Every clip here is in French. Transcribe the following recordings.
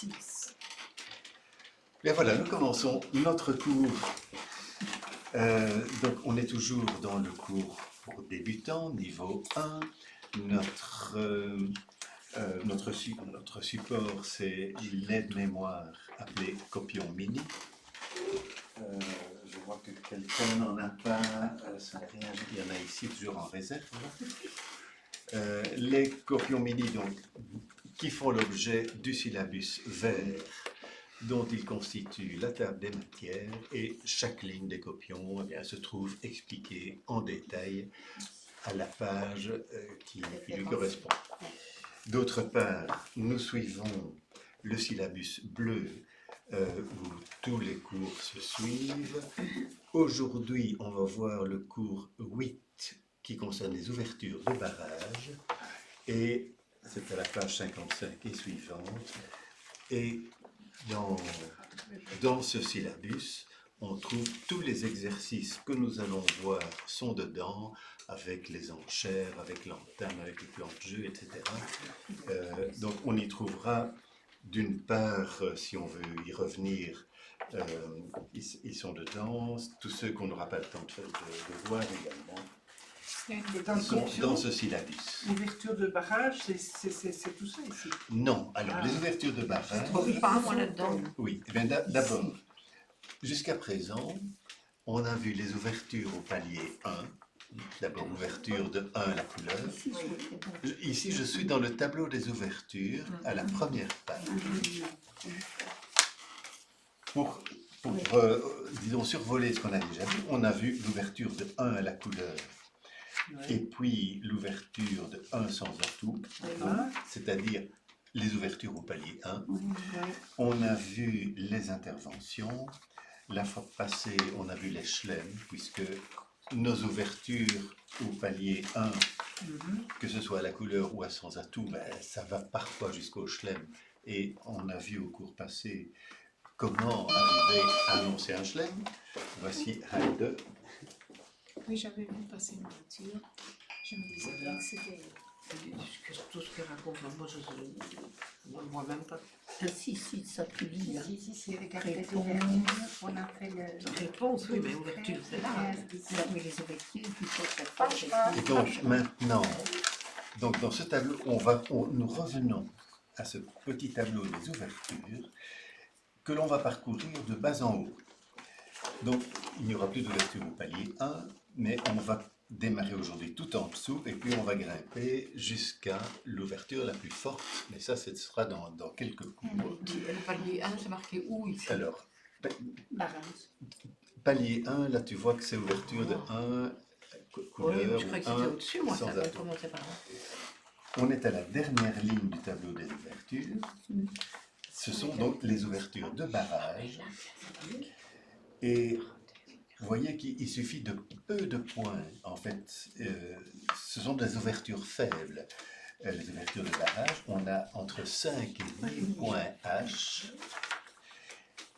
10. Bien voilà, nous commençons notre cours. Donc on est toujours dans le cours pour débutants, niveau 1. Notre support, c'est l'aide-mémoire appelé Copion Mini. Je vois que quelqu'un n'en a pas, ça n'est rien, il y en a ici toujours en réserve. Les Copions Mini, donc, qui font l'objet du syllabus vert, dont il constitue la table des matières, et chaque ligne des copions se trouve expliquée en détail à la page qui lui correspond. D'autre part, nous suivons le syllabus bleu où tous les cours se suivent. Aujourd'hui, on va voir le cours 8 qui concerne les ouvertures de barrage, et c'est à la page 55 et suivante. Et dans ce syllabus, on trouve tous les exercices que nous allons voir sont dedans, avec les enchères, avec l'entame, avec le plan de jeu, etc. Donc on y trouvera d'une part, si on veut y revenir, ils sont dedans, tous ceux qu'on n'aura pas le temps de voir également. Sont dans ce syllabus. L'ouverture de barrage, c'est tout ça ici. Non, alors les ouvertures de barrage. Pas moi là-dedans. Oui, eh bien d'abord, jusqu'à présent, on a vu les ouvertures au palier 1. D'abord, ouverture de 1 à la couleur. Ici, je suis dans le tableau des ouvertures à la première page. Pour disons, survoler ce qu'on a déjà vu, on a vu l'ouverture de 1 à la couleur. Et puis l'ouverture de 1 sans atout, c'est-à-dire les ouvertures au palier 1. On a vu les interventions. La fois passée, on a vu les schlemms, puisque nos ouvertures au palier 1, que ce soit à la couleur ou à sans atout, ça va parfois jusqu'au schlemm. Et on a vu au cours passé comment arriver à annoncer un schlemm. Voici Heide. Oui, j'avais vu passer une voiture. Je me disais bien que c'était... Tout ce qu'il raconte, moi je ne vois même pas. Si, ça tu lis. Si, c'est avec Réponse. on a fait le... Réponse, oui, mais ouverture, c'est là. Mais les ouvertures, il faut que ça fasse. Et donc maintenant, dans ce tableau, nous revenons à ce petit tableau des ouvertures que l'on va parcourir de bas en haut. Donc il n'y aura plus d'ouverture au palier 1, mais on va démarrer aujourd'hui tout en dessous et puis on va grimper jusqu'à l'ouverture la plus forte, mais ça ce sera dans quelques cours. Le palier 1, c'est marqué où ici? Alors, Barrage. palier 1, là tu vois que c'est ouverture de 1, couleur, oui, je crois que c'était au-dessus, moi, ça sans va atout. commencer par là. On est à la dernière ligne du tableau des ouvertures. Ce sont donc les ouvertures de barrage. Et vous voyez qu'il suffit de peu de points, en fait. Ce sont des ouvertures faibles. Les ouvertures de barrage, on a entre 5 et 10 points H.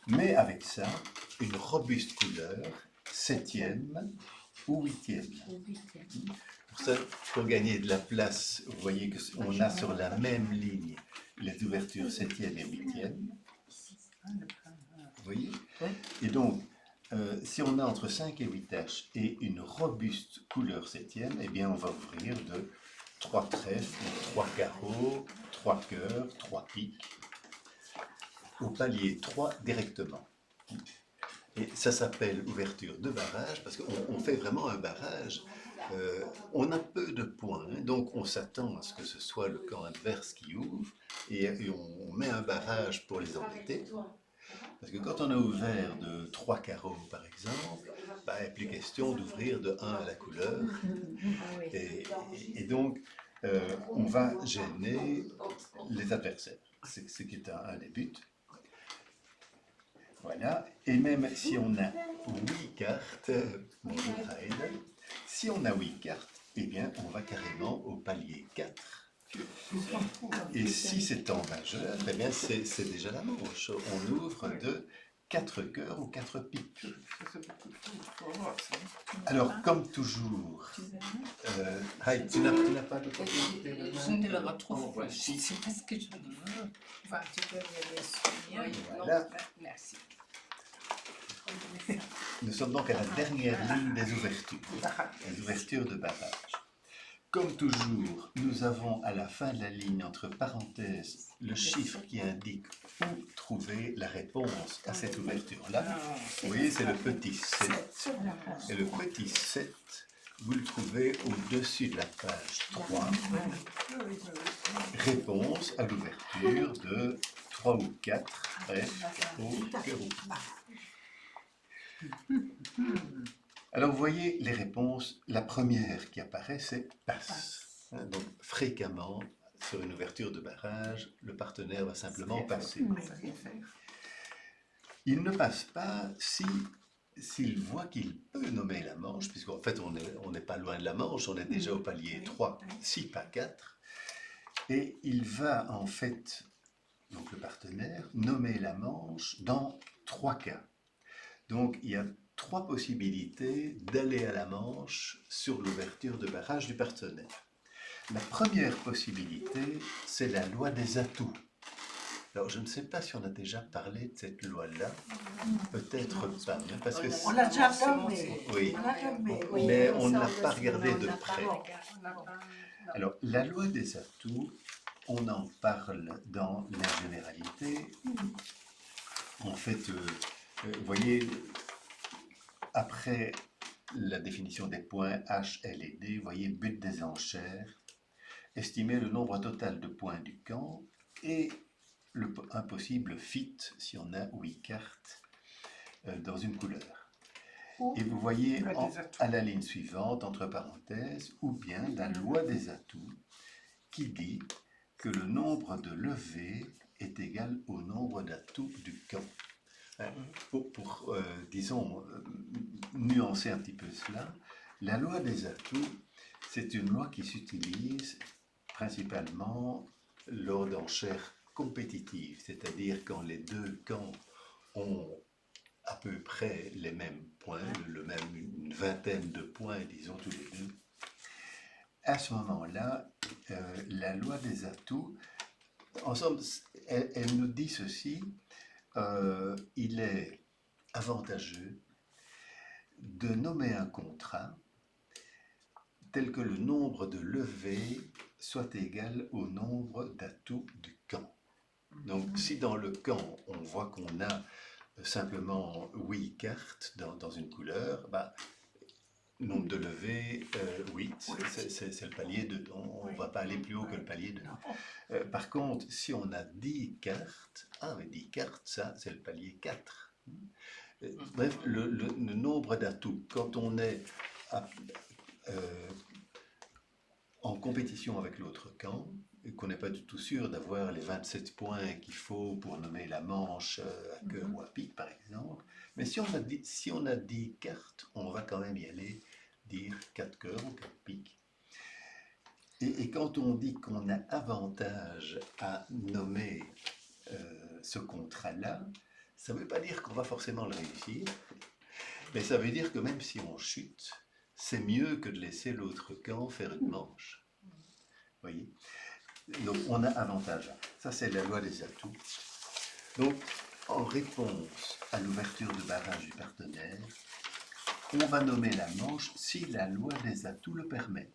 Mais avec ça, une robuste couleur, 7e ou 8e. Pour ça, pour gagner de la place, vous voyez qu'on a sur la même ligne les ouvertures 7e et 8e. Vous voyez? Et donc, si on a entre 5 et 8 H et une robuste couleur 7e, eh bien on va ouvrir de 3 trèfles, 3 carreaux, 3 cœurs, 3 piques, au palier 3 directement. Et ça s'appelle ouverture de barrage parce qu'on fait vraiment un barrage. On a peu de points, donc on s'attend à ce que ce soit le camp adverse qui ouvre et on met un barrage pour les embêter. Parce que quand on a ouvert de 3 carreaux, par exemple, il n'est plus question d'ouvrir de 1 à la couleur. Et donc, on va gêner les adversaires. C'est ce qui est un des buts. Voilà. Et même si on a 8 cartes, bonjour Heide, si on a 8 cartes, eh bien, on va carrément au palier 4. Et si c'est en majeur, eh bien c'est déjà la manche. On ouvre de 4 cœurs ou 4 piques. Ça, c'est beaucoup de choses. Faut voir ça. Alors, comme toujours, Tu verras. Haït, tu n'as pas de côté. Je ne le retrouve pas. Si. C'est parce que je... Enfin, tu peux regarder sur le mien. Voilà. Merci. Nous sommes donc à la dernière ligne des ouvertures. Les ouvertures de barrage. Comme toujours, nous avons à la fin de la ligne, entre parenthèses, le chiffre qui indique où trouver la réponse à cette ouverture-là. Vous voyez, c'est le petit 7. Et le petit 7, vous le trouvez au-dessus de la page 3. Réponse à l'ouverture de 3 ou 4 F au cœur. Alors, vous voyez les réponses. La première qui apparaît, c'est passe. Donc, fréquemment, sur une ouverture de barrage, le partenaire va simplement passer. Il ne passe pas s'il voit qu'il peut nommer la manche, puisqu'en fait, on n'est pas loin de la manche, on est déjà au palier 3, 6 pas 4. Et il va, en fait, donc le partenaire, nommer la manche dans 3 cas. Donc, il y a 3 possibilités d'aller à la manche sur l'ouverture de barrage du partenaire. La première possibilité, c'est la loi des atouts. Alors, je ne sais pas si on a déjà parlé de cette loi-là, peut-être pas, hein, parce que On l'a déjà nommé. oui, On l'a nommé. mais on ne l'a pas regardé de près. Alors, la loi des atouts, on en parle dans la généralité. En fait, vous voyez, après la définition des points H, L et D, vous voyez, but des enchères, estimer le nombre total de points du camp et un possible fit si on a 8 cartes dans une couleur. Et vous voyez à la ligne suivante, entre parenthèses, ou bien la loi des atouts qui dit que le nombre de levées est égal au nombre d'atouts du camp. Pour disons, nuancer un petit peu cela, la loi des atouts, c'est une loi qui s'utilise principalement lors d'enchères compétitives, c'est-à-dire quand les deux camps ont à peu près les mêmes points, une vingtaine de points, disons tous les deux. À ce moment-là, la loi des atouts, en somme, elle nous dit ceci. Il est avantageux de nommer un contrat tel que le nombre de levées soit égal au nombre d'atouts du camp. Donc, si dans le camp, on voit qu'on a simplement 8 cartes dans une couleur, bah, nombre de levées, 8, c'est le palier 2. On ne va pas aller plus haut que le palier 2. Par contre, si on a 10 cartes, 10 cartes, ça, c'est le palier 4. Bref, le nombre d'atouts, quand on est en compétition avec l'autre camp, et qu'on n'est pas du tout sûr d'avoir les 27 points qu'il faut pour nommer la manche à cœur ou à pique, par exemple, mais si on a 10 cartes, on va quand même y aller dire 4 cœurs ou 4 piques. Et quand on dit qu'on a avantage à nommer ce contrat-là, ça ne veut pas dire qu'on va forcément le réussir, mais ça veut dire que même si on chute, c'est mieux que de laisser l'autre camp faire une manche. Vous voyez ? Donc on a avantage. Ça, c'est la loi des atouts. Donc, en réponse à l'ouverture de barrage du partenaire, on va nommer la manche si la loi des atouts le permet.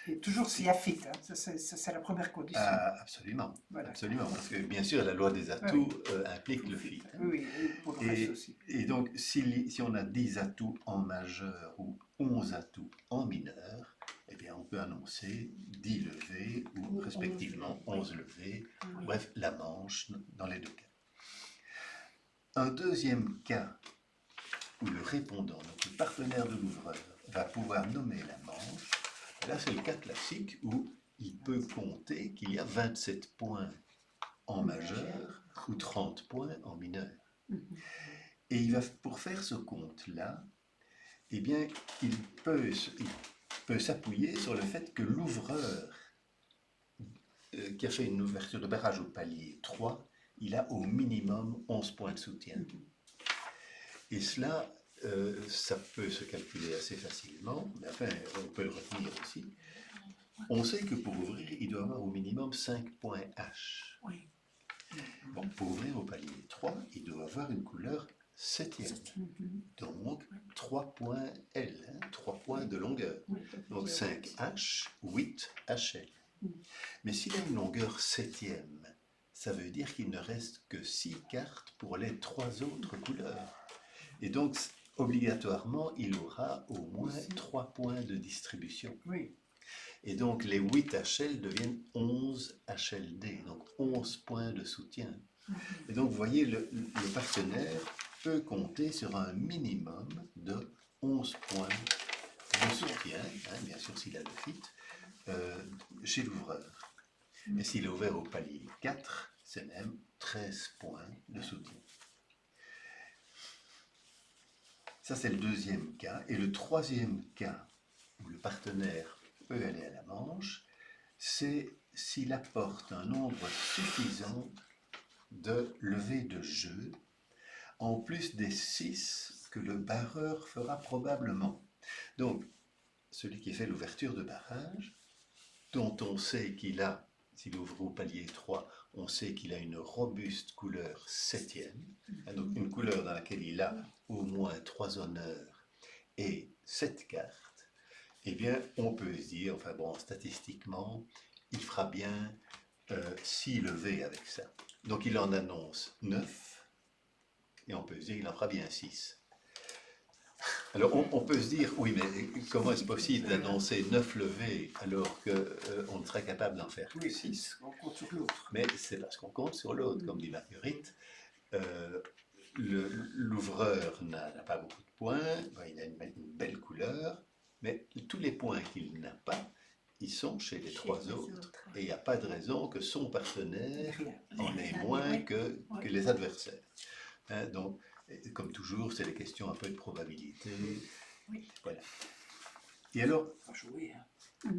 Et toujours s'il y a fit, hein. C'est la première condition. Absolument, Voilà. absolument, parce que bien sûr la loi des atouts implique le fit. Hein. Oui, et pour le reste aussi. Et donc si on a 10 atouts en majeur ou 11 atouts en mineur, eh bien on peut annoncer 10 levées ou respectivement 11 levées, bref la manche dans les deux cas. Un deuxième cas où le répondant, donc le partenaire de l'ouvreur, va pouvoir nommer la manche, là c'est le cas classique où il peut compter qu'il y a 27 points en majeur ou 30 points en mineur. Et il va, pour faire ce compte-là, eh bien, il peut s'appuyer sur le fait que l'ouvreur qui a fait une ouverture de barrage au palier 3, il a au minimum 11 points de soutien. Et cela, ça peut se calculer assez facilement, mais enfin, on peut le retenir aussi. On sait que pour ouvrir, il doit avoir au minimum 5 points H. Oui. Bon, pour ouvrir au palier 3, il doit avoir une couleur septième. Donc, 3 points L, 3 points de longueur. Donc 5 H, 8 HL. Mais s'il a une longueur septième, ça veut dire qu'il ne reste que 6 cartes pour les 3 autres couleurs. Et donc, obligatoirement, il aura au moins 3 points de distribution. Oui. Et donc, les 8 HL deviennent 11 HLD, donc 11 points de soutien. Et donc, vous voyez, le partenaire peut compter sur un minimum de 11 points de soutien, hein, bien sûr s'il a le fit, chez l'ouvreur. Et s'il est ouvert au palier 4, c'est même 13 points de soutien. Ça, c'est le deuxième cas. Et le troisième cas où le partenaire peut aller à la manche, c'est s'il apporte un nombre suffisant de levées de jeu, en plus des 6 que le barreur fera probablement. Donc, celui qui fait l'ouverture de barrage, dont on sait qu'il a, s'il ouvre au palier 3, on sait qu'il a une robuste couleur septième, hein, donc une couleur dans laquelle il a au moins 3 honneurs et 7 cartes, eh bien, on peut se dire, enfin bon, statistiquement, il fera bien 6 levées avec ça. Donc, il en annonce 9, et on peut se dire qu'il en fera bien 6. Alors, on peut se dire, oui, mais comment est-ce possible d'annoncer 9 levées alors qu'on ne serait capable d'en faire que 6 ? On compte sur l'autre. Mais c'est parce qu'on compte sur l'autre, comme dit Marguerite. L'ouvreur n'a pas beaucoup de points, il a une belle couleur, mais tous les points qu'il n'a pas, ils sont chez les 3 autres. Et il n'y a pas de raison que son partenaire en ait moins que les adversaires. Hein, donc, comme toujours, c'est des questions un peu de probabilité. Voilà. Et alors, Jouer, hein.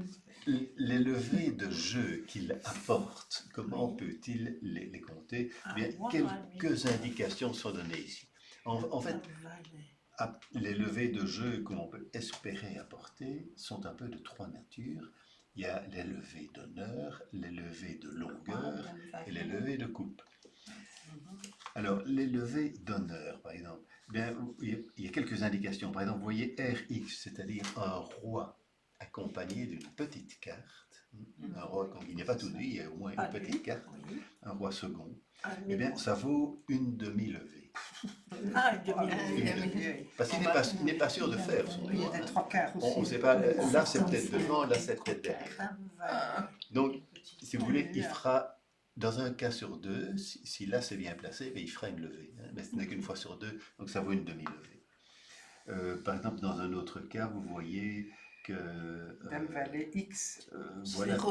les levées de jeu qu'il apporte, comment peut-il les compter ? Bien, quelques indications sont données ici. En fait, les levées de jeu que l'on peut espérer apporter sont un peu de 3 natures. Il y a les levées d'honneur, les levées de longueur et les levées de coupe. Alors, les levées d'honneur, par exemple, bien, il y a quelques indications. Par exemple, vous voyez RX, c'est-à-dire un roi accompagné d'une petite carte. Un roi, quand il n'y a pas tout dit, il y a au moins une petite carte, un roi second. Eh bien, ça vaut une demi-levée. Ah, une demi-levée. Parce qu'il n'est pas sûr de faire son Il y a roi. des 3 quarts aussi. On ne sait pas, là c'est peut-être devant, là c'est peut-être derrière. Donc, si vous voulez, il fera, dans un cas sur 2, si là c'est bien placé, il fera une levée. Hein, mais ce n'est qu'une fois sur 2, donc ça vaut une demi-levée. Par exemple, dans un autre cas, vous voyez que... Dame Valet X. voilà, ça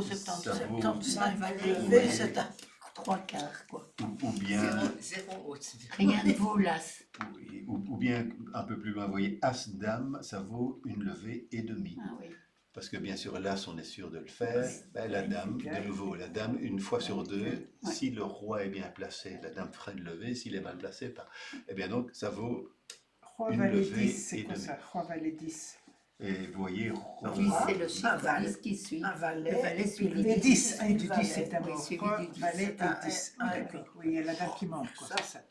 vaut... 0,75 valet, c'est à 3 quarts, quoi. Ou bien... 0, Rien ne vaut l'as. Oui, ou bien, un peu plus loin, vous voyez, As-Dame, ça vaut une levée et demie. Ah oui. Parce que bien sûr, l'As, on est sûr de le faire. Ben, la Dame, de nouveau, la Dame, une fois sur 2, si le roi est bien placé, la Dame fera une levée, s'il est mal placé, pas. Eh bien donc, ça vaut Roi une Valet levée 10, c'est et quoi demie. ça? Roi Valet 10. Et vous voyez, roi, Oui, c'est le chiffre valet. 10 qui suit. un valet. Le valet suivi Les du 10, valet. du 10 c'est d'abord. Oui, suivi Roi, du 10. Valet C'est un- et 10. un- D'accord. Oui, il y a la dame qui manque, quoi, c'est ça.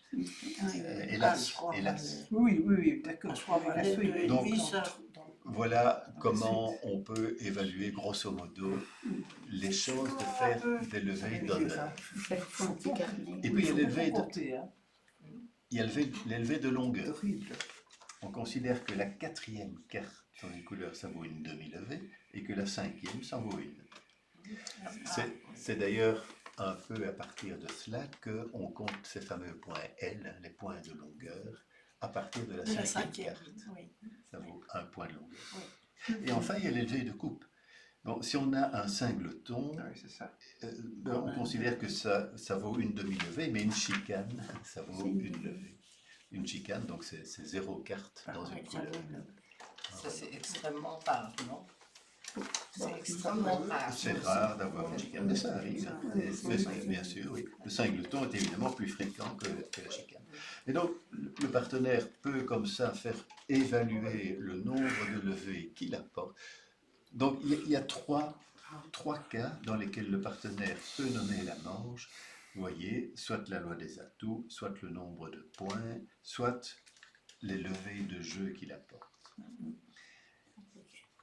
hélas, hélas. Oui, d'accord. Roi Valet de Donc, Vis. Voilà comment on peut évaluer grosso modo les chances de faire des levées d'honneur. C'est son petit carnet. Et puis il y a les levées de, compter, hein. il y a les levées de longueur. Horrible. On considère que la 4e carte dans une couleur, ça vaut une demi-levée, et que la 5e, ça en vaut une. C'est d'ailleurs un peu à partir de cela qu'on compte ces fameux points L, les points de longueur, à partir de la 5e carte. Oui. Ça vaut un point de longueur. Et enfin, il y a les levées de coupe. Bon, si on a un singleton, Ah oui, c'est ça. on considère que ça vaut une demi-levée, mais une chicane, ça vaut une levée. Une chicane, donc c'est 0 carte dans une couleur. Ça, c'est extrêmement rare, non? C'est extrêmement rare. C'est rare d'avoir une chicane, mais ça arrive. Mais bien sûr, oui. Le singleton est évidemment plus fréquent que la chicane. Et donc, le partenaire peut comme ça faire évaluer le nombre de levées qu'il apporte. Donc il y a trois cas dans lesquels le partenaire peut nommer la manche. Vous voyez, soit la loi des atouts, soit le nombre de points, soit les levées de jeu qu'il apporte.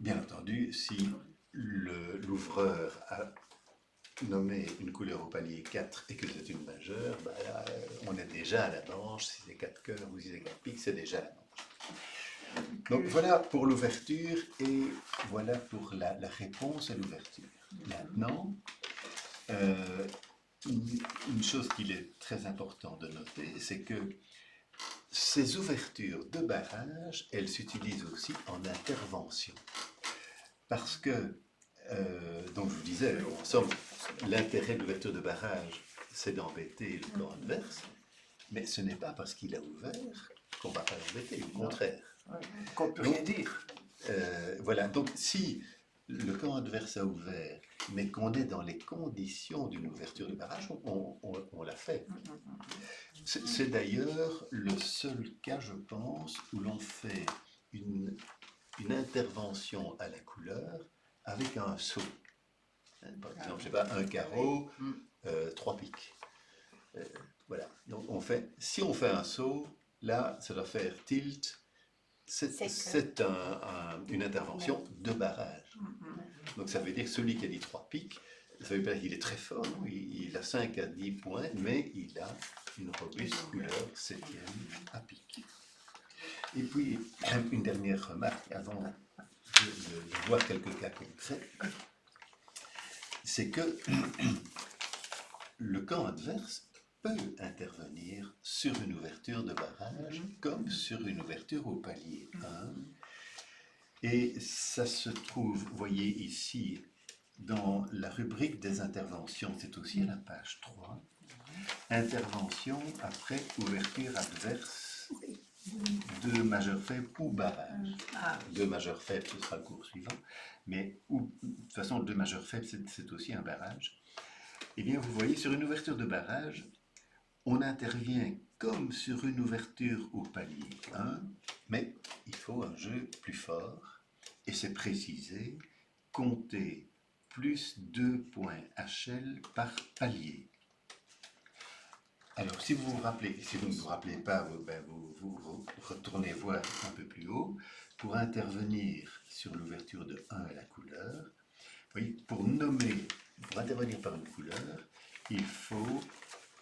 Bien entendu, si l'ouvreur a nommé une couleur au palier 4 et que c'est une majeure, bah là, on est déjà à la manche. Si c'est 4 cœurs ou si c'est 4 piques, c'est déjà à la manche. Donc voilà pour l'ouverture et voilà pour la réponse à l'ouverture. Maintenant, une chose qu'il est très important de noter, c'est que ces ouvertures de barrage, elles s'utilisent aussi en intervention. Parce que, donc je vous disais, en somme, l'intérêt de l'ouverture de barrage, c'est d'embêter le camp adverse, mais ce n'est pas parce qu'il a ouvert qu'on ne va pas l'embêter, au contraire. Qu'on peut rien dire. Voilà, donc si le camp adverse a ouvert, mais qu'on est dans les conditions d'une ouverture de barrage, on l'a fait. C'est d'ailleurs le seul cas, je pense, où l'on fait une intervention à la couleur avec un saut. Par exemple, je ne sais pas, un carreau, 3 piques. Voilà, donc si on fait un saut, là, ça doit faire tilt. C'est une intervention de barrage. Donc ça veut dire que celui qui a dit 3 piques, ça veut dire qu'il est très fort, il a 5 à 10 points, mais il a une robuste couleur 7e à pique. Et puis, une dernière remarque avant de voir quelques cas concrets, c'est que le camp adverse peut intervenir sur une ouverture de barrage comme sur une ouverture au palier 1. Et ça se trouve, vous voyez ici, dans la rubrique des interventions, c'est aussi à la page 3, intervention après ouverture adverse de majeur faible ou barrage. De majeur faible, ce sera le cours suivant, mais de toute façon, de majeur faible, c'est aussi un barrage. Eh bien, vous voyez, sur une ouverture de barrage, on intervient comme sur une ouverture au palier 1, mais il faut un jeu plus fort, et c'est précisé, compter plus 2 points HL par palier. Alors, si vous vous rappelez, si vous ne vous rappelez pas, vous retournez voir un peu plus haut. Pour intervenir sur l'ouverture de 1 à la couleur, oui, pour intervenir par une couleur, il faut,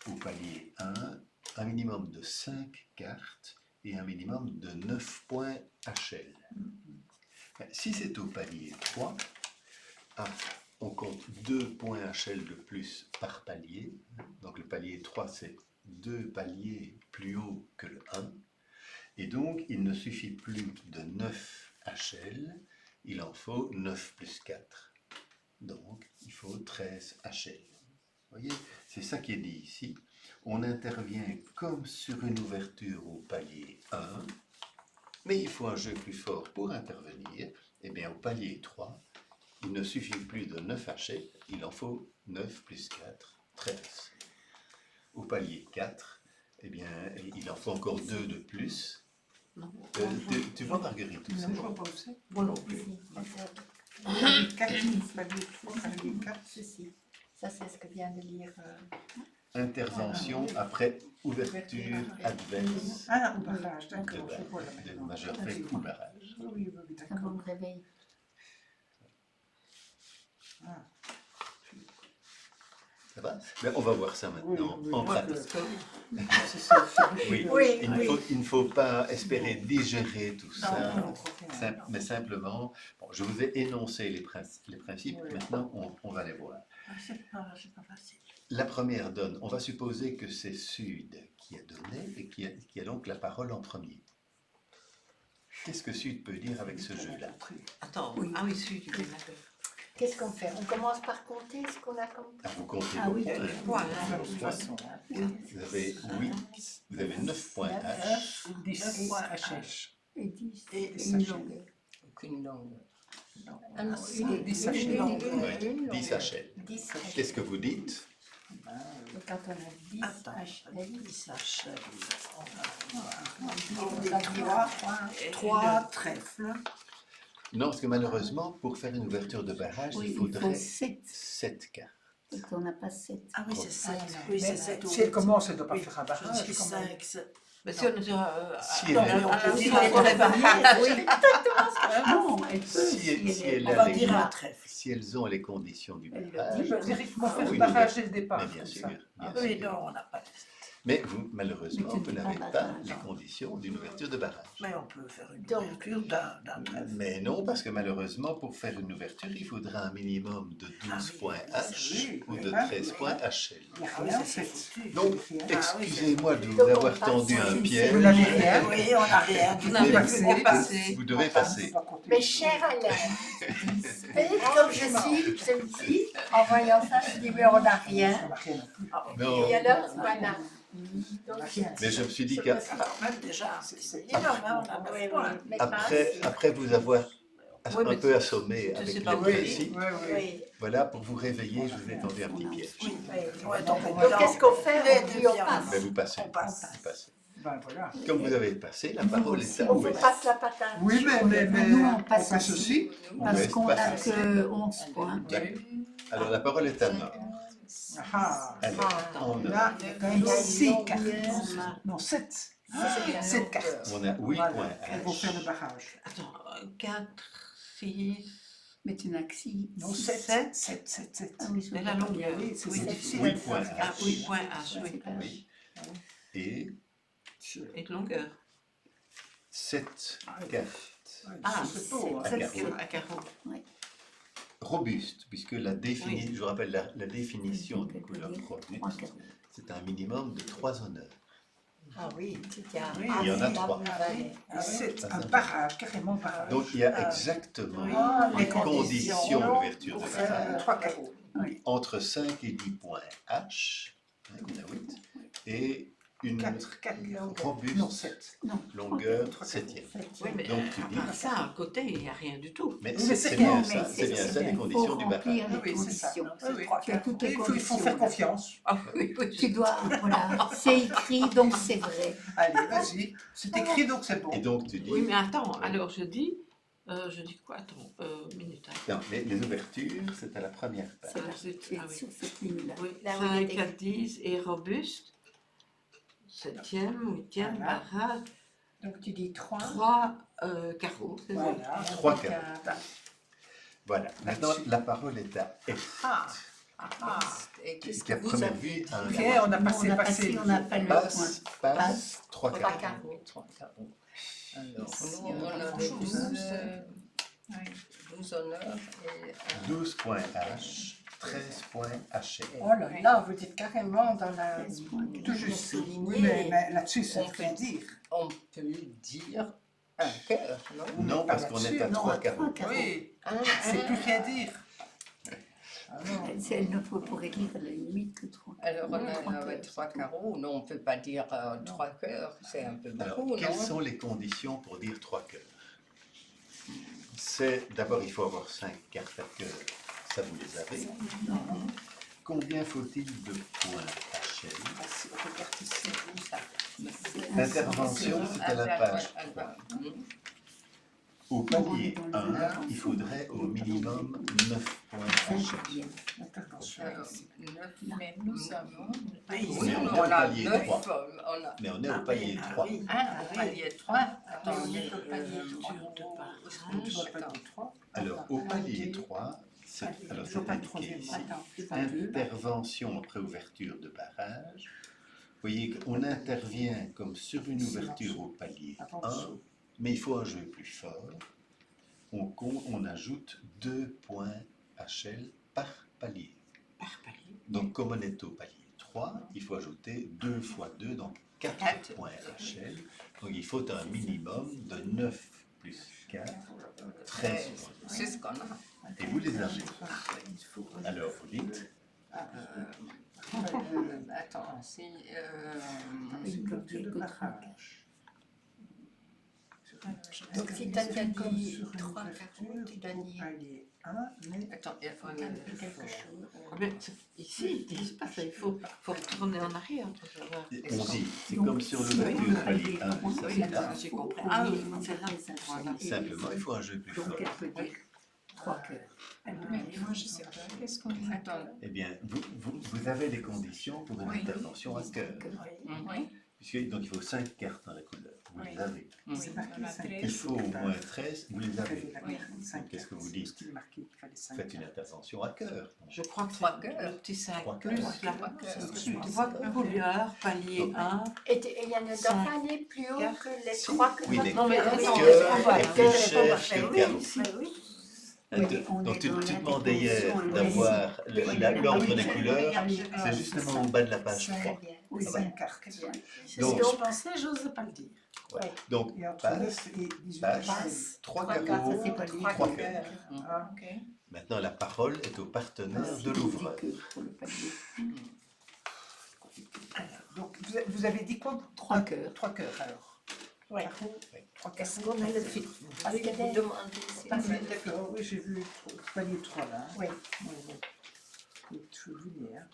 au palier 1, un minimum de 5 cartes et un minimum de 9 points HL. Si c'est au palier 3, on compte 2 points HL de plus par palier. Donc le palier 3, c'est 2 paliers plus haut que le 1. Et donc, il ne suffit plus de 9 HL, il en faut 9 plus 4. Donc, il faut 13 HL. Vous voyez, c'est ça qui est dit ici. On intervient comme sur une ouverture au palier 1, mais il faut un jeu plus fort pour intervenir. Eh bien, au palier 3, il ne suffit plus de 9 HL, il en faut 9 plus 4, 13. Au palier 4, eh bien, il en faut encore 2 de plus. Tu vois, Marguerite, tout ça? Je vois pas où c'est. Moi non plus. Palier 4, palier 3, palier 4. Ceci. Ça, c'est ce que vient de lire. Intervention après ouverture adverse Ah, au barrage, d'accord. Je vois là de maintenant. majeur faible ou barrage. Oui, oui, Ça d'accord. me réveille. Ah. Ça va? Mais on va voir ça maintenant en pratique. Oui, Oui, il ne faut pas espérer digérer tout ça, Non, trop bien. mais simplement, bon, je vous ai énoncé les principes, Oui. maintenant on va les voir. C'est pas facile. La première donne, on va supposer que c'est Sud qui a donné et qui a donc la parole en premier. Qu'est-ce que Sud peut dire avec ce jeu-là? Attends, Oui. ah oui, celui du démarreur. Qu'est-ce qu'on fait? On commence par compter ce qu'on a compté. Vous comptez Ah vos oui, points. Voilà. De toute façon. Vous avez 9 points H, 10 points H. Et 10. Et une sachets. longueur. Aucune longueur. Ah non, Une 10 sachets. oui, 10 HL. 10 Qu'est-ce que vous dites? Et quand on a 10 Attends, HL, 10 HL. On dit trois trèfles. Non, parce que malheureusement, pour faire une ouverture de barrage, oui, il il faut faudrait 7. 7 cartes. Et qu'on n'a pas 7. Ah oui, c'est 7. Ah, non. Oui, c'est Mais 7. si elle commence, elle ne doit pas Oui, faire un je barrage. dis quand même. 5, 7. Mais si on était Si Non, elle est- mais on peut Si dire elle un est dans les trèfle. barrières, oui. Non, elle peut. Si elle- si elle On a va les- dire un trèfle. Si elles ont les conditions du Elle le barrage, Il peut directement faire oui, le mais barrage bien- dès le départ. mais bien comme sûr, ça. bien Oui, sûr. non, on n'a pas. Mais vous, malheureusement, Mais tu vous ne dis n'avez pas pas barrage. les conditions d'une ouverture de barrage. Mais on peut faire une Donc, ouverture d'un trèfle. Mais non, parce que malheureusement, pour faire une ouverture, il faudra un minimum de 12 points H oui, ou de oui, 13 oui. points HL. Il n'y a Ah oui, rien, ça, c'est c'est foutu. Donc, rien. excusez-moi de vous Donc, on avoir passe, tendu un c'est une piège. Vous n'avez rien. Oui, on n'a rien. Vous n'avez Mais plus qu'à passer. Vous devez passer. Mais cher Alain, peut-être comme je me dis, en voyant ça, je dis, mais on n'a rien. On n'a rien non plus. Non, Et alors, voilà. On n'a rien. mais je me suis dit Je me suis- Même déjà, C'est- c'est énorme, hein, on a Oui, 9 oui, points. mais pas qu'après assez. après vous avoir Oui, mais un peu assommé tu avec sais les pas où précis, Oui, oui. Oui. voilà, pour vous réveiller, je vous ai tendu un petit piège. Oui, Oui. ouais, donc, Donc, qu'est-ce qu'on fait? On dit, on Mais passe. vous passez. On passe. Vous passez. Ben voilà. Comme vous avez passé, la parole est à On vous l'ouest. passe la patate. Oui, mais Nous, on on passe passe aussi. aussi. Parce Ouest, qu'on n'a passez. que 11 points. D'accord. Alors la parole est à nord. Ah, Alors, en nord, là, il y a quand même 6 cartes. Non, 7. C'est 7 cartes. on a 8 Voilà. points Elles vont faire le H. barrage. Attends, 4, 6. Mais tu n'as que 6. Non, 7. 7. 7, 7, 7. Ah oui, je Mais la vois longueur. Oui, c'est Oui. difficile. 8 points Ah, H. 8 points H, oui. Oui. Et Et de longueur. 7 cartes. Ah, c'est beau. À Hein. carreau. À carreau. Robuste, puisque la définition, je vous rappelle la définition d'une couleur Trois robuste, carreaux. c'est un minimum de 3 honneurs. Ah oui, Oui, il y en a trois. C'est un barrage, carrément barrage. Donc il y a exactement Ah, les conditions d'ouverture de pour faire barrage 3 carreaux. entre 5 et 10 points H, hein, il y en a 8, et une 4 robuste Non, 7. longueur Trois 7e. Oui, mais Donc tu dis, à part ça, à côté, il n'y a rien du tout. mais Oui, mais c'est c'est bien bien, ça, c'est bien ça les conditions du barrage. les conditions. Oui, Tu as toutes les il conditions. faut faire confiance. Ah oui, oui. Tu dois, voilà, c'est écrit, donc c'est vrai. Allez, vas-y. C'est écrit, donc c'est bon. Et donc tu dis, Oui, mais attends, alors je dis quoi? Attends, minute. non, les ouvertures, c'est à la première page. C'est là, Ah, c'est- tu es ah oui. sur cette ligne-là. Oui, Là où il est 5 à 10 et robuste. 7e, 8e, Voilà. barrage. Donc tu dis 3. 3 carreaux, c'est ça? Voilà. 3 carreaux. Voilà. Maintenant, Là-dessus. la parole est à F. Ah, Et qu'est-ce Qui à que vous première avez vue dit? a un ok, carreau. on a passé, on a passé. passé, on appelle le Passe, point. passe, 3 Trois carreaux. carreaux. 3 carreaux. Alors, Ici, nous, on on a avait grand-chose. 12 honneurs et 12 points H, 13 points HL. Oh là là, vous dites carrément dans la... 13 points. Tout juste. souligné. Oui, mais là-dessus, ça On veut rien dire. on peut dire un cœur, non? Non, parce qu'on est à Non, 3 carreaux. Oui, c'est plus rien dire. Elle ne pourrait dire à la limite que 3. Alors, on a 3 carreaux. Non, on ne peut pas dire 3 cœurs. C'est un peu Alors, beaucoup, quelles non? sont les conditions pour dire 3 cœurs? C'est d'abord, il faut avoir 5 cartes à cœur. Ça, vous les avez. Combien faut-il de points HL? Regarde ici. L'intervention, c'est à la page 3. Au palier 1, il faudrait au minimum 9 points HL. Intervention. Mais nous avons... Oui, Oui, on est au on a palier 9. 3. On a... Mais on est au palier 3. Ah, au palier 3. Attends, on on est est au au palier palier 3. Alors, au palier 3, c'est alors, c'est indiqué ici. Intervention après ouverture de barrage. Vous voyez qu'on intervient comme sur une ouverture au palier 1, mais il faut un jeu plus fort. On ajoute 2 points HL par palier. Par palier. Donc, comme on est au palier 3, il faut ajouter 2 fois 2, donc 4 points HL. Donc, il faut un minimum de 9 plus 4, 13 points. C'est ce qu'on a. Et vous les avez. Alors, vous dites, Attends, si... Donc si tu as déjà Comme dit sur une 3 ouverture, carreaux, tu dois dire Palier 1, mais Attends, il faut quelque chose. Combien ici, ils disent pas ça, il faut retourner en arrière pour savoir. On dit, c'est Donc, comme sur si l'ouverture on palier 1, oui, c'est Oui, là. là, j'ai compris. on Ah met oui, une c'est là. des Voilà. achats. Simplement, il faut un jeu plus Donc fort. elle peut dire 3 cœurs. Elle peut Mais dire moi, je sais pas. Qu'est-ce qu'on dit? Attends. Eh bien, vous avez les conditions pour une Oui. intervention à cœur. Mhm. Puisque, donc il faut 5 cartes dans la couleur. Vous les avez. c'est marqué on a 5. Il faut au moins 13, vous les avez. Donc Qu'est-ce que vous dites? Il est marqué qu'il fallait 5. Faites une intervention à cœur. Je crois que Trois c'est cœurs. le petit 5 Trois plus cœurs. là. Trois cœurs. Tu vois couleur, palier 1. Et il y en a Cinq. pas aller plus haut Quatre. que les Si. 3 Oui, mais Non, mais cœur attends, est voilà. plus cher que Oui, carreau. oui. Donc tu te demandais hier décomposition, d'avoir l'ordre des couleurs, Ah, c'est justement au bas de la page 3. Oui, Ah 5 cartes. C'est Donc- ce que je pensais, j'osais pas le dire. Donc, Et entre passe, 9 et 18 passe, cartes. 3 Trois carreaux, cartes, ça, c'est pas 3 lié. cœurs. Ah, Ok. Maintenant, la parole est au partenaire de l'ouvreur. Pour le palier. donc vous avez dit quoi? 3 cœurs. 3 cœurs alors. Oui. Carreaux, 3 Est-ce carreaux. qu'on a le fil? Parce que vous demandez si Ah, oui, d'accord, oui, j'ai vu palier 3 là. Oui. Je vous dis, hein.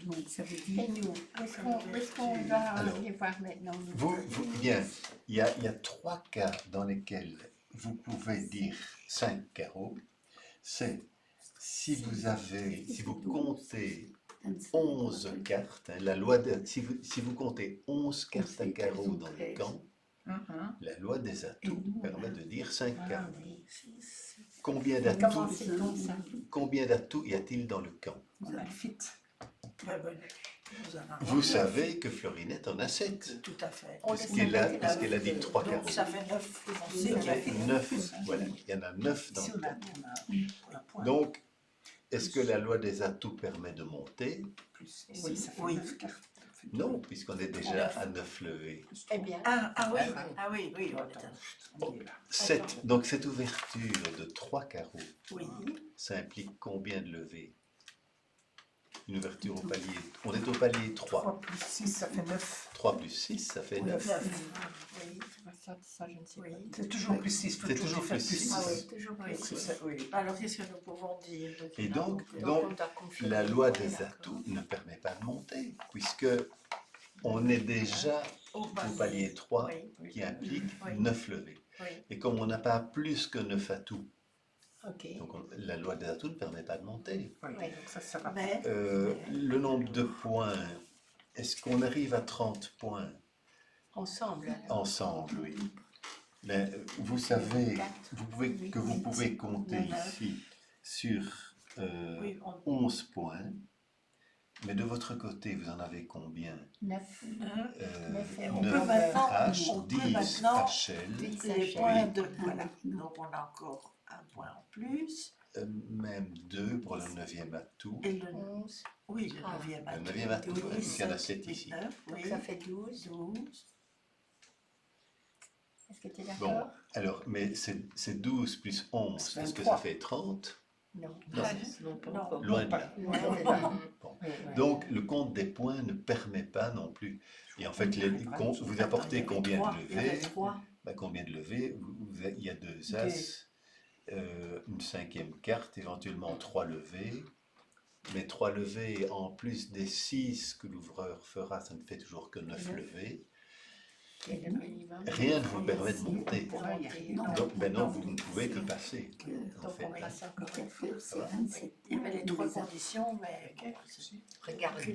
Donc ça veut Et dire nous, où est-ce qu'on va Alors, aller voir maintenant? Bien, il y a 3 cas dans lesquels vous pouvez dire 5 carreaux. C'est si vous comptez 11 cartes, hein, la loi si vous comptez 11 cartes à carreaux dans le camp, la loi des atouts permet de dire 5 Ah carreaux. oui. Combien Comment d'atouts c'est comme ça? y a-t-il dans le camp? On a le fit. Vous savez que Florinette en a 7, tout à fait. On le puisqu'elle savait, a dit 3 carreaux. Donc ça fait 9. Ça fait 9, voilà, il y en a 9 dans Ici, le on a camp. un point. Donc, est-ce que la loi des atouts permet de monter? Plus ici, ça fait Oui. 9 cartes. Non, puisqu'on est déjà à 9 levées. Eh bien, Ah oui, oui, on est On est là. 7, donc cette ouverture de 3 carreaux, Oui. ça implique combien de levées? Une ouverture au palier, on est au palier 3. 3 plus 6, ça fait 9. 3 plus 6, ça fait 9. oui, ça, je ne sais pas. C'est toujours plus 6, il faut C'est toujours toujours faire plus plus six. 6. Ah oui, toujours plus. C'est ça, oui. Alors qu'est-ce que nous pouvons dire? Et donc, on doit confirmer. la loi des atouts ne permet pas de monter, puisque on est déjà au palier 3, Oui, qui implique Oui. 9 levées. oui, Et comme on n'a pas plus que 9 atouts, ok. donc la loi des atouts ne permet pas de monter. Oui, Oui. donc ça va. Mais Le nombre de points, est-ce qu'on arrive à 30 points Ensemble. ensemble? Oui. Mais vous savez, vous pouvez compter ici sur oui, 11 points, mais de votre côté, vous en avez combien? 9. on peut 9 maintenant- H, on peut 10 maintenant- HL, 10 les HL. points de. Voilà. Donc on a encore un point en plus. même 2 pour le 9e atout. Et le. 11. Oui, le Ah. 9e Le 9e atout, Oui, parce qu'il y en a 7, 7 ici. 9, Donc oui. ça fait 12. 12. Est-ce que tu es Bon, d'accord? alors, mais c'est 12 plus 11, C'est est-ce que 23. ça fait 30? Non. Non, Non, pas Non. encore. loin de pas. là. Non, c'est pas. Donc, le compte des points ne permet pas non plus. Et en fait, vous apportez combien de Il y avait levées? 3. Combien de levées? Il y a 2 As, une 5e carte, éventuellement 3 levées. Mais 3 levées en plus des 6 que l'ouvreur fera, ça ne fait toujours que 9 levées. Et le minimum. Rien ne vous permet de monter. Pour monter. Non. Donc, non, vous ne pouvez que passer. En Donc on fait. passe encore une fois. C'est 27. Il y avait les 3 conditions, mais. Regardez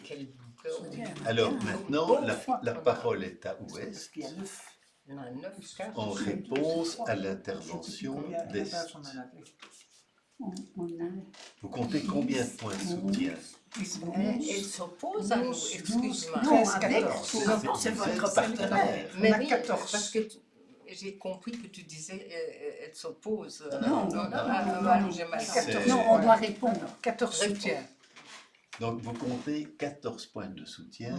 quel bouquin. Alors maintenant, la parole est à Parce Ouest qu'il y a 9. Il y en a 9 cartes. en réponse à l'intervention d'Est. On en avait. On a. Vous comptez combien de points de soutien? Elle s'oppose à nous, excuse-moi. Non, 13, avec 14. c'est votre C'est partenaire. Mais On a oui, 14. parce que j'ai compris que tu disais elle s'oppose. Non, J'ai mal C'est- compris. Non, on doit répondre. 14 soutiens. Retiens. Donc vous comptez 14 points de soutien.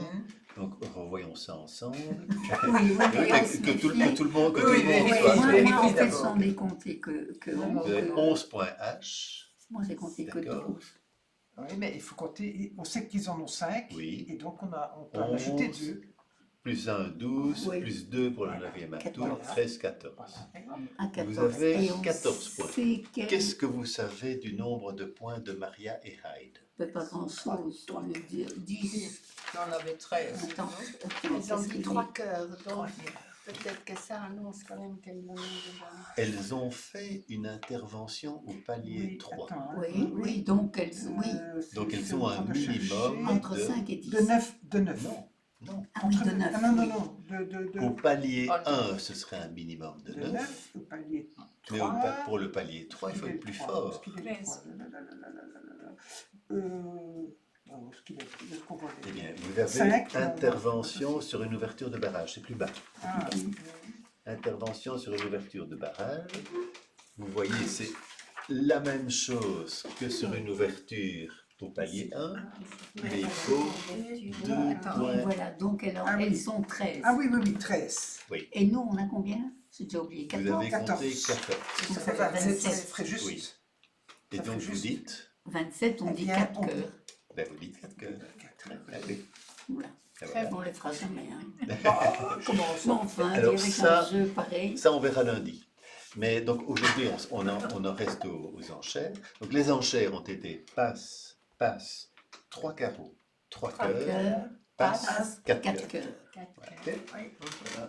Donc revoyons ça ensemble. Oui, Oui, que tout le monde Moi, soit. moi, en fait, j'en ai compté que Vous avez 11 points H. Moi, j'ai compté que D'accord. 12. Oui, mais il faut compter. On sait qu'ils en ont 5. Oui. Et donc on peut en ajouter 2. plus 1, 12, Oui. plus 2 pour le 9e atout, 14. 13, 14. À 14. Vous avez Et on 14 points. sait quel- Qu'est-ce que vous savez du nombre de points de Maria et Hyde? Pas grand-chose. On veut dire 10. On avait 13. Attends, Ils ont c'est ce dit qu'il 3 dit. cœurs, donc peut-être que ça annonce quand même qu'elles l'ont déjà. Elles ont fait une intervention au palier 3. attends, hein. Oui, oui, donc elles, oui, Donc elles c'est ont en un train de minimum chercher. entre de- 5 et 10. De 9. Non, non. Ah oui, de 9. Ah non, non, non. De Au palier Oh, 1, ce serait un minimum de 9. 9 au palier Mais 3. pour le palier 3, il faut être plus fort. Eh bien, vous avez 5, intervention sur une ouverture de barrage, c'est plus bas. Ah, Intervention sur une ouverture de barrage. Vous voyez, c'est la même chose que sur une ouverture au palier 1, mais il faut 2 points. Voilà, donc elles, Ah oui. elles sont 13. ah oui, oui, oui, 13. Et nous, on a combien? J'ai déjà oublié. Vous 14. avez compté 14. 14. Ça fait 27, ça ferait juste. Oui. Et Ça fait donc vous juste. dites, 27, on Eh dit bien, 4 on- cœurs. ben vous dites 4 cœurs. Allez. Voilà. Et voilà. On les fera jamais. Hein. Comment Mais enfin, Alors avec ça- un jeu pareil. Ça, on verra lundi. Mais donc aujourd'hui, on en reste aux enchères. Donc les enchères ont été passe, 3 carreaux, 3 cœurs, passe, 4 4 cœurs. cœurs. Ok. Ah,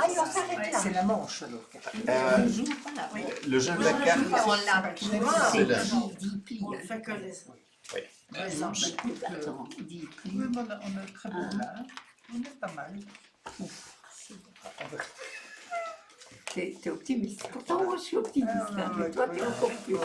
ils ont s'arrêté là. C'est la manche alors. Euh, On joue pas là. Oui. le jeu de Oui, la on joue carte, pas, on l'a. c'est là. 10 plis. On fait que les Écoute, attends, 10 plis. Oui, mais on a très bon là. Hein. On est pas mal. T'es optimiste. Pourtant, moi, je suis optimiste. Hein, mais toi, t'es encore plus.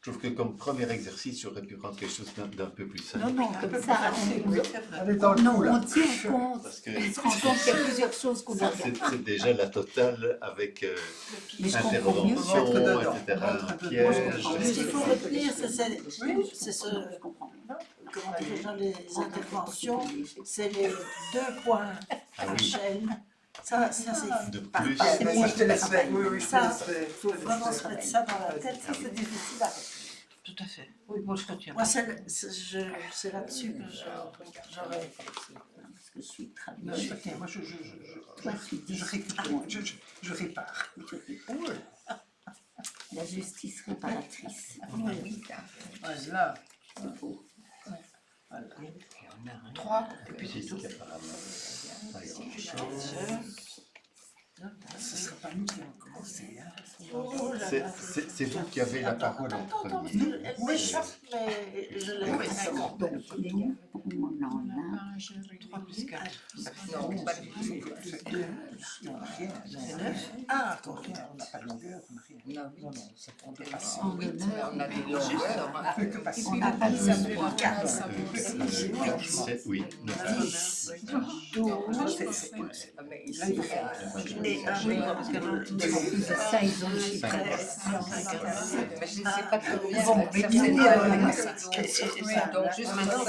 Je trouve que comme premier exercice, j'aurais pu prendre quelque chose d'un peu plus simple. Non, non, comme ça, On est dans le coup on là. tient compte. Parce que On se rend compte qu'il y a plusieurs choses qu'on a c'est déjà la totale avec Mais je comprends mieux. intervention, Rentre dedans. etc. Rentre dedans. Piège. Ce qu'il faut retenir, c'est Je comprends. comment déjà les interventions, c'est les 2 points Ah à oui, chaîne. Ça c'est de par- plus. par- Ah, moi, je te laisse faire. Oui, oui, je te Ça, laisse faire. il faut vraiment se mettre ça dans la tête, ça c'est difficile à retenir. Tout à fait. Oui, moi je retiens. Moi, c'est là-dessus que j'aurais. Parce que je suis très Non, bien. tiens, moi je Toi, tu dis. récupère, je répare. La justice réparatrice. Oui. Voilà. C'est beau. 3. Et puis c'est tout. Apparemment, pas grand-chose. Ce ne sera pas nous qui allons commencer. Hein. C'est vous qui avez la parole en premier. Elle m'échappe, mais je l'ai. Donc, nous, on en a. 3 plus 4. Non, pas du tout. Rien. Ah, On n'a pas de longueur, on n'a rien. Non, Non, non, ça prend des passes. En oui, honneur, on a des longueurs. On peut que passer. on n'a pas Ça besoin. fait le 4. Oui, 9. 10. 12. Mais ici, Là, il faut faire. Et Oui, parce que non, Ça, ils ont le chiffre. mais je ne sais pas combien. Bon, ça mais fait diminuer pas la mal. masse. Donc juste maintenant,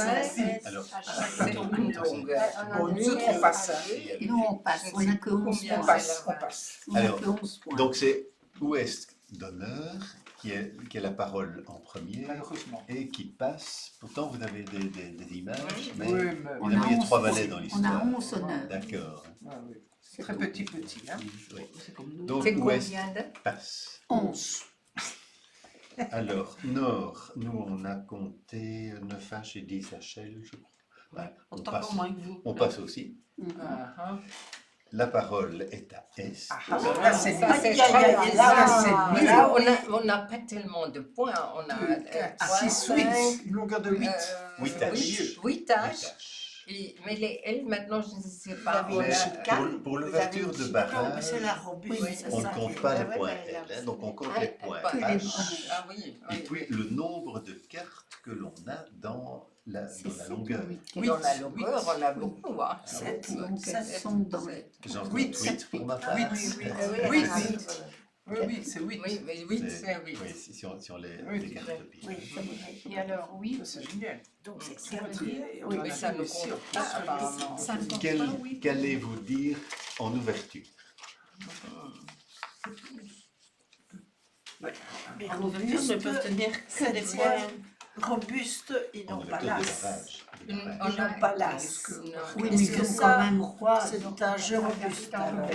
Alors, c'est une longueur. Bon, nous autres, on passe. Hein. Nous, on passe. On n'a que 11 Combien On points. passe, on passe. On n'a Alors, que 11 points. donc c'est Ouest d'honneur qui a la parole en premier Malheureusement. et qui passe. Pourtant, vous avez des images, mais Oui, mais. On évidemment, il y a 3 11 valets dans On a l'histoire. 11 honneurs. D'accord. Ah, oui. C'est très petit, hein. Oui. c'est comme nous. Donc C'est Ouest combien de passe. 11. Alors, Nord, nous on a compté 9H et 10HL, je crois. Ouais, on Autant passe. pour moins que vous. On passe aussi. Ah, ah. La parole est à Est. Ah, là, c'est Ça, c'est Aïe, aïe, aïe, très- là, ça, c'est là, on n'a pas tellement de points. On a 6, 8. Une longueur de 8. 8 H. 8 H. Mais les L, maintenant, je ne sais pas. Vous On avez a- une chicane, Pour vous l'ouverture avez de une barrage, chicane, c'est la robuste, oui, c'est on ne ça. compte pas les Ouais, points ouais, L, là, hein, donc on compte Ah, les points pas- H. Ah oui, Et oui. puis le nombre de cartes que l'on a dans la longueur. Dans la longueur, on a beaucoup. Hein. Sept. Donc, elles sont dans le. J'en compte 8. 8 pour ma part. Oui, Oui, Oui, oui, c'est 8. Oui, mais 8, c'est 8. Oui, si on les Oui, cartes de pile. Et alors, oui, C'est génial. donc c'est Ça ça. veut dire, on Oui, en mais a ça fait ne ici, compte on pas, passe. apparemment. ça ne compte Quel- pas, oui. Qu'allez-vous dire en ouverture? Mais En ouverture ne peuvent tenir que des points. septième, robuste, ils En n'ont pas ouverture de l'as. barrage. de Une- barrage. on Ils a- n'ont pas l'as. Oui, Est-ce mais que ils ont ça, quand même trois. c'est un jeu robuste alors?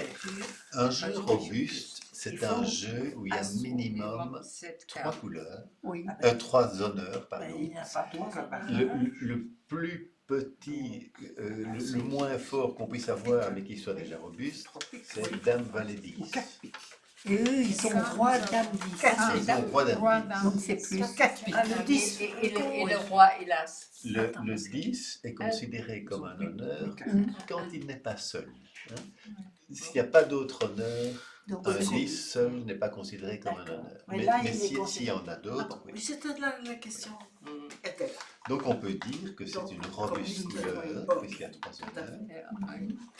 Un jeu robuste, c'est Il un faut jeu où il y a minimum 7 3 cartes. couleurs, Oui. 3 honneurs, Ben, pardon. il n'y a pas trois. Le plus petit, le moins fort qu'on puisse avoir, mais qui soit déjà robuste, c'est Dame Valet 10. Et eux, ils sont roi, dame, 10. Ils ont roi Dame 10. Donc c'est plus. Ah, le 10. Et le roi et l'as. Le 10 est considéré comme un honneur quand il n'est pas seul. Hein. S'il n'y a pas d'autre honneur, Donc, un 10 seul n'est pas considéré comme un D'accord. honneur. Mais Mais, là, il mais est s'il y considéré. en a d'autres, oui. Oui, c'était la question. Mm. Était là. Donc on peut dire que c'est Donc, une robuste comme couleur, une- puisqu'il y a 3 honneurs.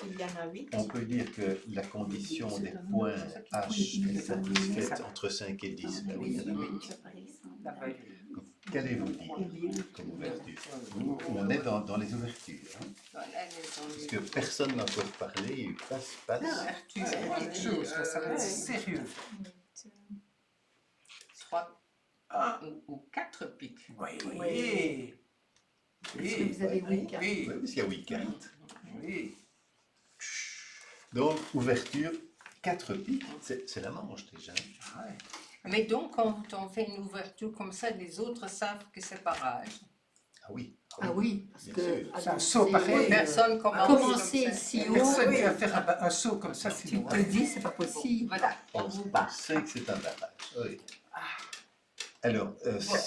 Il y en a 8. On peut dire que la condition des points H est satisfaite entre 5 et 10. Ben oui, il y en a 8. Qu'allez-vous dire comme ouverture? On est dans les ouvertures. Hein, Voilà, parce que personne n'a encore parlé, il passe. Tu sais quelque chose, là, ça va être sérieux. 3 ou 4 piques. Oui. Est-ce que vous avez oui, quatre? Oui, parce qu'il y a 8 cartes. Oui. Donc, ouverture, 4 piques, c'est la manche déjà. Ouais. Mais donc, quand on fait une ouverture comme ça, les autres savent que c'est barrage. Ah oui. Ah oui, parce Bien que. sûr. C'est un saut pareil. Personne commence Commencer comme ça. ici haut, Personne qui va faire un saut comme ça, tu sinon. te dis, c'est pas possible. Voilà. On sait que c'est un barrage. Oui. Alors,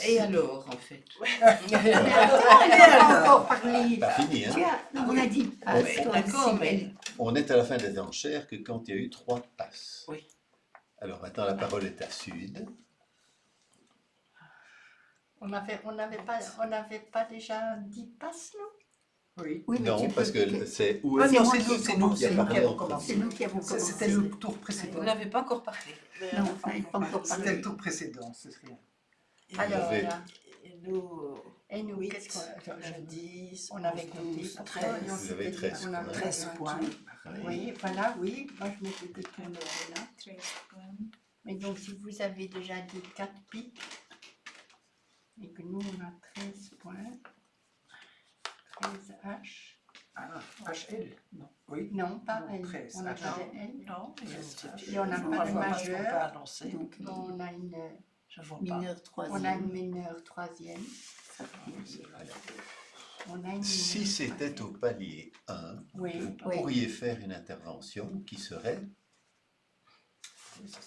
Et alors, en fait? On n'a pas encore parlé. pas fini, hein? Tu as, on a dit, ah, Oui, toi, d'accord, si, mais- On est à la fin des enchères que quand il y a eu 3 passes. Oui. Alors maintenant, la parole est à Sud. On n'avait pas déjà 10 passes, non? Oui. Oui, mais Non, tu parce peux- que c'est où Ah est-ce non, moi c'est qui nous, ai c'est nous, commencé. c'est nous qui avons C'est commencé. c'est nous qui avons commencé. C'était le tour précédent. Vous n'avez pas encore parlé. Non, on n'avait pas encore C'était parlé. le tour précédent, c'est rien. Alors, avez- voilà. Et nous, Et nous, 8, qu'est-ce qu'on je 10, on avait compté 12, pour 13. toi, Vous avez 13 on avait 13 points. Oui, voilà, oui. Moi, je m'étais dit qu'on avait là. 13 points. Mais donc, si vous avez déjà dit 4 piques, et que nous, on a 13 points, 13 H, Ah, HL, non. Oui. non, pas Non, L, 13 on n'a H. pas de L, Non, et on n'a je pas ne de vois pas ce qu'on peut majeur, annoncer. Donc, on a une, Je vois pas. mineur on a une troisième. mineure troisième, on a une Si mineure c'était au troisième. palier 1, Oui, vous oui. pourriez faire une intervention qui serait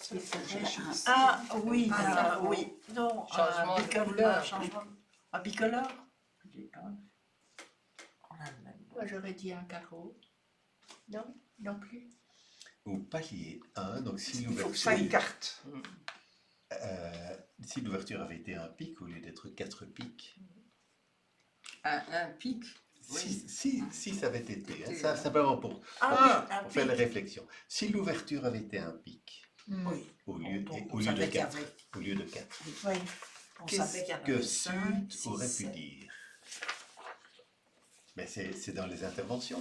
Qui serait Ah oui, Ah, oui. Non, Changement de couleur. Un bicolore. Moi, j'aurais dit un carreau. Non, non plus. au palier 1, donc si Il faut l'ouverture 5 cartes. si l'ouverture avait été un pic au lieu d'être 4 pics, Un pic. si ça avait été, hein, Été, ça, hein. simplement pour Ah oui, un faire la pic. réflexion, si l'ouverture avait été un pic Oui. au lieu, Donc, et- on au lieu de savait qu'il y 4, avait- au lieu de 4, Oui. On savait qu'il y en que avait 5, Sud aurait 6, pu 7. dire? Mais c'est dans les interventions.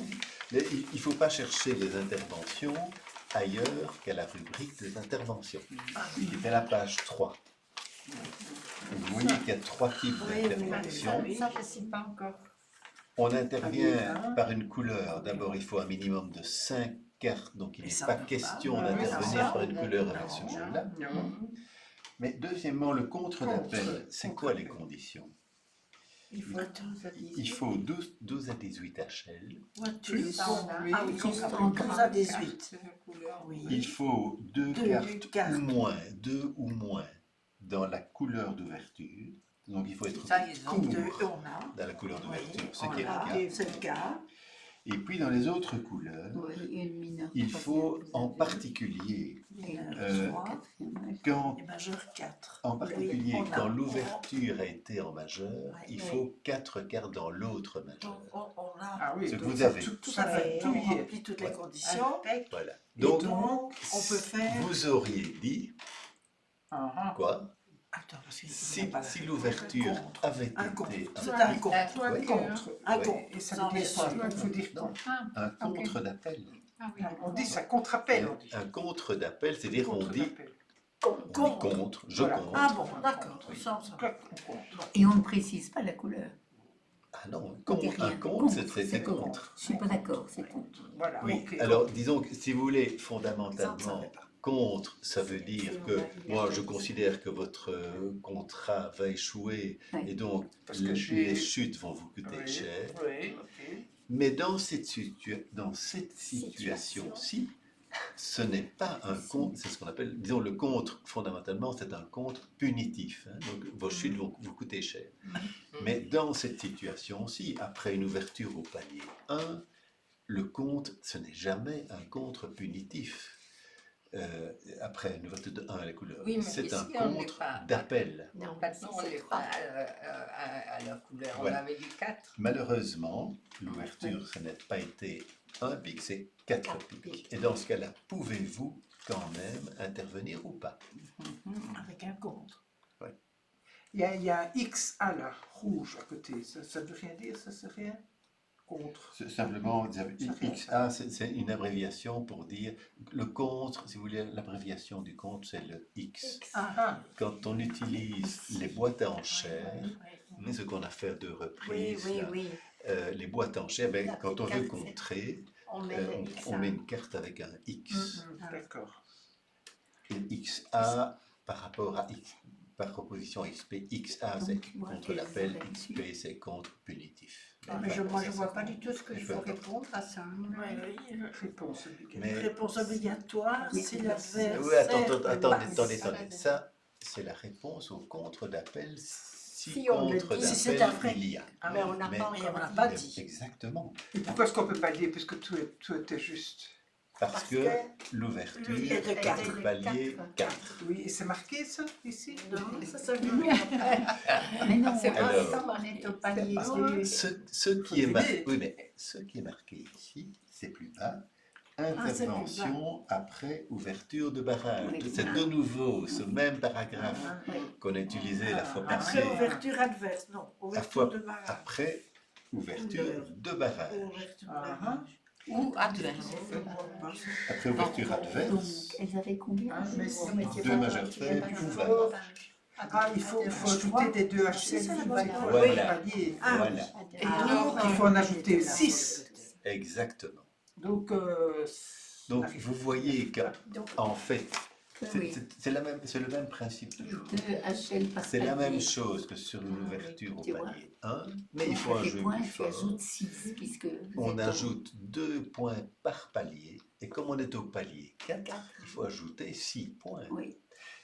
Mais il ne faut pas chercher les interventions ailleurs qu'à la rubrique des interventions, qui est à la page 3. Vous voyez qu'il y a 3 types d'interventions. Ça, je ne sais pas encore. On intervient par une couleur. D'abord, il faut un minimum de 5 cartes, donc il Et n'est ça pas va question pas. d'intervenir Oui, par une ça. couleur avec ce jeu-là. Mais deuxièmement, le contre d'appel, c'est quoi les conditions? Il faut 12 à 18. Il faut 12 à 18 HL. Plus. Ça, on a. Ah oui, Plus comme en 12 à 18. Oui. Il faut 2 Deux cartes ou moins dans la couleur d'ouverture. Donc il faut être Ça, ils ont court Deux, on a. dans la couleur d'ouverture, Oui, ce qui est on a. le cas. C'est le cas. Et puis dans les autres couleurs, Oui, une mineure il faut troisième, vous en avez particulier, Mineur Euh, 3 quatrième. quand et majeur 4. En particulier, Oui, on a- quand l'ouverture a été en majeur, Ouais, il oui. faut 4 cartes dans l'autre majeur. Donc on a. Ah oui, Ce que donc vous ça, avez. Tout à fait, tout On y est. remplit toutes les Ouais. conditions. Voilà. Et Donc, donc, on peut faire. vous auriez dit Ah, quoi? Attends, parce qu'il Si, n'y a pas si l'ouverture contre. avait Un contre. été C'est un contre. Toi, Ouais. contre. Un Ouais. contre. Et ça Sans veut dire quoi? les Il faut dire quoi? un contre d'appel. Ah oui. On dit ça contre-appel, on dit. Un contre d'appel, c'est-à-dire on dit Contre-appel. On dit contre, je Voilà. compte. Ah bon, d'accord. Oui. Ça, ça. Contre. Et on ne précise pas la couleur. Ah non, On dit un rien. compte, c'est contre. contre. Je suis pas d'accord, c'est contre. Voilà, Oui, ok. alors disons que si vous voulez, Ça, on fondamentalement, savait pas. contre, ça veut dire c'est que vrai, moi je d'accord. considère que votre contrat va échouer Oui. et donc Parce que les chutes vont vous coûter Oui, cher. oui, ok. Mais dans cette situation-ci, ce n'est pas un compte, c'est ce qu'on appelle, disons le contre, fondamentalement, c'est un compte punitif. Hein, donc vos chutes vont vous coûter cher. Mais dans cette situation-ci, après une ouverture au palier 1, le compte, ce n'est jamais un contre punitif. Après une ouverture de 1 à la couleur, Oui, mais c'est ici, un on n'est contre pas- d'appel. Non, Maintenant, on c'est n'est trois. pas à la couleur. On Voilà. avait dit 4. Malheureusement, l'ouverture, ça n'a pas été un pic, c'est 4 pics. Et dans ce cas-là, pouvez-vous quand même intervenir ou pas? Avec un contre. Ouais. Il y a un XA là, rouge à côté. Ça veut rien dire, ça c'est rien? Contre. C'est simplement, Ça fait XA, c'est une abréviation pour dire le contre, si vous voulez, l'abréviation du contre, c'est le X. Ah, Quand on utilise les boîtes à enchères, ce qu'on a fait à 2 Oui, reprises, oui, là, oui. les boîtes à enchères, ben, La quand on petite veut carte, contrer, On met le X. on met une carte avec un X. d'accord. Et XA par rapport à X, par opposition à XP, XA c'est Donc, moi, contre quelles l'appel, auraient XP c'est contre punitif. Mais moi, je ne vois pas du du tout ce que je peu faut importe. répondre à ça. Réponse obligatoire. Mais- Réponse obligatoire, Oui, si oui, l'adversaire. Oui, attendez, bah, ça c'est la réponse au contre d'appel si Si on le contre dit, si c'est d'appel un vrai. il y a. Mais on n'a Mais- pas On rien n'a dit. pas dit. Exactement. Et pourquoi est-ce qu'on ne peut pas dire, puisque tout était juste? Parce que l'ouverture lui est de est quatre. du palier 4. Oui, et c'est marqué ça, ici? Non, ça veut dire. Mais non, C'est vrai, ça, on est au palier Ah, 2. Ce qui est Faut marqué, aider. oui, mais ce qui est marqué ici, c'est plus bas. c'est plus Intervention après ouverture de barrage. Oui. C'est de nouveau ce même paragraphe Oui. qu'on a utilisé la fois Après passée. ouverture adverse, non. La Ouverture fois de barrage. après ouverture de barrage. Ouverture de Ah, barrage. Ou adverse. Après ouverture Donc, adverse, elles avaient combien Ah, mais c'est- deux majeurs faits, ouvert. Ah, il faut ajouter des 2 HC, ça, Voilà. Voilà. Ah, Voilà, Et donc, il faut en ajouter 6. exactement. Donc, Donc vous voyez Donc, qu'en fait, oui. c'est le même principe toujours. 2 HL par C'est la palier. même chose que sur une ouverture au Tu vois. palier 1, mais il Donc, faut à un des jeu points, plus tu fort. ajoutes 6, puisque vous On êtes ajoute 2 points par palier, et comme on est au palier 4, 4. il faut ajouter 6 points. Oui.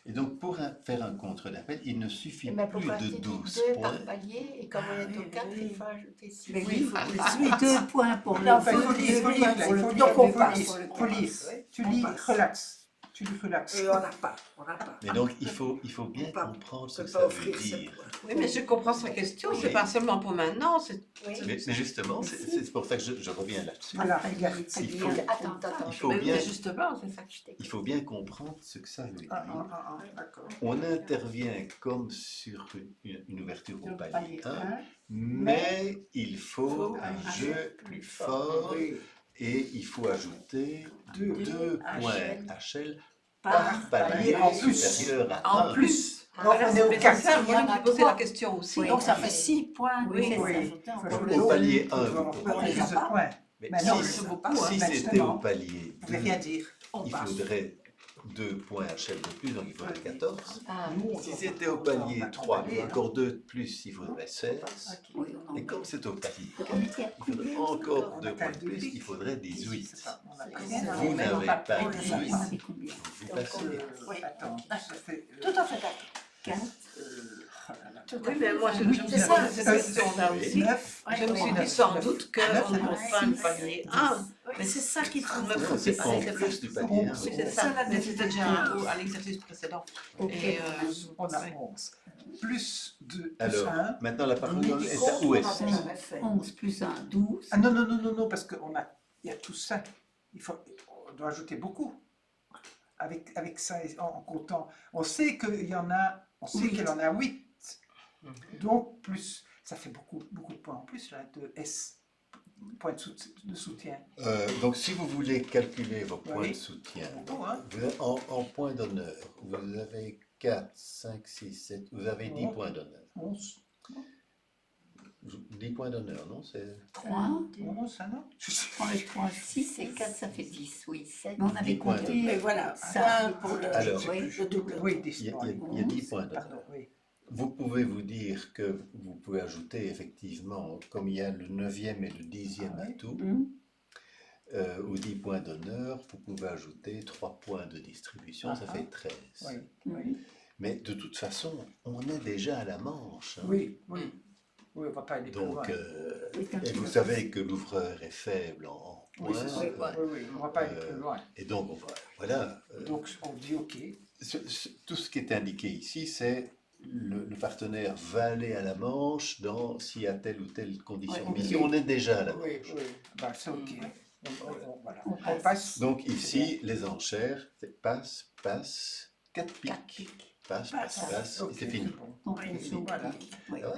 Et donc pour faire un contre d'appel, il ne suffit Mais plus pourquoi de tu dis 12 2 points. par palier et comme on est au 4, oui. il faut ajouter 6. Mais oui, oui, 2 points pour le Non, enfin, il faut feu, lire, il faut 2 lire, points là, pour il le faut pied, lire, 2 faut points lire, pour le faut lire. corps. Tu On lis, passe. relax. Tu lis relax. Et on n'a pas. Mais donc il faut bien pas- comprendre ce peut que pas ça veut offrir ce dire. point. oui, mais je comprends sa question, c'est Oui. pas seulement pour maintenant, c'est Oui. Mais justement, c'est pour ça que je reviens là-dessus. Voilà, Palier, regarde. palier. Il faut- Attends, attends. il faut mais bien- justement, c'est ça que je t'ai Il faut bien comprendre ce que ça veut dire. D'accord. On intervient comme sur une ouverture au Donc, palier 1, 1. mais il faut faut un un jeu jeu plus plus fort Oui. et il faut ajouter 2 points HL Par par palier en plus. supérieur à 1. En plus. Donc, on est au Mais c'est 4. ça, Il y en moi a qui posais trois. la question aussi. Oui. Donc ça fait 6 points. Oui, c'est Oui. ça. Faut Donc, jouer au haut. palier 1, On vous va pouvez. plus de points. Mais Mais non, si c'est beaucoup, pas- si mais c'était justement, au palier Vous ne pouvez 2, rien dire. On il passe. faudrait 2 points HL de plus, donc il faudrait 14. Ah, Nous, Si on- c'était au on palier va 3, palier, hein. encore 2 de plus, il faudrait 16. oui, on en Et comme c'est au palier On 4, était à il faudrait combien encore On 2 a points de qu'un deux plus, pics. il faudrait C'est 18. pas- on a C'est rien, ça. on Vous met n'avez pas pas on de les a 18. pas. on avait combien? Vous passez. Oui, attends, ça fait. Tout à fait d'accord. 4. Oh là là. Oui, mais moi, je me suis c'est ça. posé cette question-là Oui. aussi. 9. Je me suis dit sans doute qu'on enfin le palier 1. Mais c'est ça qu'il faut. Mais Non, c'est en plus du palier 1. Oui, c'est ça. Mais c'était déjà à l'exercice précédent. Et On a ouais. 11. Plus 2, plus Alors, 1. maintenant la parole Vous est dites à où est-ce? 11 plus 1, 12. Ah non, non, non, non, non, parce qu'il y a tout ça. On doit ajouter beaucoup. Avec ça, en comptant. On sait qu'il y en a, on sait qu'il y en a 8. Donc, plus, ça fait beaucoup de points en plus, là, de S. points de soutien. Donc, si vous voulez calculer vos points Oui. de soutien, Bon, hein? en points d'honneur, vous avez 4, 5, 6, 7, vous avez 10 Oh. points d'honneur. 11. 10 points d'honneur, non? C'est 3, 11, ça non? Je sais 3 et 3, 6 et 4, ça fait 10, oui. 7. Mais on avait 10 points compté Mais voilà, ça. un pour le, Alors, oui. le double. Oui, 10 il y a, points. il y a 10 points d'honneur. Pardon, oui. Vous pouvez vous dire que vous pouvez ajouter effectivement, comme il y a le 9e et le 10e atout, aux 10 points d'honneur, vous pouvez ajouter 3 points de distribution, ça fait 13. Oui, Oui. Mais de toute façon, on est déjà à la manche. hein. oui, oui. Oui, on ne va pas aller plus loin. Donc, Oui, quand et tu vous vas savez que l'ouvreur est faible en Oui, points. c'est ça. Oui, Oui, oui, on ne va pas aller Euh, plus loin. Et donc, voilà. Donc, on dit OK. Tout ce qui est indiqué ici, c'est le partenaire va aller à la manche s'il y a telle ou telle condition. Ouais, Mais ici, oui. on est déjà à la Oui, manche. oui. Ben, c'est OK. Voilà. On On passe. Donc ici, les enchères, c'est passe, passe, 4 piques. 4 piques. Passe, passe, Passe. passe, OK, et c'est fini. bon. Donc, Oui, on se voilà. oui. Ça va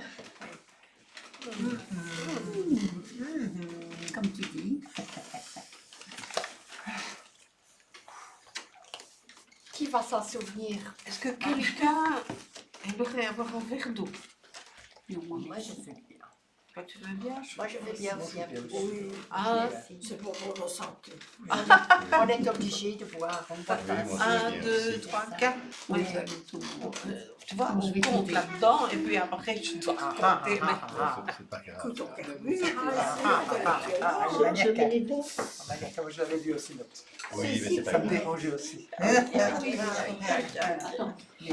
Comme tu dis. Qui va s'en souvenir? Est-ce que quelqu'un aimerait avoir un verre d'eau? Non, moi, Moi, je veux bien. Toi, tu veux bien? Moi, je veux bien Moi, aussi je un veux peu. bien d'eau. aussi. Un, C'est pour votre santé. On est obligé de boire. On va Oui, pas. moi, un, bien deux, aussi. 3, 4. oui, Oui. Tu vois, Je on vais compte compter. là-dedans et puis après, tu dois compter. C'est pas grave. Écoute, ok. Je Maniaque. vais les deux. Maniaque, comme je l'avais dit aussi. donc. Oui, mais c'est pas Ça me grave. dérangeait aussi. Attends, Bien, bien, bien, bien, bien. attends, je vais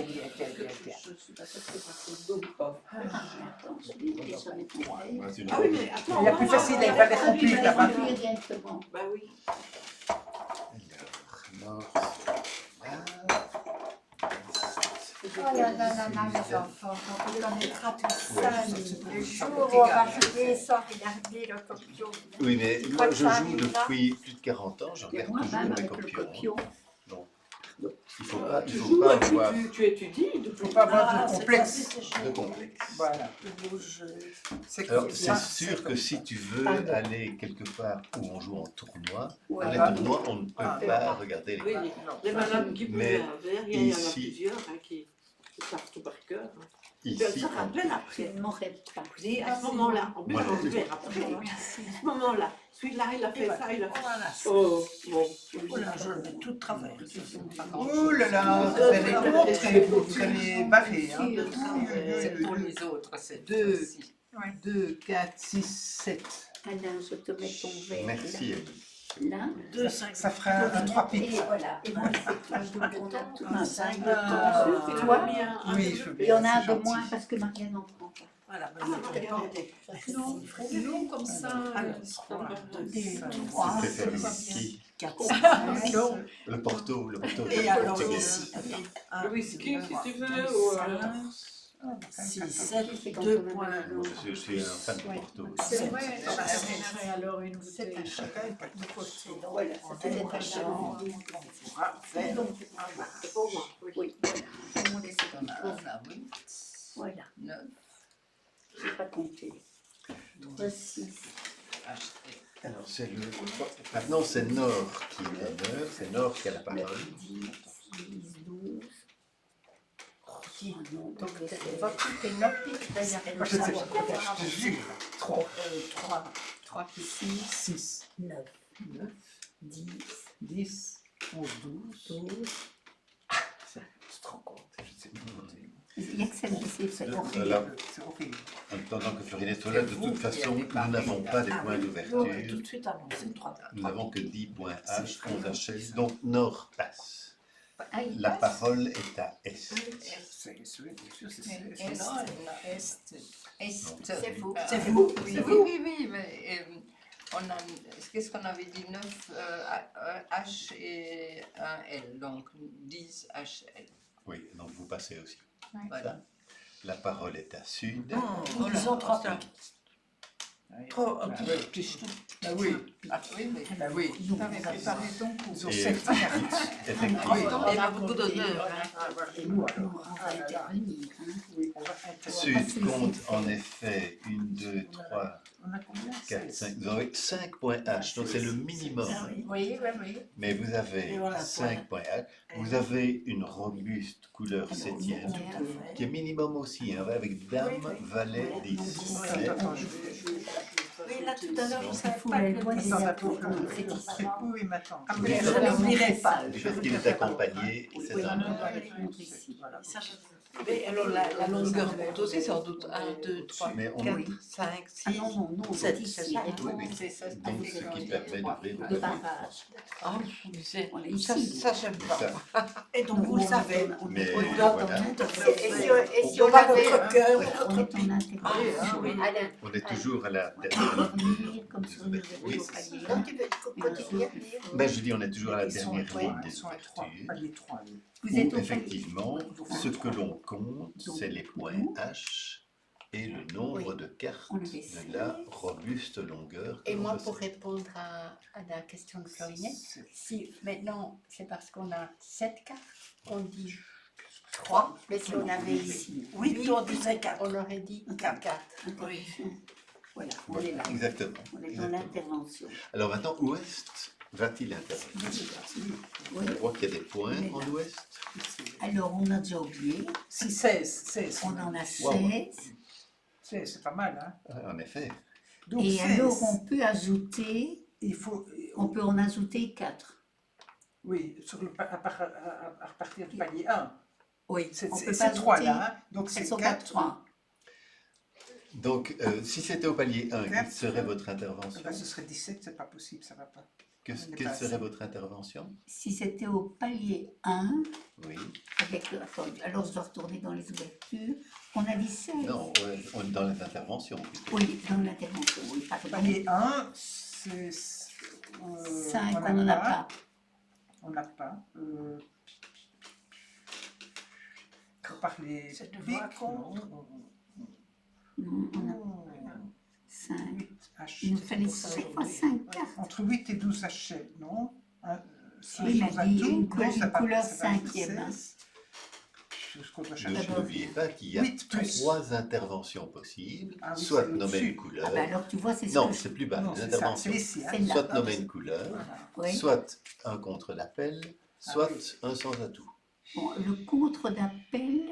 déjà les compter. Moi, c'est une Ah oui, mais attends. Il y a plus facile, il va les remplir là-bas. Remplir directement. Bah oui. Alors, Oh là là là là, les enfants, on connaîtra tout ça. Ouais, Le ça jour me où on va égale. jouer sans regarder le copion. oui, mais moi, Quand je ça joue arrivera. depuis plus de 40 ans, je Et regarde moi, toujours même les avec le copions. copion. Donc, il faut pas, il Tu faut joues pas et puis avoir tu étudies. Il ne faut pas avoir de complexe. de complexe. Voilà. C'est Alors, comme c'est ça, sûr que comme si ça. tu veux aller quelque part où on joue en tournoi, Ouais. dans les tournois, on ne peut Ah, pas regarder les Oui, cartes. Non, les ça, madames qui Mais buvaient un verre, il y en a ici- plusieurs qui savent tout par cœur. Elles Ici, se rappellent Je après. ne m'aurais pas. Et à ce moment-là, en Moi, buvant je- le verre après, à ce moment-là, celui-là, il a fait ça, il a fait ça. Voilà. Oh, bon. Oh là, je le mets tout de travers. Oh là là, vous allez contrer, vous allez barrer. Hein. C'est pour les autres, c'est Deux. aussi. 2, 4, 6, 7. Alain, je te mets ton verre merci. là. 2, 5. Ça fera un 3 Et piques. voilà. Et moi, c'est toi, donc on a tout Un un 5 5 de de temps. Toi, Oui, je veux et bien. on a un c'est de gentil. moins parce que Marianne n'en prend pas. Voilà, mais je t'ai demandé. Non, non, comme ça. Des Tu 3, préfères le whisky, 4, le porto, le porto. Et alors le portugais. whisky. Le whisky, si tu veux, ou... 6, 7, C'est quand 2 on a points. mal au dos. Je suis un fan de porto. C'est vrai, j'en alors une C'est un chacun une patte de côté. Voilà, c'était très chiant. Faire. C'est pour moi. Oui, On a 8, voilà. 9, Je n'ai pas compté. 3, 6. acheté. Alors, maintenant, c'est Nord qui est l'honneur, c'est Nord qui a la parole. 10, 12. Donc, votre tes notes piques d'ailleurs. Moi, je te jure. 3, 3, 6, 9, 10, 10, 11, 12. 12. Tu te rends compte, je sais pas compter. Il n'y a que celle qui s'est faite. Alors, C'est horrible. en attendant que Florine soit là, de toute façon, nous n'avons pas des points tout d'ouverture. de suite annoncé 3. Nous n'avons que 10 points H, 11 HL, donc Nord passe. Ah, il La passe. parole est à S. C'est bien sûr, c'est Et non, Est. C'est vous. C'est vous. Oui, oui, oui, mais on a, qu'est-ce qu'on avait dit 9 H et un L, donc 10 HL. Oui, donc vous passez aussi. Voilà. La parole est à Sud. Ils ont 3 piques. Trop Bah optimiste. oui, Ah, oui, oui. bah oui. Tu avais préparé ton coup. Ils ont Et 7 cartes. effectivement, Il y a beaucoup d'honneur. Et nous, alors, on va intervenir. Hein. Oui, on va Sud compte en effet 1, 2, 3, On a combien? 4, 16. 5. Vous avez 5 points H, donc c'est le minimum. Ah oui, oui. Mais vous avez Et voilà, 5 points H. Vous avez une robuste couleur septième, qui est minimum aussi, hein, avec Dame, Valet, 10. Mais Attends, je vais. Oui, là tout à l'heure, je ne savais Faut pas la que loi le des Attends, atouts. attends, C'est ici. oui, maintenant. Oui, je ne l'oublierai pas. du fait qu'il est accompagné, c'est Oui, un on nom. doit répondre ici. Voilà. Ça, mais alors la longueur compte aussi, sans doute 1, 2, 3, Mais on- 4, Oui. 5, 6. Ah non, Sept, c'est c'est ici. ça, Oui, oui. C'est ça. Donc, ce qui permet d'ouvrir Le le barrage. Ah, c'est- On est ça, ici. ça j'aime Mais pas. ça, Et donc vous le savez. mais Oui, voilà, tout à fait. Et si On on va avait votre cœur, On votre est en intégration. oui. Alain, on est toujours à la On va dernière revenir comme sur une Oui, ouverture c'est palier. donc tu veux continuer à dire Ben, je dis, on est toujours à la Ils sont dernière à trois, ligne ils des sont à trois, ouvertures. pas les trois. Vous Où êtes au effectivement, ce que l'on compte, c'est les points Donc, H et le nombre oui, de cartes on le laisse. de la robuste longueur. que Et l'on moi, possède. pour répondre à la question de Florinet, si maintenant c'est parce qu'on a 7 cartes, on dit 3, mais si on avait ici 8, on disait 4. on aurait dit 4. Oui. Voilà, on est là. Exactement. On est dans exactement. l'intervention. Alors maintenant, Ouest va-t-il intervenir? Oui. On voit qu'il y a des points On est en là. Ouest. Alors, on a déjà oublié, Si 16, on en a 16, Wow. c'est pas mal, hein. En effet. Donc et 16, alors on peut ajouter, il faut, on peut en ajouter 4. oui, à partir du palier 1. Oui, C'est on peut ces pas trois ajouter, là, hein. Donc elles c'est sont pas 4. 3. Donc, si c'était au palier 1, quelle Quatre. serait votre intervention? Ce serait 17, c'est pas possible, ça va pas. Que- on n'est Quelle pas serait assez. votre intervention? Si c'était au palier 1, Oui. avec, alors je dois retourner dans les ouvertures, on a dit 16. Non, on est dans les interventions plutôt. Oui, dans l'intervention, oui, pardon. Palier 1, c'est. 5, on n'en a pas. On n'a pas. À part les C'est de piques, voix contre. non. Non, on a Oh. 5. 8 H. Il nous fallait 5 cartes. Entre 8 et 12 HL, non? Oui, il a dit une couleur couleur cinquième. Ce qu'on doit Ne- chercher. N'oubliez pas qu'il y a 8 plus. 3 interventions possibles, Ah oui, soit c'est nommer au-dessus. une couleur, Ah ben alors tu vois, c'est ce non, que je... c'est plus bas, Non, les c'est ça, interventions, c'est ici. Hein. C'est là. soit nommer une couleur, Voilà. Oui. soit un contre l'appel, soit Ah oui. un sans atout. Bon, le contre d'appel,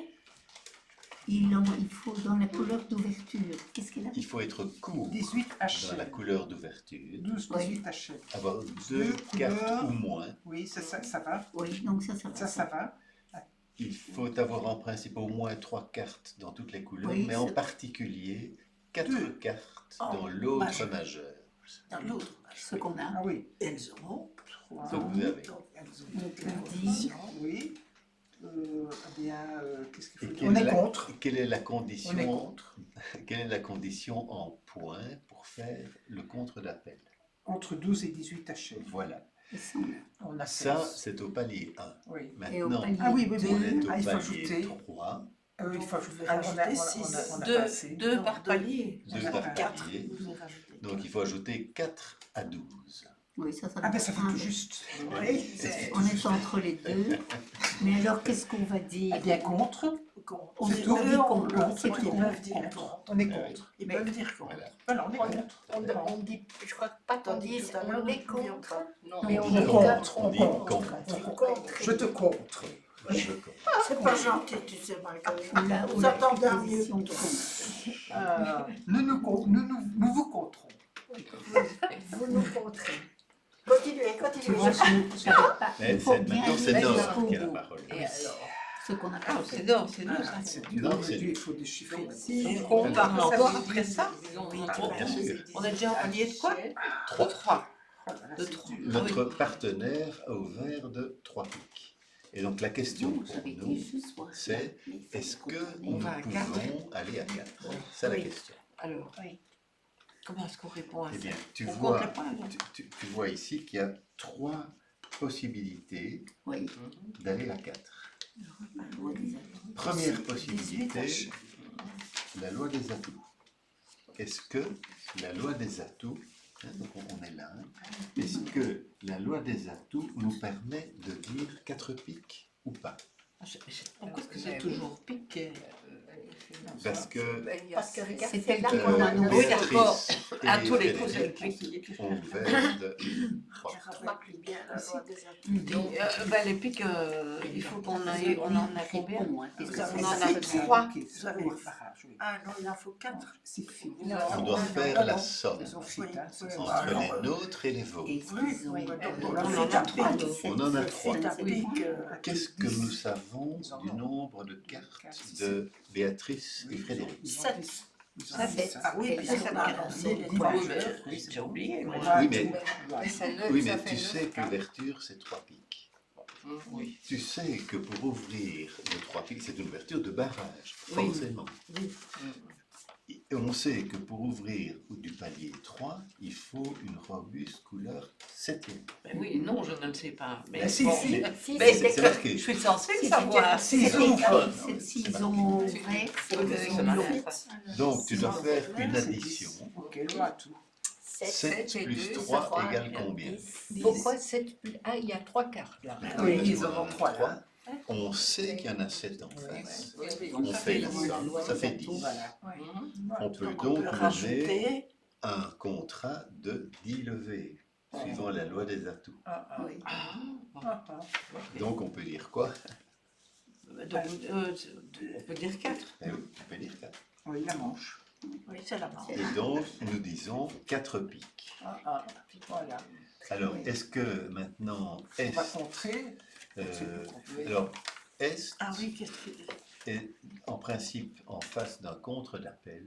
il faut dans la couleur d'ouverture. Qu'est-ce qu'il a? Il faut être court 18 dans la HL. couleur d'ouverture, 12, Oui. 18 HL. avoir Deux deux cartes couleurs. ou moins. Oui, ça va. Oui, donc ça va. Ça va. Il faut avoir en principe au moins 3 cartes dans toutes les couleurs, Oui, mais en c'est- particulier 4 Deux. cartes Oh, dans l'autre majeur. majeur. Dans l'autre. Ce qu'on a. Ah oui. Elles auront. 3. Donc vous avez. Donc elles Donc, auront. on dit- Oui. Eh bien, qu'est-ce qu'il Et faut quelle On est est la- contre. Quelle est la On est condition, contre. quelle est la condition en points pour faire le contre d'appel? Entre 12 et 18 HL. Voilà. ils sont là. On a 16. Ça, c'est au palier 1. Oui. Et au Maintenant, palier Ah oui, oui, deux, on est au Ah, il faut palier ajouter. 3, Il faut Donc, vous ajouter. pouvez Ah, rajouter 6. on a pas assez. 2 par palier. deux On a par pas. palier. Vous pouvez rajouter. Donc il faut ajouter 4 à 12. Oui, ça Ah ben ça fait un. tout juste. Oui, On est entre les deux. Mais alors, qu'est-ce qu'on va dire? Eh bien contre. On C'est est tout. on dit contre, c'est Ils tout. peuvent dire Contre. contre. On est Ah oui. contre. Ils Mais- peuvent dire contre. Voilà. Voilà, on est contre. On dit, je crois pas qu'on Tandis dise tout à l'heure, on nous est ne pouvions contre. pas. Non, Mais On on est dit contre. On On dit contre. contre. On contre. Je te contre. Je compte. C'est pas gentil, tu sais, Marguerite. Là où Vous la entendez mieux. position compte. Nous vous controns. Vous nous contrez. Continuez, Tu continuez. vois, Ça va pas. Mais Il faut bien maintenant, c'est dire Nord jusqu'au qui a la bout. parole. Et alors, Ce qu'on a Ah, pas c'est fait. non, c'est nous, ça. c'est Non, dur. c'est Il faut déchiffrer. Et on parle encore après ça. Bien sûr. On est déjà au palier de quoi? De 3. De 3. Notre partenaire a ouvert de 3 piques. Et donc la question Donc, pour j'avais dit nous, juste voir. c'est Mais il faut est-ce que retourner. nous va à quatre. pouvons aller à 4? C'est la Oui. question. Alors, Oui. comment est-ce qu'on répond à Eh ça? bien, tu On compte vois, les points, non? tu vois ici qu'il y a 3 possibilités Oui. d'aller à 4. La loi des atouts. Première possibilité, la loi des atouts. Est-ce que la loi des atouts, hein, donc on est là, hein, est-ce que la loi des atouts nous permet de dire 4 piques ou pas? Pourquoi est-ce que c'est toujours piqué? Parce que Ben, il y a- Parce que regarde, C'est c'est là elle qu'on a nos Oui, d'accord. Béatrice À et tous les coups, c'est Frédéric le pic. ont ouvert de 3. Je rappelle plus bien la loi des atouts. Donc, ben, les pics, il faut qu'on aille, on en a combien? bon, hein, parce que Vous avez On en a six, trois. Ok, Vous avez- pour le barrage, oui. Ah non, il en faut 4. C'est fini. Non, On doit faire la somme Ils ont fait, hein, c'est Oui, ça. entre les nôtres et les vôtres. Et ils ont Oui, Donc on on en a a fait trois. 4 On en a 3. C'est un pic. Qu'est-ce que nous savons Ils en du ont. nombre de cartes de Béatrice et Frédéric? Ils ont 7. 10. Ils ont Ça 10, fait. hein. Ah oui, puisqu'on a annoncé les trois joueurs. J'ai oublié. moi. Voilà, Oui, mais- tout. Mais c'est neuf, Oui, ça mais fait tu neuf sais que cartes. l'ouverture, c'est 3 piques. Oui. Tu sais que pour ouvrir le 3 piques, c'est une ouverture de barrage, Oui. forcément. Et on sait que pour ouvrir du palier 3, il faut une robuste couleur 7e. Ben oui, non, je ne le sais pas. Mais Ben si, bon, si. mais- Si, mais c'était C'est marqué. je suis censée le Si, savoir. S'ils ouvrent, S'ils ont ouvert, c'est Oui, qu'ils ça ont m'a l'ont. l'air. Donc tu dois faire une c'est addition. 10. Ok, voilà tout. 7 et plus deux, 3 égale combien? Pourquoi 7 plus... Ah, il y a 3 cartes là. Oui, Parce ils qu'on en ont a 3 trois. là. On sait qu'il y en a 7 en face. Oui, oui. On fait la somme, ça fait 10. Voilà. Mhm. On peut Donc on donc peut donner rajouter. un contrat de 10 levées, suivant la loi des atouts. Ah, ah. Oui. Ah, ah. Donc on peut dire quoi? Donc, on peut dire 4. Eh oui, on peut dire 4. Oui, la manche. Oui, c'est la manche. Et donc nous disons 4 piques. Ah, ah. Voilà. Alors est-ce que maintenant On va Est, contrer. alors Est Ah oui, qu'est-ce que tu est en principe en face d'un contre d'appel,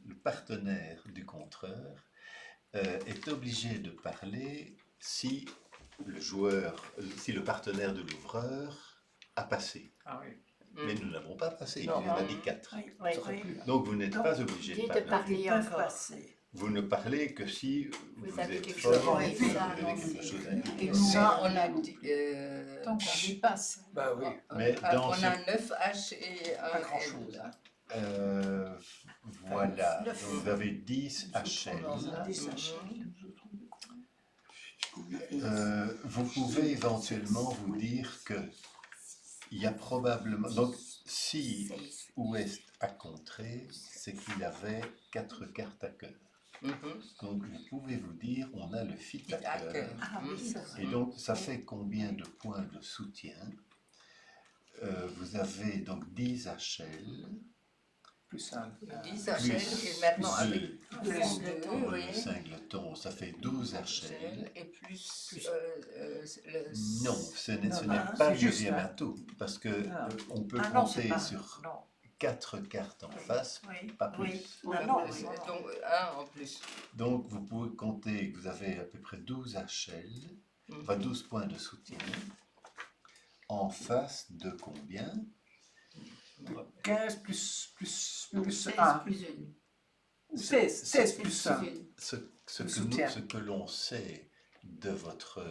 le partenaire du contreur est obligé de parler si si le partenaire de l'ouvreur a passé. Ah oui. Mais nous n'avons pas passé, il Non. en a dit 4. Oui, Ça sera oui. plus. Donc vous n'êtes Donc, pas obligé de obligé de parler. parler. Ils peuvent encore. passer. Vous ne parlez que si vous avez êtes quelque fort, chose et à que vous dire, avez non, quelque c'est- chose à dire. Et nous, nous, ça, on a dit... Donc on dépasse. Bah oui. Mais dans on ce- a 9 H et Pas 1 grand-chose, L. hein. Voilà, Neuf. donc vous avez 10 HL. Des sachets. Vous pouvez éventuellement vous dire que il y a probablement... Donc, si Ouest a contré, c'est qu'il avait 4 cartes à cœur. Mhm. Donc, vous pouvez vous dire, on a le fit à À cœur. cœur. Ah oui, ça Et donc, ça fait combien de points de soutien? Vous avez donc 10 HL, Plus un. 10 HL et maintenant plus avec deux plus 2, pour oui. le singleton, ça fait 12 HL. Et plus Non, ce n'est Non, ce non, n'est c'est pas le juste neuvième là. atout, parce que Ah. on peut Ah non, c'est compter pas. sur Non. 4 cartes en face, Oui. pas plus. Oui. Donc, Ah non, donc 1 en plus. Donc vous pouvez compter que vous avez à peu près 12 HL, enfin 12 points de soutien, en face de combien? 15 plus 16 1. plus une. 16 plus 1. Ce Le que soutien. ce que l'on sait de votre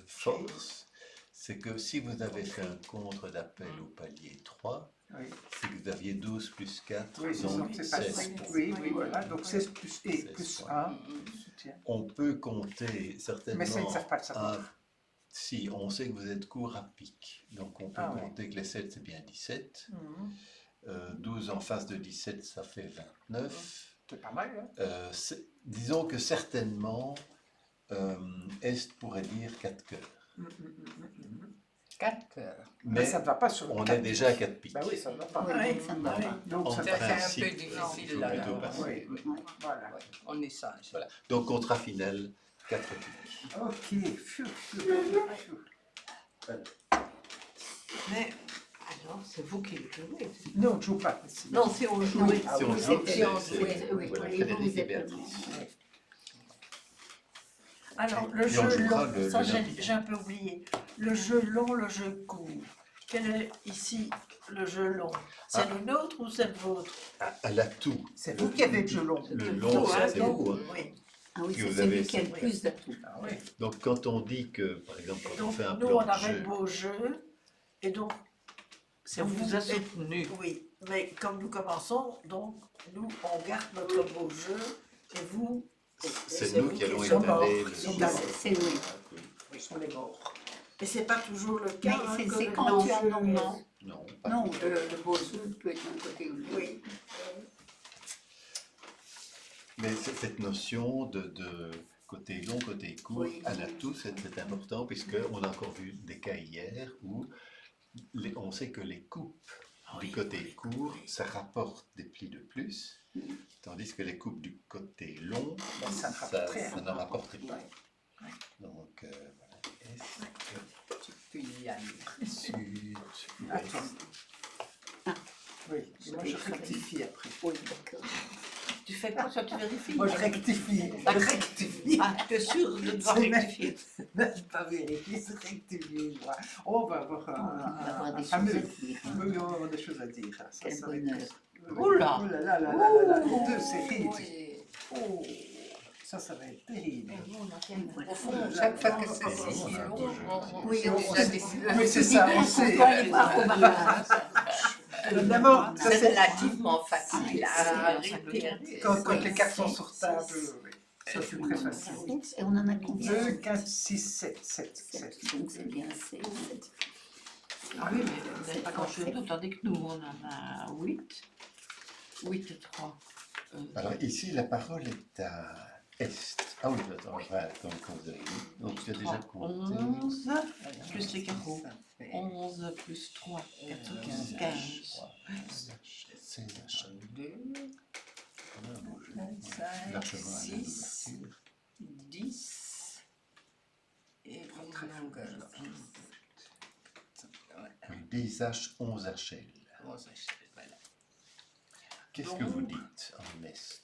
force, c'est que si vous avez fait un contre d'appel au palier 3, Oui, c'est que vous aviez 12 plus 4, oui c'est donc ça. C'est pas 16 points. Oui, oui, voilà. Donc 16 plus, et 16 plus points. 1. Soutien. On peut compter certainement... Mais ça, ils ne savent pas le savoir. Si, on sait que vous êtes court à pic, donc on peut Ah ouais. compter que les 7 c'est bien 17, Mhm. 12 en face de 17 ça fait 29. C'est pas mal, hein? Disons que certainement, Est pourrait dire 4 cœurs, 4 cœurs. Mais mais ça ne va pas sur le on 4 est déjà à 4 piques. Bah oui, ça ne va pas. Oui, ça ne va oui. pas. Donc En ça C'est va. principe, un peu il difficile faut là. plutôt là. passer. Oui, voilà. Ouais, on est sage. Voilà. Donc contrat final, 4 piques. Ok, pfiou, pfiou. Mais alors, c'est vous qui le jouez. Non, on ne joue pas. Non, si on jouait. Si on joue, c'est- oui, voilà, oui, Frédéric vous et êtes Béatrice. Alors, le Et on jeu jouera long, le ça lundi. j'ai un peu oublié. Le jeu long, le jeu court. Quel est ici le jeu long? C'est Ah. le nôtre ou c'est le vôtre? À l'atout, C'est vous qui avez le jeu long. le long, Ah, c'est donc, vous. Hein. Oui. Ah oui, Que c'est vous avez celui qui a le fait. plus d'atouts. Ah oui. Donc quand on dit que, par exemple, quand on Donc, fait un nous, plan on de avait jeu, le beau jeu. Et donc, c'est On vous a et- soutenu. Oui, mais comme nous commençons, donc, nous, on garde notre beau jeu. Et vous, c'est nous vous qui allons êtes morts. étaler le Sont jeu. morts. C'est oui. Ils sont les morts. Et c'est pas toujours le Mais cas. hein, c'est que c'est le quand beau tu as jeu- non, non. Non, pas Non, le beau jeu peut être d'un côté ou de l'autre. Oui, Mais cette notion de côté long, côté court, Oui. à l'atout, c'est important, puisqu'on a encore vu des cas hier où on sait que les coupes du côté court, ça rapporte des plis de plus, tandis que les coupes du côté long, Ça ne ça, rapporte rien. ça ne rapporte pas. Ouais. Donc, voilà. Tu peux y aller. Sud, Attends. ouest. Oui, et moi je rectifie après. Oui, d'accord. Tu fais quoi, ça tu vérifies? Moi je rectifie. Ah, Je rectifie. Ah, tu es sûr de devoir C'est rectifier? Même pas vérifier, c'est rectifier. Moi. On va avoir On va avoir des fameux. choses à dire. Oui, on va avoir des choses à dire. Ça, Quel ça va être- bonheur. Oui. Oula. Oh là là là là là là. Les deux séries. Oui. Oh, ça va être terrible. Au fond, chaque fois que c'est si long, Oui, c'est on déjà sait. des- Oui, c'est ça, on On sait. doit aller voir au mariage. Évidemment, ça C'est c'est relativement facile à c'est- repérer. quand les cartes sont c'est- sur table. c'est- Oui. Ça c'est très facile. Et on en a combien? 2, 4, 6, 7, 7, 7. Donc c'est bien, c'est 7. Ah oui, mais vous n'avez pas grand-chose d'autre, tandis que nous, on en a 8. 8 et 3. Alors ici, la parole est à est. Ah oui, attends, voilà, donc tu as déjà compté. 11, plus les carreaux. Ça fait 11 plus 3, 14, 15. 16 achats. 2, 5, Largement à 6, l'ouverture. 10 et une longueur. Oui, 10 H, 11 HL. Bon, ça, voilà. Qu'est-ce que vous dites en est?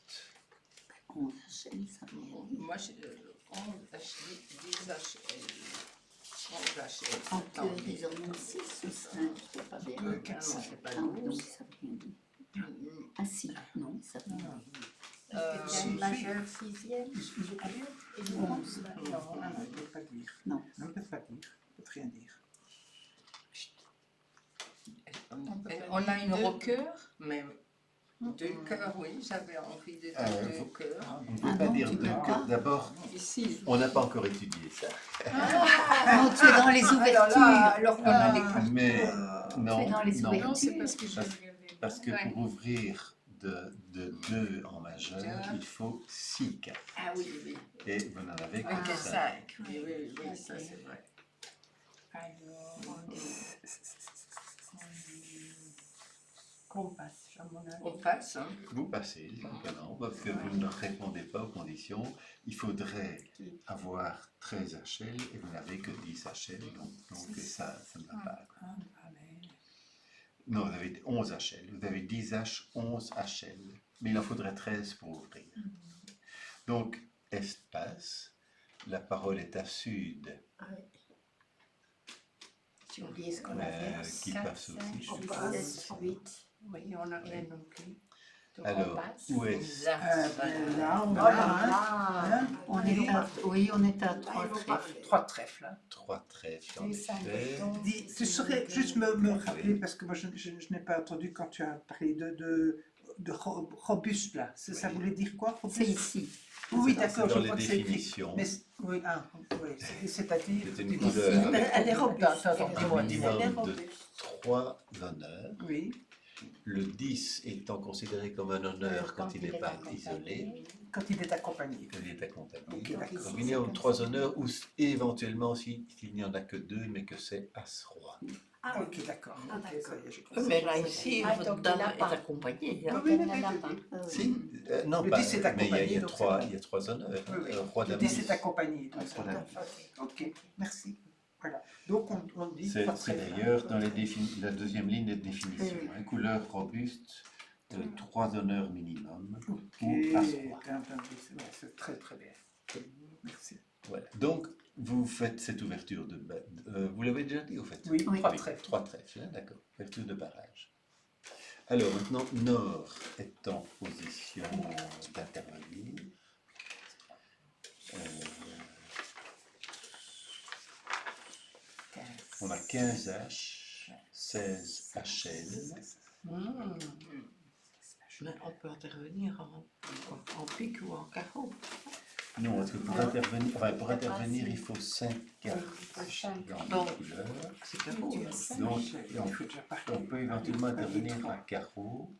On achète, ça va. Moi, 11 HL, 10 HL. 11 HL. En Tant cœur, mieux. ils en ont 6 ou 5, je ne sais pas bien. 2, Ah 4, non, 5. c'est pas Ah, donc 12. ça vient de... Ah si, non, ça vient de... C'était une majeure sixième. Et une Non. onze. Non, on ne peut pas dire. Non. On ne peut pas dire. On ne peut rien dire. On a une roqueur, mais deux cœurs, oui, j'avais envie de dire deux cœurs. On ne peut Ah pas non, dire tu deux peux cœurs. pas. D'abord, Ici. on n'a pas encore étudié ça. Non, tu es dans les Alors ouvertures. là, alors qu'on a les Mais Tu es non, dans les non. ouvertures. Parce que Ouais. pour ouvrir de 2 en majeur, il faut 6 cartes. Ah oui, oui. Et vous n'en avez Oui, que que 5. 5. Oui, oui, oui, ça c'est vrai. Alors, qu'on passe, à mon avis. On passe, hein. Vous passez, simplement, parce que vous ne répondez pas aux conditions. Il faudrait avoir 13 HL et vous n'avez que 10 HL, donc ça ne va pas. Non, vous avez 11 HL, vous avez 10 H, 11 HL, mais il en faudrait 13 pour ouvrir. Donc, Est passe, la parole est à Sud, J'ai oublié ce qu'on avait. qui passe aussi. On je passe. pense. 7, 8. Oui, on n'a rien non plus. Donc Alors, on passe. où est Là, on Oh a là là. On est à, oui, on est à 3 trèfles. 3 trèfles. Hein. 3 trèfles en Les cinq effet. bâtons, Tu saurais juste me rappeler, parce que moi je n'ai pas entendu quand tu as parlé de robuste là. Ça Oui. voulait dire quoi, C'est robuste? ici. Oui, C'est d'accord, dans je les crois que c'est écrit. définitions. Mais oui, c'est-à-dire. C'est une tu- couleur Elle est robuste. Attends, un dis-moi. Elle est minimum de robuste. 3 honneurs. Oui, Le 10 étant considéré comme un honneur quand il n'est pas isolé, quand il est accompagné. quand il est accompagné. Ok, d'accord. Donc, minimum 3 honneurs, ou éventuellement s'il n'y en a que 2, mais que c'est As-Roi. Ah, Ok, d'accord. Ah, Ok, d'accord. ça y est, j'ai compris. Mais là, ici, Ah, votre donc, dame il n'a est pas. accompagnée. Oui, hein. oui, Donne oui, la oui, lapin. oui. Si, non, Le pas, 10 est mais il y accompagné, a donc c'est 3, bon. il y a 3 honneurs. Oui, oui. Roi Le d'Amis. 10 est accompagné. donc Roi d'Amis. Ok, merci. Voilà. Donc on dit C'est 3 c'est trèfles. d'ailleurs dans la deuxième ligne de définition. Hein, couleur robuste, 3 honneurs minimum, Ok, ou As-Roi. c'est très très bien. Merci. Voilà. Donc, vous faites cette ouverture de... vous l'avez déjà dit, au fait? Oui, Oui. 3 trèfles. 3 trèfles, hein, d'accord. Ouverture de barrage. Alors, maintenant, Nord est en position d'intervenir. On a 15 H, 16 HL. Mais on peut intervenir en pique ou en carreau. Non, parce que pour intervenir, il faut 5 cartes dans Donc, les couleurs. C'est carreau. hein. Donc, Il faut déjà parler. on peut éventuellement intervenir à carreau.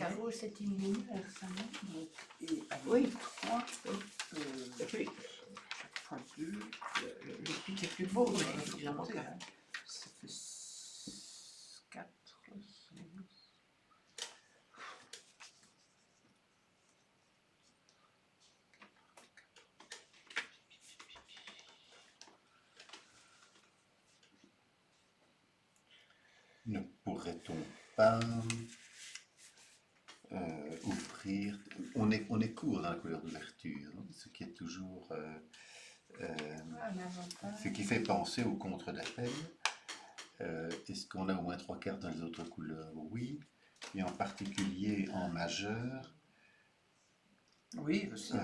carreau, c'est une lumière, ça, non? Et avec Oui. 3, Et puis, chaque fois 2, le petit est plus beau, mais évidemment. ça fait 4, 5. Ne pourrait-on pas ouvrir... On est court dans la couleur d'ouverture, hein, ce qui est toujours... Un avantage. ce qui fait penser au contre d'appel. Est-ce qu'on a au moins 3 cartes dans les autres couleurs? Oui. Et en particulier en majeur, Oui, aussi.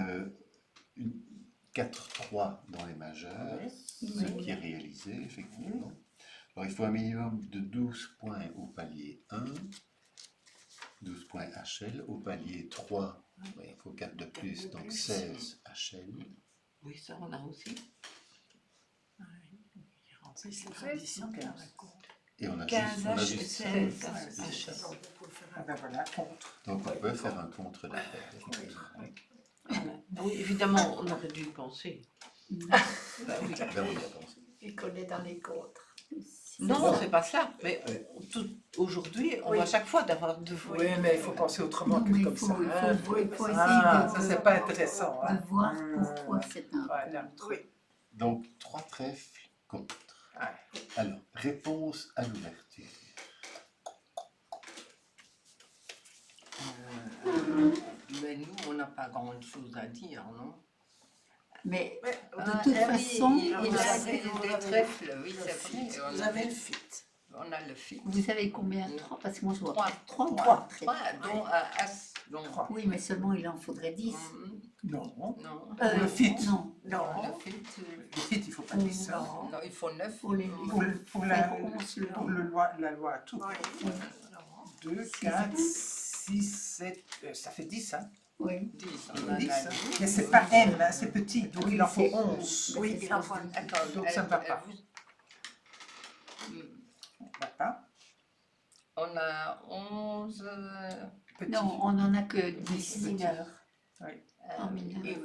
4-3 dans les majeurs, Oui. ce qui est réalisé, effectivement. Alors, il faut un minimum de 12 points au palier 1, 12 points HL. Au palier 3, il faut 4 de plus, donc 16 HL. Oui, ça, on a aussi. C'est fait, l'addition donc, qui a compte. Et on a 15 juste, on a H, juste 16 16 H. HL. Donc, vous pouvez faire Ah un ben voilà, contre. Donc, on peut faire un contre d'appel. effectivement. Oui, évidemment, on aurait dû y penser. Bah oui. Ben, on y a pensé. Et qu'on est dans les contres. Non, c'est pas ça. Mais aujourd'hui, on Oui. va à chaque fois d'avoir deux fois. Oui, mais il faut penser autrement Non, que mais comme ça. hein. il faut essayer Ah, de, ça c'est pas intéressant. Hein. de voir pourquoi c'est un. Voilà. Oui. Donc, 3 trèfles contre. Ouais. Alors, réponse à l'ouverture. Mais nous, on n'a pas grand-chose à dire, non? Mais Mais de toute façon, il vous a avez- des trèfles, oui, c'est vrai. vous avez le fit. On a le fit. vous avez combien? 3? Parce que moi je vois 3, 3 ou 3, 3. dont As. Donc, Trois. Oui, mais seulement il en faudrait 10. Non. non. Le fit. Non, Non. Le fit, Le fit, il faut pas dire ça. Non. non, il faut 9. pour les Pour la loi à tout. Oui. 2, 4, 6, 7, ça fait 10, hein. Oui. 10, on en a 10, hein. 10. Mais c'est pas M, hein, c'est petit, donc Oui, il en faut c'est- 11. Oui, il en faut un. Attends, Donc ça ne va pas. vous- Va pas. On a 11. Petit. Non, on n'en a que 10. Mineur. En mineur. Et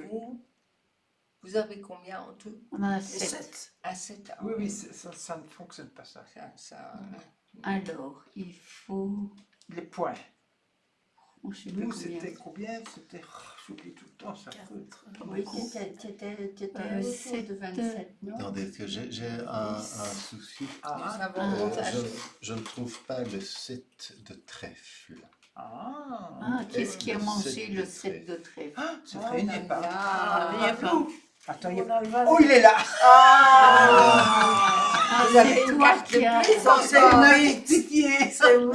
vous avez combien en tout? On en a 7. 7. À 7. Oui, oui, ça ne fonctionne pas ça. Alors, il faut. Les points. Je sais plus Nous, combien. c'était combien? C'était. J'oublie tout le temps, ça. Oui, tu étais autour sept, de 27, non? Attendez, parce que j'ai un souci. Ah, Je ne trouve pas le 7 de trèfle. Ah, qu'est-ce qui a Le mangé sept le de 7 de trèfle? Ah, c'est vrai, il n'y est pas. Ah, il y a pas. Attends, il y a... On a le vase. Oh, il est là! Ah, Vous avez c'est une toi carte qui as. Donc c'est On a 8. rectifié! C'est 8.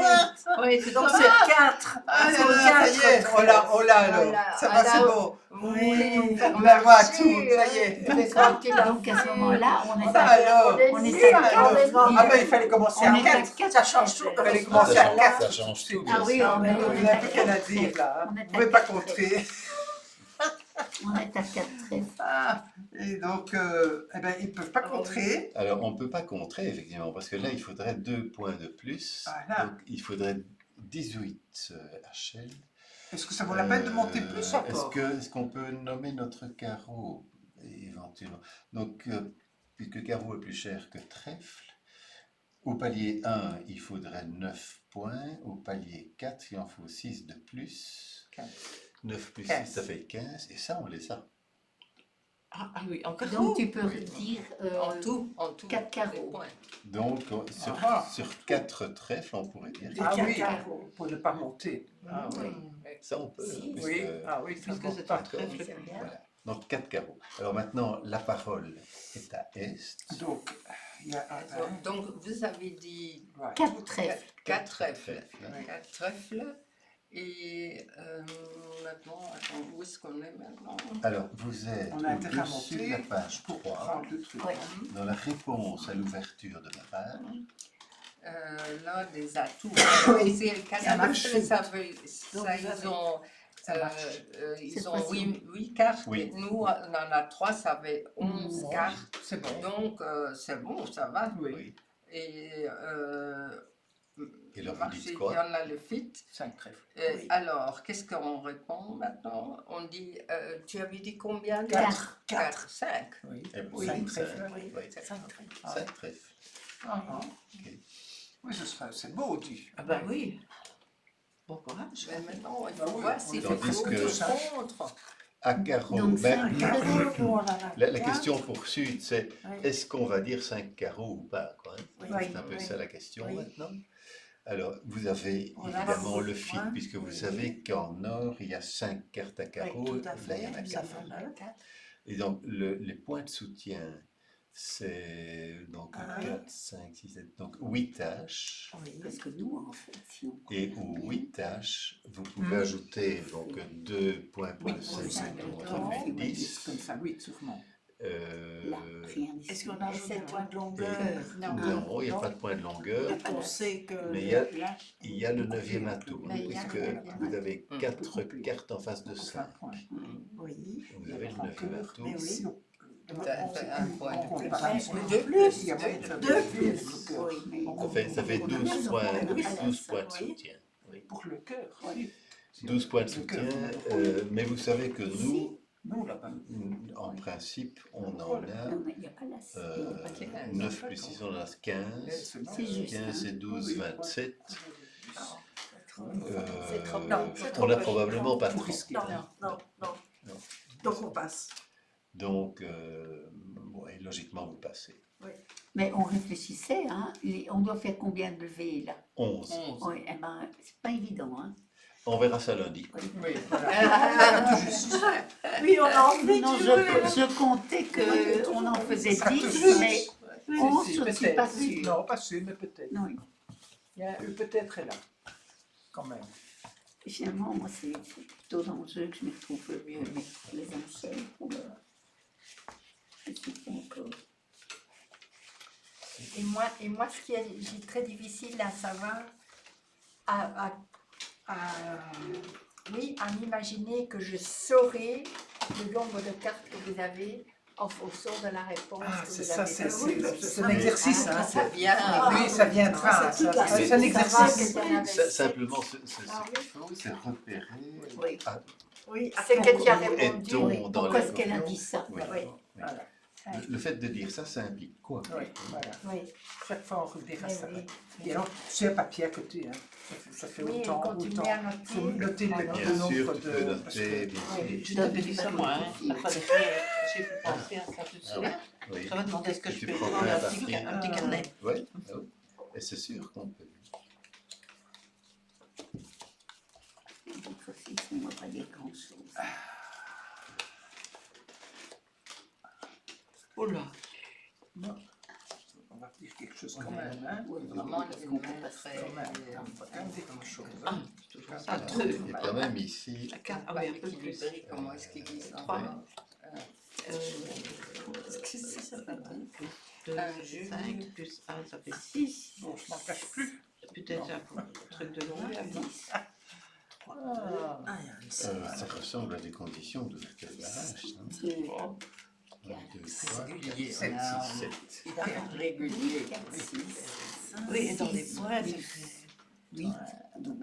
Oui, c'est Donc ça. c'est 4. Ah, C'est ça y est, oh là alors. Voilà. Ça va, c'est Alors, bon. Vous voulez nous faire La voix à marcher, tout, ça y est. Donc à ce moment-là, on est Ah, à alors. on est à Ah, ben il fallait commencer On à est à 4. 4. Ça change tout. Il fallait commencer à 4. Ça change tout. Ah oui, on Il est n'y a à plus qu'à la 4 dire là. hein. On est Vous à ne pouvez pas quatre. contrer. On est à 4 trèfles. Ah, et donc, eh ben, ils ne peuvent pas contrer. Alors, on ne peut pas contrer, effectivement, parce que là, il faudrait 2 points de plus. Voilà. Donc, il faudrait 18 HL. Est-ce que ça vaut la peine de monter plus encore? Est-ce qu'on peut nommer notre carreau, éventuellement? Donc, puisque carreau est plus cher que trèfle, au palier 1, il faudrait 9 points. Au palier 4, il en faut 6 de plus. 9 plus 6, 15. ça fait 15. Et ça, on les a. Ah oui, encore Donc tu peux dire En tout, 4 carreaux. les points. Donc, Ah. sur 4 trèfles, on pourrait dire. Ah oui, carreaux. pour ne pas monter. Ah oui. Ça, on peut. Si. puisque- Oui, ah oui, ça Puisque monte c'est pas. un trèfle. c'est bien. Voilà. Donc 4 carreaux. Alors maintenant, la parole est à Est. Donc, il y a un. Donc, vous avez dit Voilà. 4 trèfles. 4 trèfles. trèfles. 4 trèfles. Et maintenant, attends, où est-ce qu'on est maintenant? Alors, vous êtes On a intérêt à au-dessus de monter la page pour 3, prendre le truc. Ouais. dans la réponse à l'ouverture de la page. Là, des atouts. Oui, C'est le 4 ça marche. trèfles, ça, Donc, ça, vous avez- ils ont. Ça marche. Ils Cette ont fois-ci. 8 cartes. Oui. Nous, on en a 3, ça avait 11 Bon, cartes. C'est bon. Donc, c'est bon, ça va. Oui. Oui. Et Et là, vous marché, dites il y quoi? en a le fit. 5 trèfles. Oui. Alors, qu'est-ce qu'on répond maintenant? On dit, tu avais dit combien? 4. 4, 5. Oui. Oui. 5 trèfles. Oui. Oui. 5 trèfles. Ah. 5 trèfles. Ah, Ok. oui, c'est beau, dit. Ah ben oui. Bon courage. Mais maintenant, il Bah faut oui, voir on si est c'est tandis pour que- ou contre. À carreau, Donc, ben, 5 Carreau, voilà, la quatre. question pour Sud, c'est Oui. est-ce qu'on va dire 5 carreaux ou pas, quoi, hein? Oui. C'est un peu Oui. ça la question Oui. maintenant. Alors, vous avez On a évidemment la le faute, fit, hein. puisque vous Oui. savez qu'en or, il y a 5 cartes à carreaux, tout à là, fait, il y en a ça 4. fait neuf. Et donc, les points de soutien, c'est donc Un. 4, 5, 6, 7, donc 8 H. Oui. Parce que nous, en fait, si on Et comprend au bien, 8 H, vous pouvez ajouter donc 2 points pour le Oui, 5, c'est 7, comme 8, comme 10. ça, oui, sûrement. là, rien Est-ce ici. qu'on ajoute des points de longueur? Non, il n'y a pas de point de longueur. Donc on sait que Mais il y a- là, Il y a le 9e atout, Mais il y a puisque le 9e vous avez atout. 4 cartes en face de 5. oui. Vous avez le 9e atout. Mais oui. T'as un point de plus. De plus. Il y a moyen de faire De deux plus. pour le cœur. Oui, mais Ça fait 12 points, Oui, 12 points de oui. soutien. Oui. Pour le cœur, Oui. si. 12 points de Le cœur, soutien, on a- mais vous savez que nous, Non, là-bas. en principe, on en Non, a mais il n'y a pas la il y a pas de- 9 plus 6, on en a 15. C'est juste. 15 et 12, 27. C'est trop- Euh, non, c'est trop on n'a peu. probablement pas Pour 30. risquer. non. Non. Donc on passe. Donc, ouais, logiquement, vous passez. Mais on réfléchissait, hein. On doit faire combien de levées là? 11. 11. Oui, eh ben, c'est pas évident, hein. On verra ça lundi. Oui. Oui, on a envie Non, de jouer. je comptais qu'on en faisait Ça 10, touche. mais Oui, 11, si, je ne suis peut-être. pas sûre. Non, pas sûr, mais peut-être. Non, Il y a peut-être là, quand même. finalement, moi, c'est plutôt dans le jeu que je me retrouve le mieux, mais les enchères, je suis pas encore. Et moi, ce qui est très difficile à savoir, oui, à m'imaginer que je saurai le nombre de cartes que vous avez en fonction de la réponse Ah, que c'est vous ça, avez c'est donnée. c'est un exercice. Hein, Ça c'est- vient. oui, ça viendra. c'est toute la- C'est un exercice. Savoir qu'il y en avait sept. Simplement, ce Ah qu'il faut, c'est repérer Oui. à Oui, C'est qu'elle qui a où répondu. est-on Oui, dans pourquoi la est-ce qu'elle a confiance. dit ça? Oui. Oui. Voilà. Le fait de dire ça, ça implique quoi? Oui, voilà. Oui, Chaque fois, on redira oui, ça. oui. Et alors, c'est un papier à côté. Hein. Ça fait Oui, autant. continuer à noter. Il faut noter Ah, le non. Bien nombre sûr, de. tu peux parce que- noter, bien Oui. sûr. Je t'avais dit ça moi, hein. La fois dernière, j'ai pu penser à ça tout de Ah suite. oui. Je vais demander est-ce que je Tu peux prends prendre un un papier. petit carnet. Oui, oui. Et c'est sûr qu'on peut. Donc, ça, c'est- on ne va pas dire grand-chose. Oh là. On va dire quelque chose quand même. Hein. Vraiment, Parce une qu'on peut main pas très. Quand même. On va quand même dire quelque chose. Ah, Hein. c'est toujours ça. Alors, Deux. il y a quand même ici, La carte, ah Pas oui, un peu plus. équilibré, comment est-ce qu'ils disent en Trois. France? Qu'est-ce que ça fait? 2, Un jeu. 5, plus 1, ça fait 6. Bon, je m'en cache plus. Peut-être un truc de longueur. non? Ah. ça ressemble à des conditions d'ouverture de barrage. Hein. 2, 1, 2, 3, Régulier. 5, Ah, 6, 7. hyper régulier. 4, 6, Oui, et dans les points, ça fait 8, 12,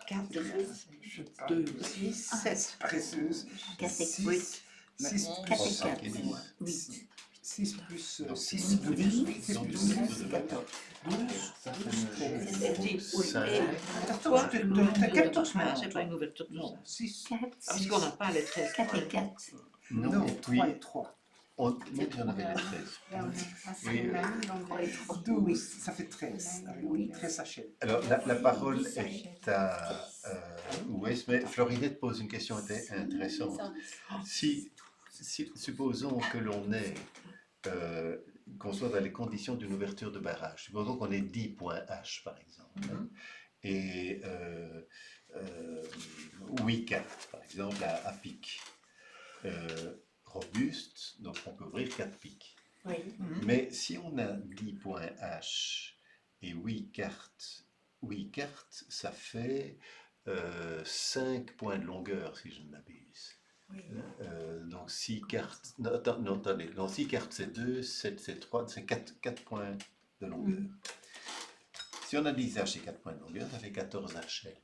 4, Je sais pas. 2, 6, 7. Précieuse. 4 et 6 6 4 4 et plus 4, 10. 8, 6 plus Donc, 6 plus 10, 12. Donc, 12, 12, 14. 10. Toi, Toi, tu le as 14 Ah, maintenant. j'ai pas une ouverture de ça. Non, 6. 4, Parce qu'on n'a pas les 13. 4 et 4. Non, oui, 3 et 3. même si on avait les 13. Là, on est assez Oui, même, donc, 3 et 3. 12, ça fait 13. Oui. 13 sachets. Alors, la parole est à Ouest, mais Florinette pose une question intéressante. Si, supposons que l'on est, qu'on soit dans les conditions d'une ouverture de barrage, supposons qu'on ait 10 points H par exemple, hein, et 8 cartes par exemple à pique. Robuste, donc on peut ouvrir 4 piques. oui. Mais si on a 10 points H et 8 cartes, ça fait 5 points de longueur, si je ne m'abuse. Donc 6 cartes, non, attendez, 6 cartes c'est 2, 7 c'est 3, c'est 4 points de longueur. Si Si on a 10 H et 4 points de longueur, ça fait 14 HL.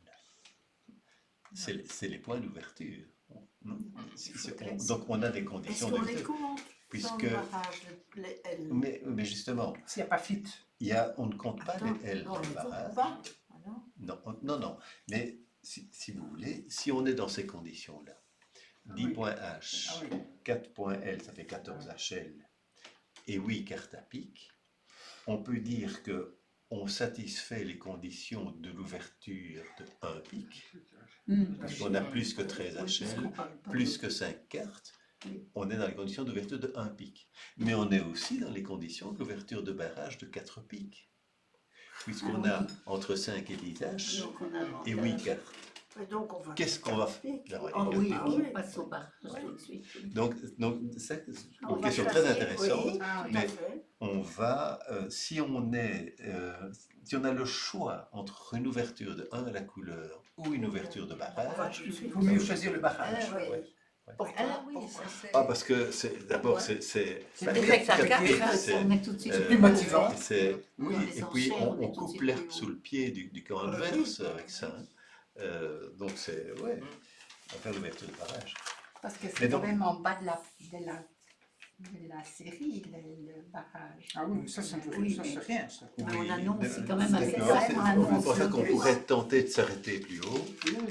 C'est les points d'ouverture. Donc on a des Est-ce conditions qu'on les d'ouverture. compte Puisque, dans le barrage, les L? mais justement, S'il n'y a pas fit. on ne compte pas Attends, les L non, dans on le les compte barrage. pas. Ah non. Non. Mais si vous voulez, si on est dans ces conditions-là, 10 Oui. points H, Ah oui. 4 points L, ça fait 14 HL, et 8 cartes à pique, on peut dire que on satisfait les conditions de l'ouverture de 1 pique, parce qu'on a plus que 13 HL, plus que 5 cartes, on est dans les conditions d'ouverture de 1 pique. Mais on est aussi dans les conditions d'ouverture de barrage de 4 piques, puisqu'on a entre 5 et 10 H Donc on avance. et 8 cartes. Et donc on va. Qu'est-ce qu'on va faire? Oh oui, Ah on oui. passe au barrage tout de suite. Donc c'est On une va question classer, très intéressante. Oui, Ah oui. tout à mais- fait. On va, si on a le choix entre une ouverture de 1 à la couleur ou une ouverture de On va barrage, tout de suite. Il vaut mieux choisir le barrage. Ah oui. ouais. Pourquoi? Ah oui, Pourquoi? ça c'est. Parce que d'abord c'est C'est quatre spectaculaire. pieds, c'est- On est tout de suite C'est plus motivant. oui, Les et puis enchères, on on est tout de coupe suite l'herbe plus haut. sous le pied du camp adverse avec ça. Donc c'est, on va faire l'ouverture de barrage. Parce que Mais c'est donc- quand même en bas de la série, le barrage. Ah oui, ça c'est Oui, ça, mais- c'est rien. Ça. Mais on Oui, annonce, de- c'est quand même assez d'accord, vraiment c'est annonce pour ça le qu'on plus. pourrait tenter de s'arrêter plus haut.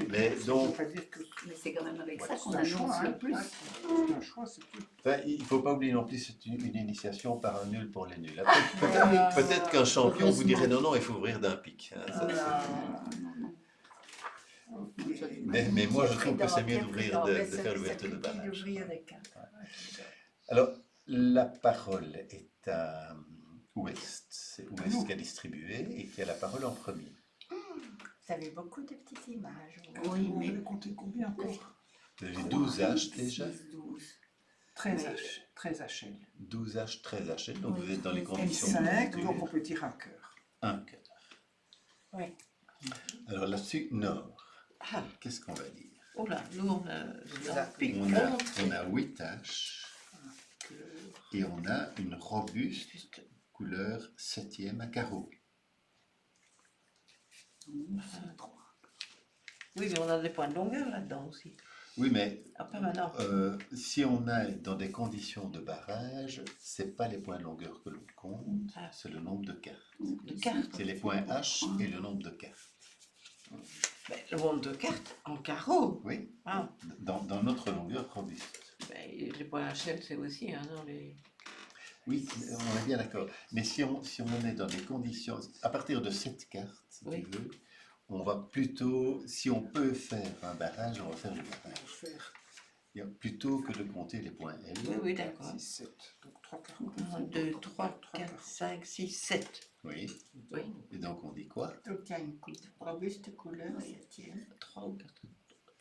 Mais ça donc- veut pas dire que Mais c'est quand même avec Ouais, ça qu'on c'est un annonce choix, hein. le plus. C'est un choix, c'est tout. Enfin, il ne faut pas oublier non plus, c'est une initiation par un nul pour les nuls. Peut-être qu'un champion vous dirait non, il faut ouvrir d'un pic. Hein, ça, mais moi, je trouve que c'est mieux d'ouvrir, de faire l'ouverture de barrage. d'ouvrir des cartes. Alors, la parole est à Ouest. C'est Ouest qui a distribué et qui a la parole en premier. Vous avez beaucoup de petites images. Oui, Vous mais avez compté combien encore? Vous avez 12 H déjà, 12. 13 H, 13 HL. 12 H, 13 HL, donc Oui, vous êtes dans les 13 Et conditions 5, donc on d'ouverture. peut dire un cœur. Un cœur. Oui. Alors là-dessus, Nord. Ah, Qu'est-ce qu'on va dire? oh là, nous on a un pic On a, contre. on a 8 H et on a une robuste Juste, couleur 7e à carreau. oui, mais on a des points de longueur là-dedans aussi. Oui, mais Après maintenant, si on est dans des conditions de barrage, c'est pas les points de longueur que l'on compte, Ah. c'est le nombre de cartes. de cartes. C'est les points H et le nombre de cartes. Ben, le nombre de cartes en carreau. Oui, Ah, dans notre longueur robuste. ben, les points HL, c'est aussi, hein, dans les. Oui, on est bien d'accord. Mais si on est dans des conditions, à partir de 7 cartes, si Oui. tu veux, on va plutôt, si on peut faire un barrage, on va faire le barrage. Et plutôt que de compter les points L. Oui, oui, d'accord. 6, 7. Donc 3 cartes. 1, 2, 3, 4, 5, 6, 7. Oui. Oui. Et donc on dit quoi? Donc il y a une robuste couleur 7e. 3 ou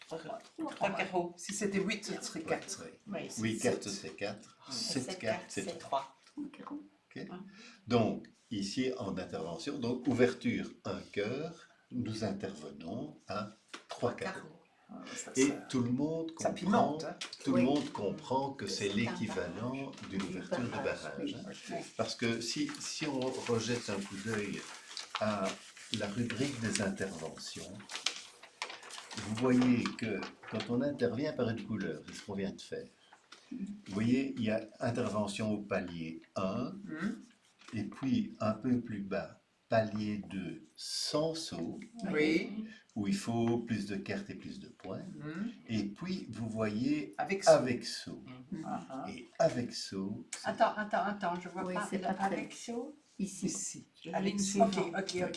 4. 3 carreaux. Si c'était 8, ce serait 4. Oui. Oui, 8 c'est cartes, sept. c'est 4. Et 7 sept cartes, c'est 3. 3. Donc, ici, en intervention, donc ouverture, un cœur, nous intervenons à 3 carreaux. Et tout le monde Ça comprend, pimente. Hein. tout Oui. le monde comprend que c'est C'est un l'équivalent d'une ouverture de barrage. Hein. Oui. Parce que si on rejette un coup d'œil à la rubrique des interventions, vous voyez que quand on intervient par une couleur, c'est ce qu'on vient de faire. Vous voyez, il y a intervention au palier 1, et puis un peu plus bas, palier 2 sans saut, Oui. où il faut plus de cartes et plus de points. Et puis, vous voyez Avec ça. avec saut. Ah, Et avec saut, c'est- Attends, je vois Oui, pas. c'est pas très- Avec saut, ici. Ici. La ligne Ok, suivante. ok.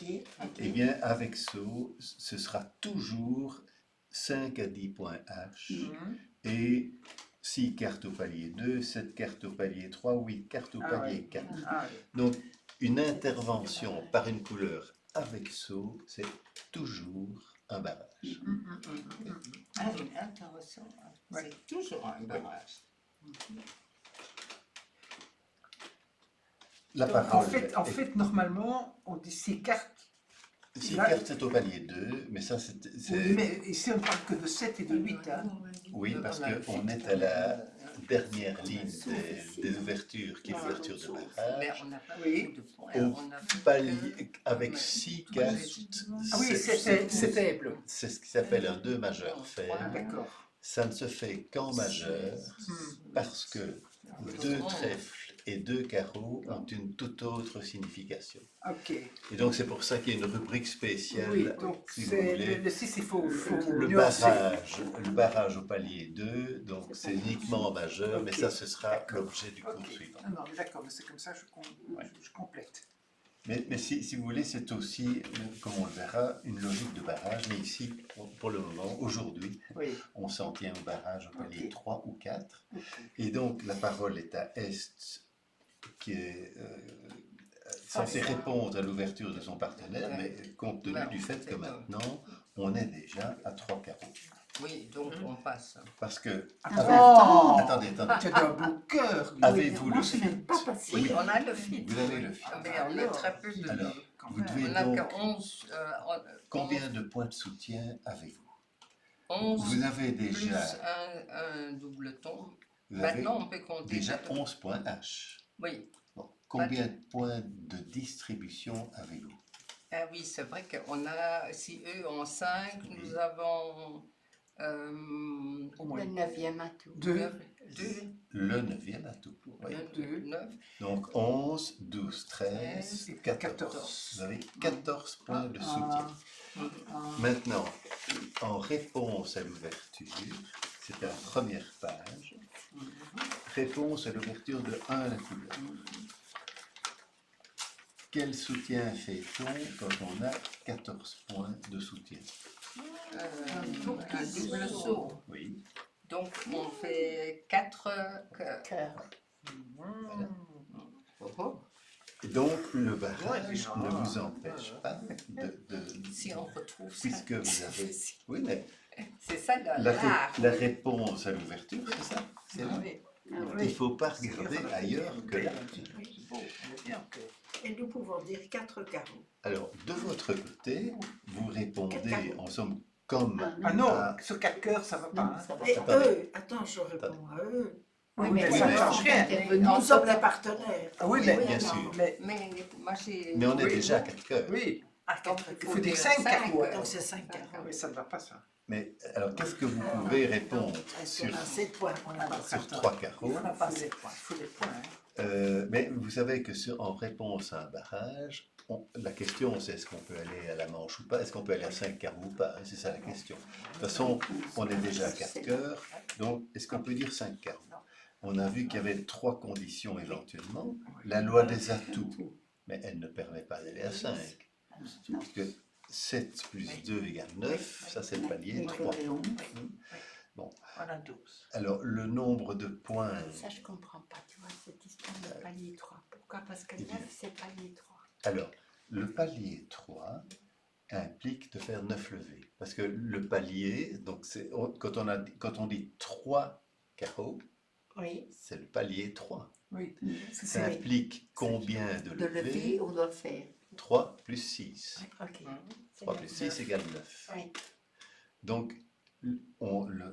eh bien, avec saut, ce sera toujours 5 à 10 points H et 6 cartes au palier 2, 7 cartes au palier 3, 8 cartes au Ah palier ouais. 4. Ah, oui. Donc, une intervention par une couleur avec saut, c'est toujours un barrage. Ah, une intervention, c'est toujours un barrage. La En parole fait, est- normalement, on dit ces cartes 6 Là- cartes, c'est au palier 2, mais ça, Oui, mais ici on parle que de 7 et de 8. Hein. Oui, parce On a le qu'on fait, est à la dernière ligne des ouvertures, qui est Ah, l'ouverture de Mais barrage. on n'a pas Oui. beaucoup de points. Au On a fait palier, avec mais- 6 mais- cartes, Ah oui, c'est faible. c'est ce qui s'appelle un 2 majeur Ah, faible. d'accord. Ça ne se fait qu'en majeur, parce que 2 trèfles et 2 carreaux ont une toute autre signification. Ok. Et donc c'est pour ça qu'il y a une rubrique spéciale, Oui, donc si vous c'est voulez. le 6, il faut Le nuancer. barrage au palier 2, donc c'est uniquement en majeur, mais Ok. ça ce sera D'accord. l'objet du cours Ok. suivant. Ah non, mais d'accord, mais c'est comme ça, je complète. Mais si vous voulez, c'est aussi, comme on le verra, une logique de barrage, mais ici, pour le moment, aujourd'hui, Oui. on s'en tient au barrage au palier Ok. 3 ou 4. Ok. Et donc la parole est à Est, qui est censé répondre à l'ouverture de son partenaire, mais compte tenu du fait que maintenant, on est déjà à 3 carreaux. Oui, donc on passe. Parce que, Oh, attendez, tu as un beau cœur. avez-vous Moi, le je n'aime fit? pas passer. Oui, on a le fit. Vous avez le fit. Mais on est très peu de. Alors, Quand vous même. devez On n'a donc, que 11. combien de points de soutien avez-vous? 11 Vous avez plus déjà, un double-ton. vous avez Maintenant, on peut compter. déjà quatre. 11 points H. Oui. Bon, combien de points de distribution avez-vous? Ah oui, c'est vrai qu'on a, si eux ont 5, nous avons Au Le moins 9e atout. 2. 2, Le 9e atout. Oui. 9. Donc 11, 12, 13, 14. Vous avez 14 points de soutien. Maintenant, en réponse à l'ouverture, c'est la première page, réponse à l'ouverture de 1 à la couleur. Quel soutien fait-on quand on a 14 points de soutien? Un double saut. Oui. Donc on fait 4 cœurs. Cœur. Et donc le barrage ne vous empêche pas Si on retrouve ça. puisque vous avez... Oui, mais C'est ça la l'art. réponse à l'ouverture, c'est ça. C'est là. Il ne faut pas regarder ailleurs que là. Et nous pouvons dire 4 carreaux. Alors, de votre côté, vous répondez en somme comme Ah non, à... sur 4 cœurs, ça va pas. Non, Hein. ça va Et pas. eux, attends, je réponds à eux. Oui, mais mais ça ça ne change rien. Nous sommes les partenaires. Ah oui, Oui, mais, oui, bien non. sûr. mais Moi j'ai. Mais on est Oui. déjà à 4 cœurs. oui, À 4 il carreaux. faut dire 5 carreaux. Donc c'est 5 carreaux. Ah oui, ça ne va pas ça. Mais alors, qu'est-ce que vous pouvez répondre Est-ce qu'on sur, a 7 points? On n'a pas sur 7 3 carreaux? On n'a pas Il 7 points. faut des points. Hein. Mais vous savez que en réponse à un barrage, la question c'est est-ce qu'on peut aller à la manche ou pas? Est-ce qu'on peut aller à 5 carreaux ou pas? C'est ça la question. De toute façon, on est déjà à 4 cœurs, donc est-ce qu'on peut dire 5 carreaux? On a vu qu'il y avait 3 conditions éventuellement. La loi des atouts, mais elle ne permet pas d'aller à 5. Parce que 7 plus 2 égale 9, ça c'est le palier 3. Bon, On a 12. alors le nombre de points, Ça, je comprends pas, tu vois, cette histoire de palier 3. Pourquoi? Parce que Eh 9, bien. c'est palier 3. alors le palier 3 implique de faire 9 levées. Parce que le palier, donc quand on dit 3 carreaux, Oui. c'est le palier 3. Oui, Ça implique combien de De lever, levées? on doit le faire. 3 plus 6. Ok. 3 plus 6 égale 9. Oui. Donc,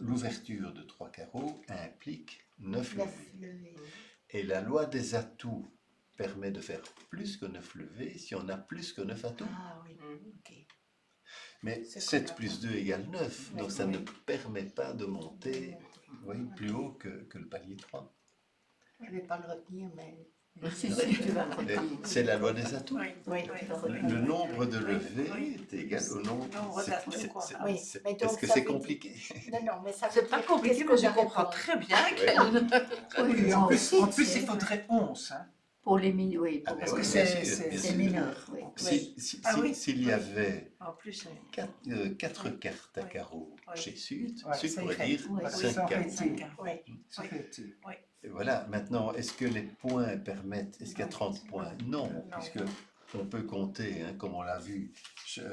l'ouverture de 3 carreaux implique 9 9 levées. levées. Et la loi des atouts permet de faire plus que 9 levées si on a plus que 9 atouts. Ah oui, ok. Mais C'est 7 correct. plus 2 égale 9. Donc, Oui, ça oui. ne permet pas de monter plus haut que le palier 3. Je ne vais pas le retenir, mais Si, si, tu vas le Mais retenir. c'est la loi des atouts. oui, tu vas retenir. Le nombre de levées est égal au nombre. Nombre d'atouts, quoi. Oui, mais donc Est-ce que ça c'est veut dire- compliqué? Non, non, mais ça veut C'est pas dire compliqué, qu'est-ce mais qu'on je va comprends répondre? très bien Ouais. oui, et moi en aussi, plus c'est- il faudrait 11. Hein. Pour les mineurs, oui. Ah Pour ben Parce oui, que bien c'est- sûr, c'est- bien les sûr. mineurs, oui. Ah oui. S'il y avait En plus, 4 cartes à Oui. carreaux Oui. chez Sud, Ouais, Sud ça pourrait irait. dire Ouais. 5 Ça aurait cartes. été. 5 carreaux. Oui. Ça aurait été. Et voilà, maintenant, est-ce que les points permettent, est-ce qu'il y a 30 points? Non, puisque on peut compter, hein, comme on l'a vu, sur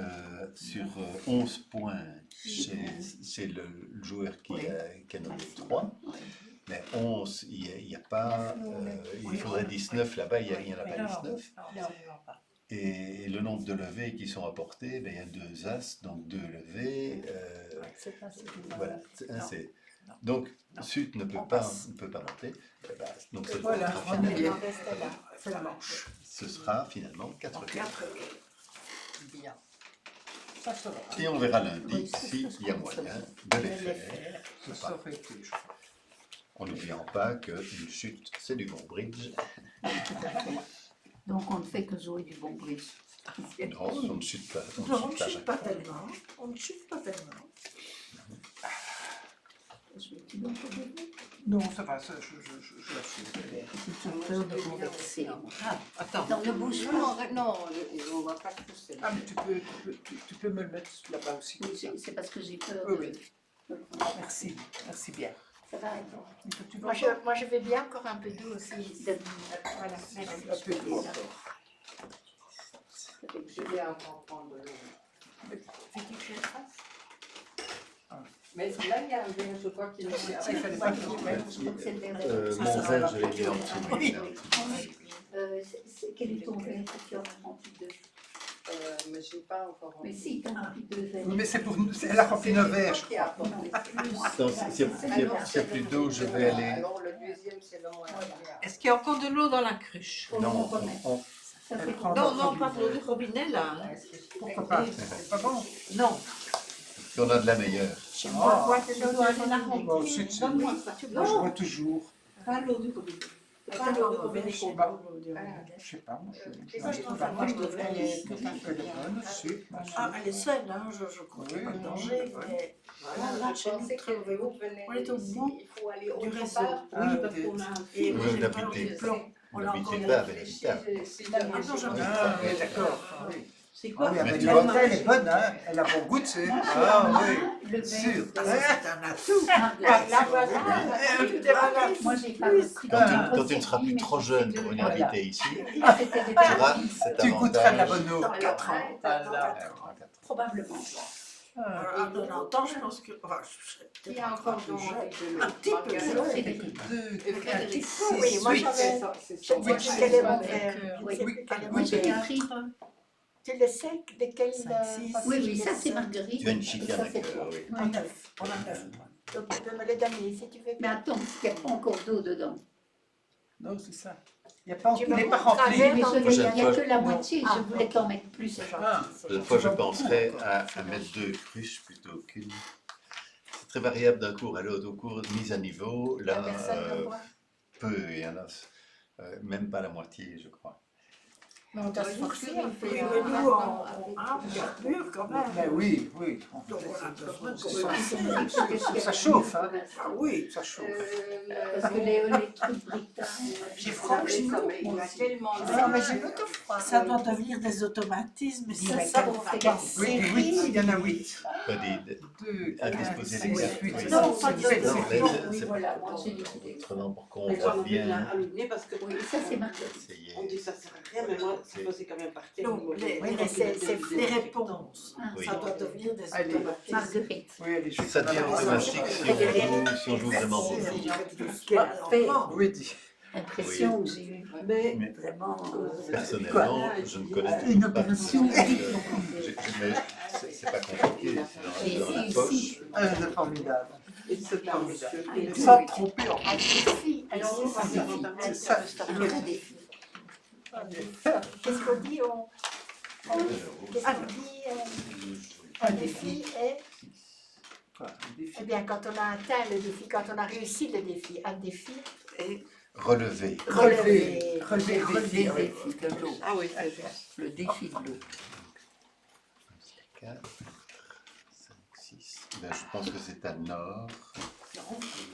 11 points chez le joueur qui a nommé 3. Mais 11, il n'y a pas, il faudrait 19 là-bas, il n'y en a pas 19. Non, ça ne va pas. Et le nombre de levées qui sont apportées, ben, il y a 2 As, donc 2 levées. C'est pas suffisant. Voilà. Non. Donc, Non. Sud ne peut On pas, passe. ne peut pas monter. Donc, ce Voilà, sera on est finalement- bien. On reste là. C'est la manche. ce sera finalement 4 En cœurs. 4 Bien. Ça sera. Et on verra lundi Oui, c'est s'il ce y a qu'on moyen faisait. de les De les faire. Ça sera été, je crois. En n'oubliant pas qu'une chute, c'est du bon bridge. Donc on ne fait que jouer du bon bridge. Non, on ne chute pas. On ne Non, on ne chute pas chute chaque pas fois. tellement. On ne chute pas tellement. Tu dois pas devenir. Non, ça va, ça, je l'assume. J'ai peur de renverser. Ah, attends. Non, ne bouge Non, pas. non, on va pas pousser. Ah, mais tu peux me le mettre là-bas aussi. Oui, c'est parce que j'ai peur. Oui, de- oui. Merci, merci bien. Ça va être bon. Tu Moi, je veux bien encore un peu d'eau aussi. Voilà, merci. un peu de bois. Je vais encore prendre de l'eau. Veux-tu que je le fasse? Mais là, il y a un verre, je crois qu'il y a Ah, il fallait pas qu'il y ait- Je crois que c'est le dernier. Mon verre, je l'ai mis en dessous. Oui. Quel est ton verre que tu as rempli de? Mais je n'ai pas encore. Mais si, tu as rempli 2 verres. Mais c'est pour nous, elle a rempli nos verres, je C'est toi crois. qui as apporté plus. Donc, s'il n'y a plus d'eau, je vais aller. Alors, le deuxième, c'est le moins. Est-ce qu'il y a encore de l'eau dans la cruche? Non, on- Ça Elle fait prend Non, notre non, pas de l'eau robinet. du robinet là. hein. Pourquoi pas? C'est pas bon. Non. on a de la meilleure. Je bois de Tu l'eau dois de aller la robinet. Bon, remplir. ensuite, Donne-moi ça. Moi, je vois toujours. Pas l'eau du robinet. Pas Pas l'eau du le robinet. robinet. Bah, je sais pas, moi, Ça, je trouve que je devrais aller. Elle est bonne aussi. Ah, elle est saine, hein, je crois qu'il n'y a pas de danger, mais voilà, là, chez nous, très mauvais goût. On est au bout il faut aller du autre réseau. part. Ah, Oui, parce ok. qu'on a un fil, Oui, j'ai on pas habitait. de plomb. On On a encore n'habitait des pas avec l'État. non, j'en ai Ah, oui, d'accord. Oui. C'est Ah quoi? oui, Mais avec tu la vois- tête, elle est bonne, hein. Elle a bon goût, tu sais. Ah oui, Le sûr. Ah, ça, c'est un atout. La voilà. Moi, j'ai pas repris. Quand tu ne seras plus trop jeune pour venir Voilà. habiter ici, C'était des tu auras cet Tu goûteras de la avantage. bonne eau. Dans 4 ans. Voilà. Probablement. À 90 ans, je pense que. Enfin, je serais Il y peut-être a encore plus dans jeune. Un petit peu, C'est ouais. Frédéric. Frédéric. Oui, moi j'avais. Je ne sais plus quel est mon frère. Je ne sais plus quel est Moi, mon j'ai frère. écrit. Tu le sais de quel. 5, 6. Oui, oui, ça c'est Marguerite. Tu as une chicane Ça, à c'est cœur, toi. oui. On a 9. On a 9. Donc tu peux me le donner si tu veux Mais bien. attends, parce qu'il n'y a pas encore d'eau dedans. Non, c'est ça. Il n'est pas, Tu il me n'est pas montres un rempli. verre Mais dans ce le- n'est- il n'y a Prochaine que la fois. moitié, Ah, je voulais ok. t'en mettre plus. C'est gentil. Ah. c'est Cette gentil. fois, je penserais à mettre 2 cruches plutôt qu'une. C'est très variable d'un cours à l'autre. Au cours de mise à niveau, La là, personne le voit. peu, il y en a même pas la moitié, je crois. Mais on doit se forcer, on Oui, fait mais nous, on carbure quand même. Mais oui, oui. Donc on a besoin de Ça chauffe, hein. Ah oui. Ça chauffe. Parce que les trucs britanniques. J'ai froid chez nous. Il a tellement Non, mais j'ai beaucoup froid. Ça doit devenir des automatismes. Ça, Direct. ça va pas. Oui, 8, il y en a 8. Pas des- 2, à 4, disposer 6, des 8. cartes, oui. Non, pas de Non, mais Oui, c'est voilà, moi j'ai décidé. autrement pour qu'on Mais voit j'en ai bien. bien allumé parce que Oui, ça c'est Marguerite. Essayer. on dit ça sert à rien, mais moi, ça faisait quand même partie. Donc, Moi, les- Oui, mais c'est Les réponses, Ah, Oui. ça doit devenir des Allez. automatismes. Marguerite. Oui, elle est juste. Ça devient automatique si on joue vraiment beaucoup. Oui, dis. Impression que j'ai eue. Mais Mais Vraiment. personnellement, je ne connais Une pas. opération. Mais c'est pas compliqué, c'est Et dans la ici, poche. ici. C'est formidable. et ce temps, monsieur. Oui. Sans te tromper en Un défi. Alors, Alors, c'est ça. C'est ça. Un vrai défi. qu'est-ce qu'on dit qu'est-ce qu'on dit un défi est. Quoi, un défi. Eh bien, quand on a atteint le défi, quand on a réussi le défi, un défi est Relever. relevé. Relever le défi. Le oui. défi de l'eau. Ah oui, c'est juste. Le défi de l'eau. 4, 5, 6. Ben, je pense que c'est à nord.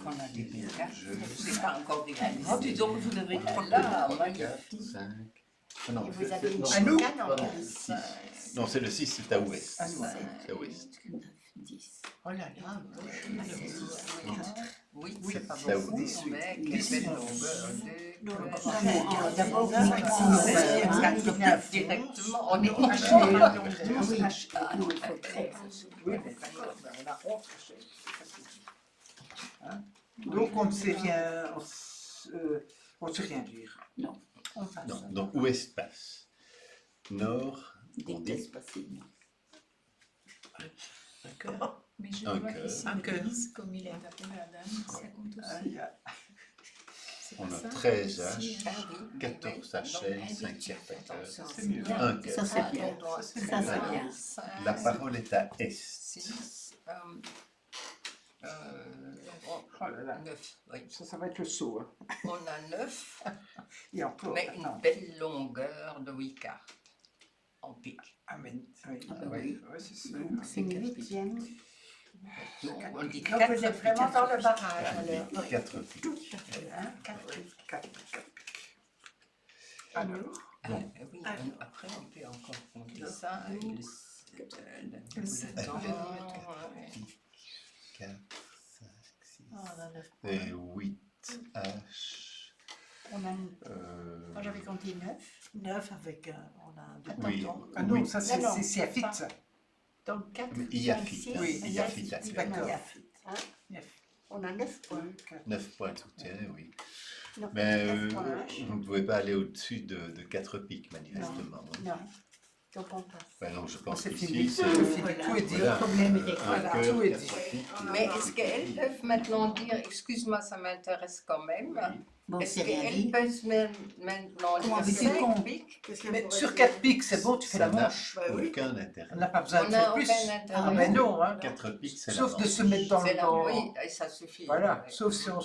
qu'on a des Je... C'est pas encore des Oh, dis donc, vous avez trois Là, 4, magnifique. 5. Ah non, Et vous avez une non, À nous chicane en pardon, plus. 6. Non, c'est le 6, c'est à ouest. À nous. C'est à ouest. 10. Oh là là. Oui, C'est c'est pas pas beaucoup, 18. mais quelle belle longueur. D'abord, Directement, on est Oui, nous, il faut 13. Oui, mais d'accord, mais on a 11 cachets. Hein? Donc on ne sait rien, on ne sait rien dire. On passe. Non, donc ouest passe. Nord, on dit Despacito. Un cœur. Mais je Un vois cœur. ici Un le cœur. bis, comme il est appelé Adam, ça compte Ah, aussi. il y a- C'est on pas a ça, 13 ici, H, Ah oui, 14 HL, 5 capteurs. Ça, c'est mieux. Un cœur. Ça, c'est bien. Ça, c'est Ça, bien. c'est bien. La parole est à Est. 6, Oh là là, 9, oui. ça va être le saut. Hein. On a 9, Et encore. mais attends. une belle longueur de 8 cartes en pique. Ah, mais, oui, Ah, bah oui, oui, c'est sûr. C'est une huitième. Donc, on dit Donc 4 vous êtes vraiment dans le barrage alors. 4 piques. Hein, quatre. Quatre piques. Alors, oui, après on peut encore compter ça avec le sept. temps. 4, 5, 6 Ah, on a 9 et 8 H. On a, moi j'avais compté 9. 9 avec on a deux Oui. tantons. ah non, Oui. ça Non, non, c'est à fit, pas. ça. Donc 4, Il y a 5, fit, 6. hein. Oui, il y a fit à faire. D'accord. On a 9 points. 9 points de soutien, oui. Non, Mais 9 points vous ne pouvez pas aller au-dessus de 4 piques, manifestement. Non. Donc on passe. Ben non, je pense C'est qu'ici, fini. c'est Tout est dit. voilà, Le problème est un voilà. cœur, tout est 4 dit. piques. Mais est-ce qu'elles peuvent maintenant dire, excuse-moi, ça m'intéresse quand même, Bon, est-ce c'est rien qu'elles dit. peuvent maintenant Comment dire veux-tu qu'on- 5 piques? Qu'est-ce qu'elle Mais pourrait sur dire 4 piques, c'est bon, tu fais Ça la n'a manche. Bah oui. aucun intérêt. On n'a pas besoin On de n'a faire aucun plus. intérêt. Ah ben non, hein. 4 piques, c'est la Sauf de manche. se mettre dans C'est le là, dans- oui, et ça suffit. Voilà, Ouais. sauf si on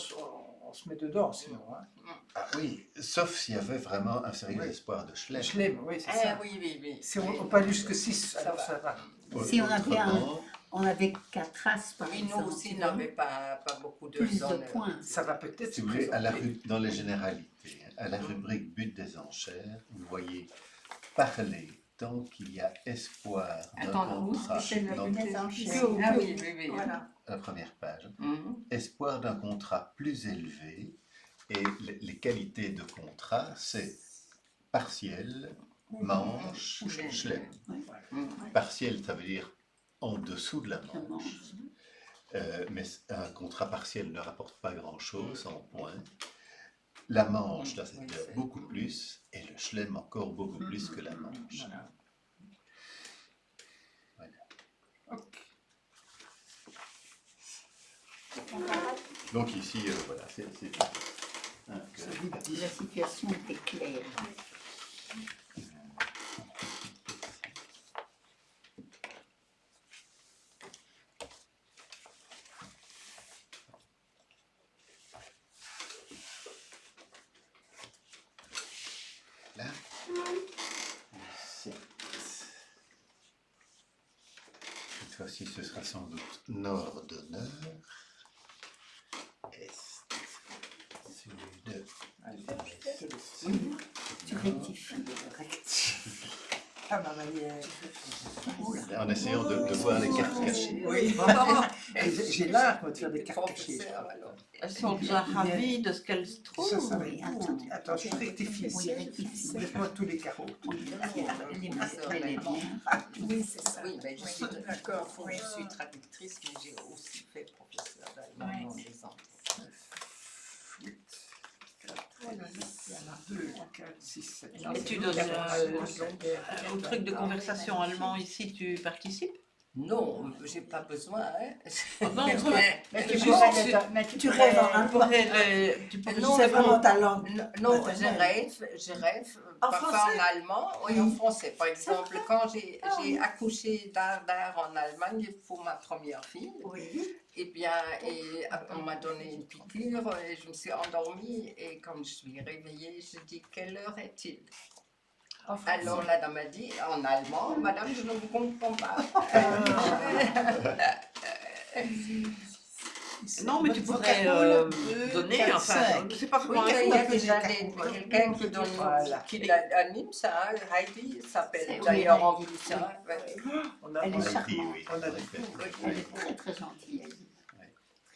se met dedans, sinon. Hein. Ah oui, sauf s'il y avait vraiment un sérieux Oui. espoir de Schlemm. Schlem, oui, c'est Ah ça. oui, oui, oui. Si on peut aller jusque 6, Ça alors va. ça va. Si on avait Autrement, on avait 4 as par Oui, exemple. nous aussi tu vois, n'avons pas beaucoup de plus de zones. points. Ça va peut-être si se vous voulez, présenter. dans les généralités, à la rubrique but des enchères, vous voyez parler tant qu'il y a espoir d'un Attends, contrat. C'est le dans- but des enchères. Ah oui, oui, oui. Voilà. à la première page. Mhm. Espoir d'un contrat plus élevé. Et les qualités de contrat, c'est partiel, manche, Ou Schlemm. Mhm. Partiel, ça veut dire en dessous de la La manche. manche. Mais un contrat partiel ne rapporte pas grand-chose en points. La manche, là, c'est Oui, déjà c'est- beaucoup plus, et le Schlemm encore beaucoup plus que la manche. Voilà. Voilà. Ok. Donc ici, voilà, c'est un cœur. La situation était claire. Là, 7. Cette fois-ci, ce sera sans doute nord d'honneur, est, sud, Tu rectifies. À ma manière. en essayant de voir les cartes cachées. Oui. J'ai l'art moi, de faire des cartes cachées. Professeur, alors. Elles sont déjà ravies de ce qu'elles trouvent. Ça, ça va Oui, être attends. Attends, je rectifie. Oui, rectifie. Laisse-moi tous les carreaux. Elle est bien. Oui, c'est ça. Oui, ben, je Oui, suis d'accord, d'accord. oui. Je suis traductrice, mais j'ai aussi fait professeur d'allemand Ouais. dans des ans. 2, 4, 6, 7. Et tu donnes au truc de conversation allemand ici, tu participes? Non, j'ai pas besoin. Hein. Non, Mais tu Juste, pourrais le- mais Tu rêves en tu pourrais, tu pourrais Non, C'est justement- vraiment ta langue. Non, maternelle. je rêve En parfois français? en allemand et en français. Par exemple, quand j'ai accouché d'Ardard en Allemagne pour ma première fille, Oui. eh bien, on m'a donné une piqûre et je me suis endormie et quand je suis réveillée, je dis quelle heure est-il? Alors la dame m'a dit en allemand, madame, je ne vous comprends pas. Non, mais tu pourrais donner, quatre, enfin, cinq. c'est pas Oui, vraiment il y a un déjà quelqu'un qui donne, Voilà. qui anime ça, Heidi s'appelle C'est- d'ailleurs oui, en Heidi, plus. Hein, ouais. On a Elle est On a charmante. pris, oui, On a en dit. effet. Elle est très très gentille.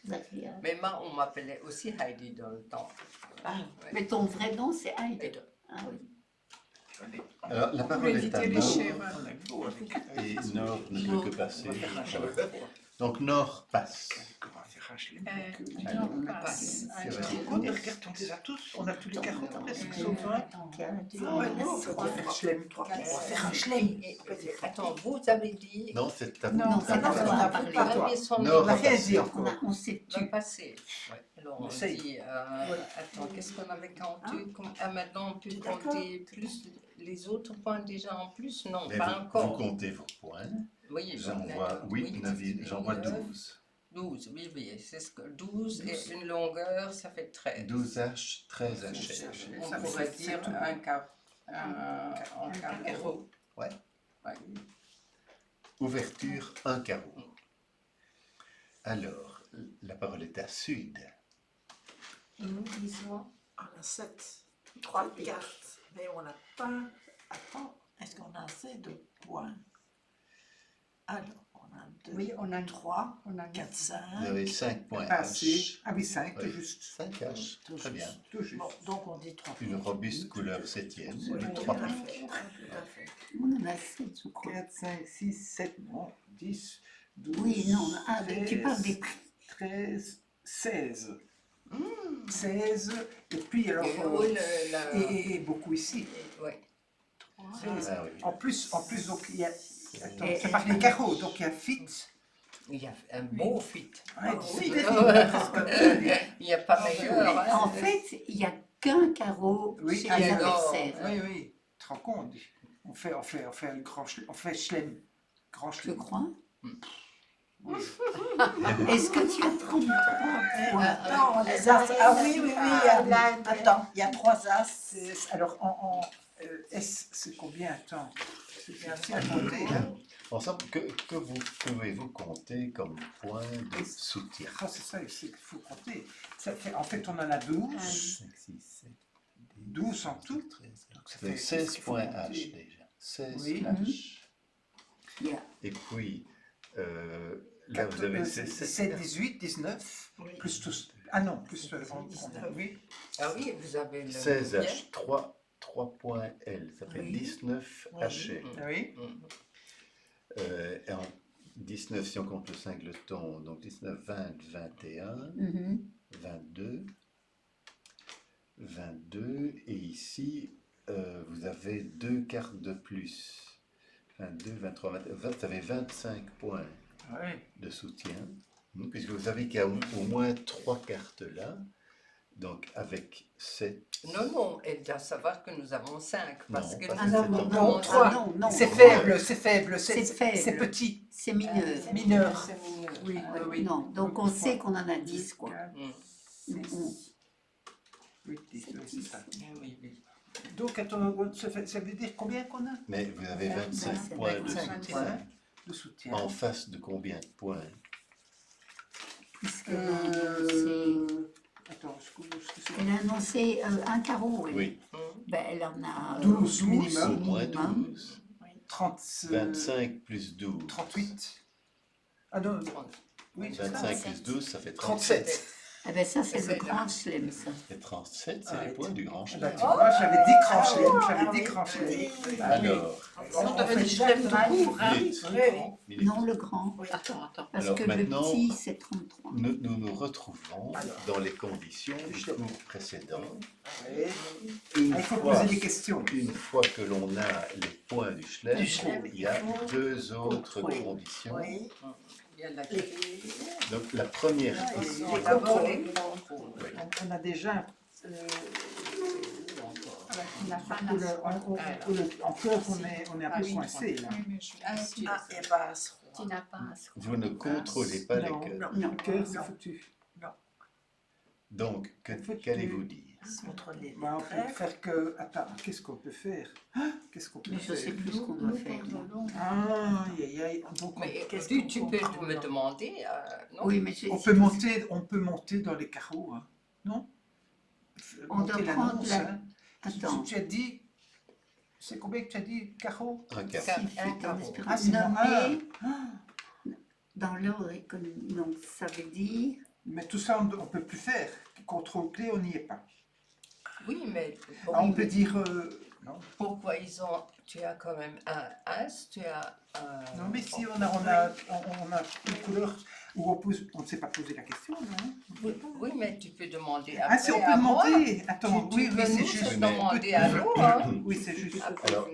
Très agréable. Mais moi, on m'appelait aussi Heidi dans le temps. Ah, Ouais. mais ton vrai nom c'est Heidi. Et de- Ah oui. Alors, la Pour parole est à éviter les Nord, schémas. On est beau avec. et Nord ne peut que passer. On va faire un Voilà. cheval. Donc Nord passe. On va faire un chelem. Alors, On a passe. c'est Alors, vrai. Oh, mais regarde, on les a tous. On a tous les carreaux presque, sauf un. Ah ouais, non, on peut faire chelem. On va faire un chelem. Attends, vous avez dit. Non, c'est à Non, c'est non, pas c'est toi à à vous, parler. pas toi. Premier son Non, On n'a rien repassez. dit encore. On s'est va tu. passer. Alors on Essaye. dit, attends, qu'est-ce qu'on avait compté maintenant on peut Tu es d'accord? compter plus les autres points déjà en plus? Non, Mais pas vous encore. comptez vos points. Oui, J'en on a vois 8, 9, j'en vois 12. 12, oui, c'est ce que 12 et une longueur, ça fait 13. 12 H, 13 H. On Ça, pourrait c'est dire tout. un carreau. Ouais. Ouais. Ouverture, un carreau. Alors, la parole est à Sud. On a 7. 3 cartes. Mais on n'a pas. Attends, est-ce qu'on a assez de points? Alors, on a 2, Oui, on a 3, On a 4, 5. Vous avez 5 points Pas assez. H. Ah oui, 5, tout Oui. juste. 5 H, très bien. Tout juste. Bon, donc on dit 3 Une robuste couleur 7e, Oui, de tout 3 à piques. fait. Tout à fait. On en a 7, je crois. 4, 5, 6, 7, non, 10, 12, Oui, non, tu parles des prix. 13, 16. 16, et puis alors, Et oui, et beaucoup ici. oui. 16. Ah oui. En plus, donc il y a, attends, Et- c'est par les carreaux, donc il y a fit. Il y a un beau fit. Ouais, oui. Il n'y a pas meilleur. hein. En fait, il n'y a qu'un carreau Oui, chez ah, les alors, adversaires. Oui, oui, tu te rends compte, on fait le grand chelem, on fait chelem, grand Je chelem. crois. Oui. Est-ce que tu as 33 points? Attends, les as. Ah oui, oui, oui. Attends, il y a 3 as. Alors, S, c'est combien? Attends, c'est difficile à compter, hein. Ensemble, que vous pouvez-vous compter comme point de soutien? Ah, c'est ça, il faut compter. Ça fait, en fait, on en a 12, 5, 6, 7, 12 en tout. 13, Donc ça donc fait 16 qu'il faut points compter. H déjà. 16 Oui. H. Yeah. Et puis, là vous avez 7, 18, 19, Oui. plus tous. Ah non, plus oui. Ah oui, vous avez le. 16 H, 3 points L, ça fait Oui. 19 Oui. H. Ah oui. Et en 19, si on compte le singleton, donc 19, 20, 21, Mhm. 22, 22, et ici, vous avez 2 cartes de plus. 22, 23, 20, vous avez 25 points Oui. de soutien, puisque vous savez qu'il y a au moins 3 cartes là, donc avec 7. Non, elle doit savoir que nous avons 5. Parce Non, que pas nous sept, avons non. Non, commencé- 3. Non, non. C'est faible, c'est faible, C'est faible. c'est petit. C'est mineur. Mineur. C'est mineur. Oui, Ah, oui, oui. Non, donc on sait qu'on en a 10, quoi. Mm. On- 8, 10, c'est ça. Oui, oui. Donc, attends, ça veut dire combien qu'on a Mais vous avez 25 25 points de 25 soutien. points de soutien. En face de combien de points? puisque Attends, elle a annoncé un carreau, oui. Oui, Ben, elle en a 12 minimum. au moins 12. 30, 25 plus 12. 38. Ah non, oui, c'est ça. 25 plus 12, ça fait 37. 37. Eh ben ça, c'est C'est le là. grand chelem, ça. Et 37, c'est Ah, les points du grand Bah, chelem. tu vois, j'avais dit grand chelem, j'avais dit grand chelem. Alors, On devait déjà le court, hein? minute, Oui, minute. Non, le grand. Attends. Parce Alors, que maintenant, le petit, c'est 33. nous retrouvons dans les conditions du cours précédent. Oui. Une Il faut fois, poser des questions. une fois que l'on a les points du chelem, Du chelem, il y a il faut deux autres contrôler. conditions. Oui. Il y a la Donc la première condition, D'abord les grands. On a déjà. On n'a pas En cœur, on est un peu coincé là. Ah, et pas Tu n'as pas un sou. vous ne contrôlez pas les Non, cœurs. Non. Le cœur, c'est foutu. Donc, qu'allez-vous dire? contre les Bah, on peut faire que. Attends, qu'est-ce qu'on peut faire? Qu'est-ce qu'on peut Mais je sais faire? plus ce qu'on doit faire. moi. Ah, aïe, aïe. Donc, Mais Qu'est-ce tu, qu'on tu peux comprend, me non? demander, non? Oui, mais on peut monter dans les carreaux, hein, non? On Monter doit l'annonce, prendre la- hein. Attends. Tu as dit. C'est combien que tu as dit, carreau? Un carreau. Un carreau. Ah, c'est Nommer dans l'ordre économique. Donc, ça veut dire. Mais tout ça, on ne peut plus faire. Contrôle clé, on n'y est pas. Oui, mais Ah, on peut dire non? Pourquoi tu as quand même un as, tu as un... Non, mais si on a une couleur où on ne s'est pas posé la question, non? Oui, mais tu peux demander Ah, si on après peut à moi. demander. Attends, Tu oui, peux c'est nous juste. demander à nous, hein. Oui, c'est juste. Alors,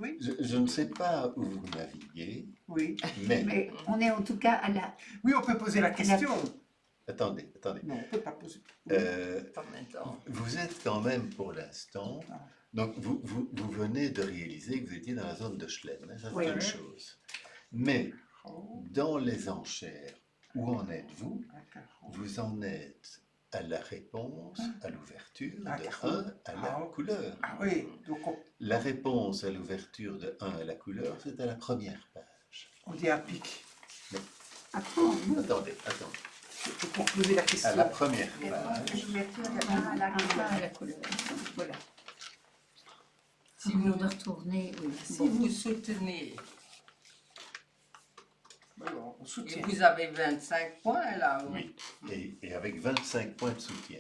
Oui. je ne sais pas où vous naviguez, Oui. mais Mais on est en tout cas à la. Oui, on peut poser la question. attendez. Non, on ne peut pas poser. Pas maintenant. Vous êtes quand même pour l'instant, donc vous venez de réaliser que vous étiez dans la zone de Schlem, hein, ça c'est Oui. une chose. Mais dans les enchères, où en êtes-vous? Vous en êtes à la réponse, à l'ouverture de 1 à la couleur. Ah oui, donc La réponse à l'ouverture de 1 à la couleur, c'est à la première page. on dit un pic. Attendez. C'est pour poser la question. À la première page, L'ouverture de 1 à la couleur. Voilà. Si On vous, doit retourner, oui. si vous soutenez, Alors, on et soutient. vous avez 25 points là. oui, et avec 25 points de soutien.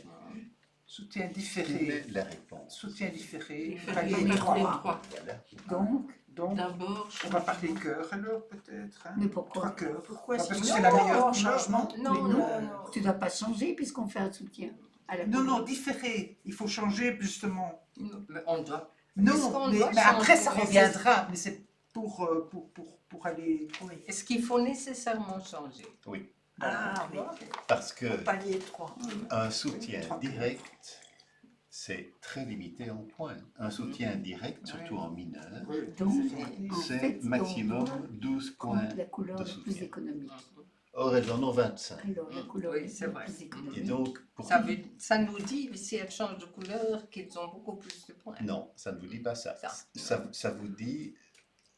Soutien Quelle différé. est la réponse? Soutien différé. Il faut Palier les 3. trois. Voilà. Donc, D'abord, on va parler cœur alors peut-être. Hein? Mais pourquoi? 3 cœurs. Pourquoi Parce que c'est c'est la meilleure changement. Non, Mais non, non. Tu ne dois pas changer puisqu'on fait un soutien à la Non, couleur. non, différé. Il faut changer justement. Mais on doit. Non, Puisqu'on mais, doit mais après ça changer, reviendra. Mais c'est pour aller. Est-ce qu'il faut nécessairement changer? Ah oui, Parce que palier 3. un soutien Trois. direct, c'est très limité en points. Un soutien direct, surtout en mineur, Donc, en c'est fait, maximum on doit 12 points. prendre la couleur de la plus soutien. économique. Or, elles en ont 25. Alors, la couleur Oui, la c'est vrai. plus Et économique. donc, pour... Ça nous dit, si elles changent de couleur, qu'ils ont beaucoup plus de points. Non, ça ne vous dit pas ça. Ça. Ça vous dit...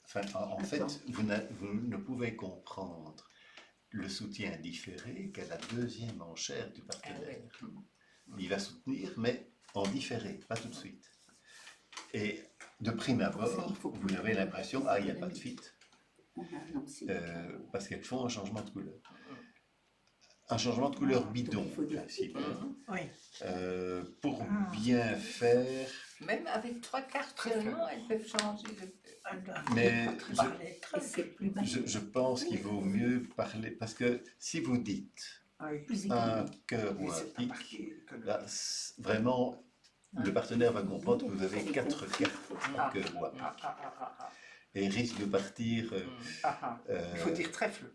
Enfin, en fait, vous ne pouvez comprendre le soutien différé qu'à la deuxième enchère du partenaire. Il va soutenir, mais en différé, pas tout de suite. Et de prime abord, vous avez l'impression, ah, il n'y a pas de fit, On a annoncé. parce qu'elles font un changement de couleur. Un changement de couleur bidon, il faut dire. principe. Oui. Pour bien faire, Même avec 3 cartes seulement, elles peuvent changer de... mais Et c'est plus bas, je pense qu'il vaut mieux parler, parce que si vous dites plus un économique. cœur ou Oui, un c'est pas pic, marqué. là, vraiment, le partenaire va comprendre que vous avez 4 cartes en cœur ou un pic. Et il risque de partir. Il faut dire trèfle.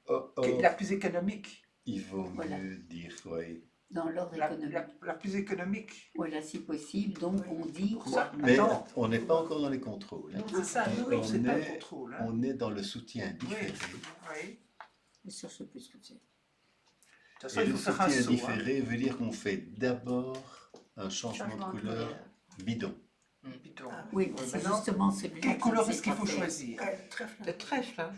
Or, La plus économique. il vaut Voilà. mieux dire, oui. Dans l'ordre économique. La plus économique. Voilà, si possible. Donc, on dit. Mais Attends. on n'est pas encore dans les contrôles. Hein. C'est ça, nous, Oui, c'est On pas le est- contrôle. Hein. On est dans le soutien différé. Oui. Je cherche plus ce que c'est. De toute façon, Et il le faut faire un soutien saut. différé veut dire qu'on fait d'abord un changement de couleur bidon. Oui, Ouais, c'est maintenant, justement celui-là. Quelle couleur qu'on est-ce qu'il sait faut pas faire. choisir? le trèfle, hein.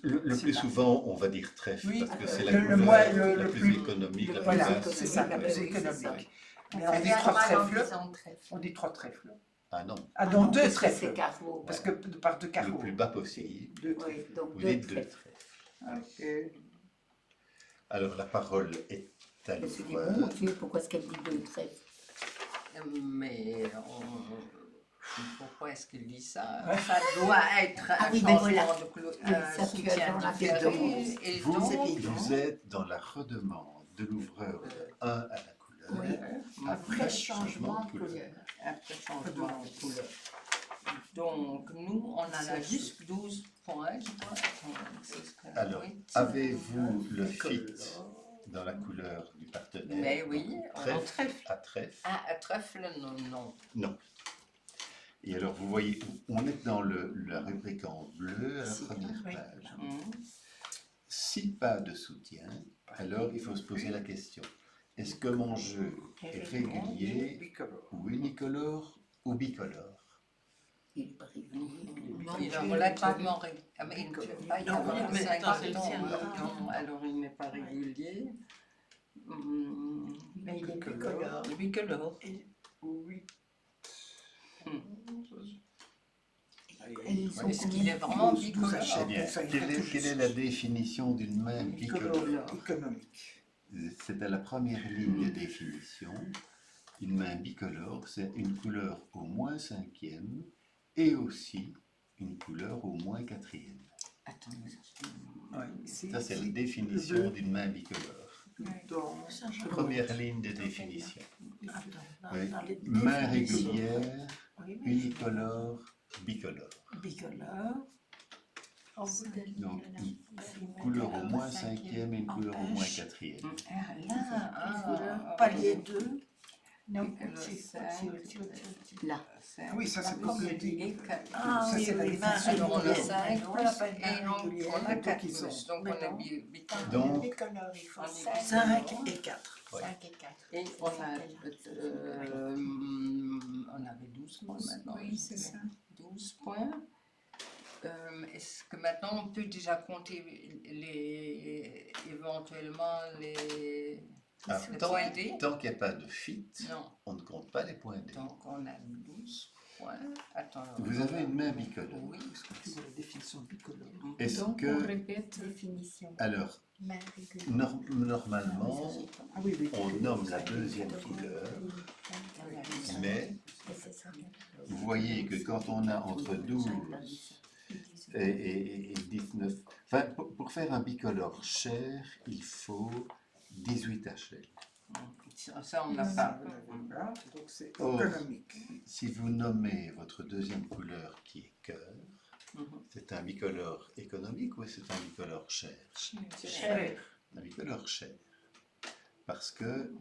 Le plus souvent, on va dire trèfle, Oui, parce que c'est la le couleur moins- la le plus plus- économique, la plus Voilà, basse. c'est ça, la plus Oui, c'est économique. ça. Mais On on fait dit bien 3 mal en trèfles. disant trèfle. On dit 3 trèfles. Ah non, Ah, Ah donc non, 2 parce que c'est trèfles. carreau. Parce que par 2 le carreaux. plus bas possible. Deux Oui, trèfles. donc Vous deux dites deux trèfles. trèfles. Alors la parole est à Je me suis dit, l'ouvreur. mon Dieu, pourquoi est-ce qu'elle dit deux trèfles? Mais pourquoi est-ce qu'il dit ça? Ça doit être un oui, ben changement voilà. de couleur, Oui, un ça, tu soutien as dans la différé. demande. Et Vous, donc, vous êtes dans la redemande de l'ouvreur de 1 à la couleur. Oui. Après changement de couleur. après changement de couleur. Donc, nous, on en a juste 12 points, je crois. C'est ce que- Alors, oui, avez-vous le fit dans la couleur du partenaire? Mais oui, Donc, on- trèfle à trèfle. Ah, à trèfle, non, non. Non. Et alors, vous voyez, on est dans la rubrique en bleu à la première page. Hum. Si pas de soutien, alors il faut se poser la question. Est-ce que mon jeu est régulier Bicolore. ou unicolore ou bicolore? Il est pas régulier. Il est relativement régulier. Ah, mais il ne peut pas y Non, avoir mais 5 attends, c'est le cartons, sien. non, alors il n'est pas régulier. Mais il est bicolore. Bicolore. Oui. Et ils sont Est-ce qu'il combien? est vraiment 12 bicolore? achats. Eh bien, Ça, il quelle fait tout est juste. la définition d'une main bicolore? Économique. C'est à la première ligne de définition. une main bicolore, c'est une couleur au moins cinquième et aussi une couleur au moins quatrième. Attends, Ouais, ici, Ça, c'est la ici, définition le d'une main bicolore. dans- Ça, je Première ligne de définition. Attends, Oui. dans les Main définitions. régulière, Oui, mais unicolore, bicolore. bicolore. En bout de ligne, Donc, là. une Ici, couleur au maintenant, moins cinquième. cinquième et une couleur au moins Empêche. quatrième. Palier 2. Non, Bicolore au-dessus, cinq. au-dessus, au-dessus. Là. Ah oui, ça c'est Comme comme le le dit. Et 4. Ah Ça, oui, c'est la oui, main définition. On a régulière. 5 On n'a pas de main et donc on régulière. a 4 ils ont- plus. Donc on Mais a non. bicolore. Donc, Bicolore, il faut On est 5. 5 et 4. Ouais. 5 et 4. Et on avait 12 points maintenant. Oui, c'est ça. 12 points. Est-ce que maintenant on peut déjà compter éventuellement les ah, points D? tant qu'il n'y a pas de fit, Non. on ne compte pas les points D. Donc on a 12 points. Attends. Vous avez une main bicolore. Oui. Est-ce que tu vois la définition bicolore? Est-ce Donc on que, répète. Définition. alors, Main régulière. normalement, Ah oui, oui. on nomme la deuxième couleur, mais vous voyez que quand on a entre 12 et 19, enfin, pour faire un bicolore chair, il faut 18 HL. Ça on n'a pas. Voilà, donc c'est Oh. économique. Si vous nommez votre deuxième couleur qui est cœur, c'est un bicolore économique ou c'est un bicolore chair? Cher. Un bicolore chair. Parce que,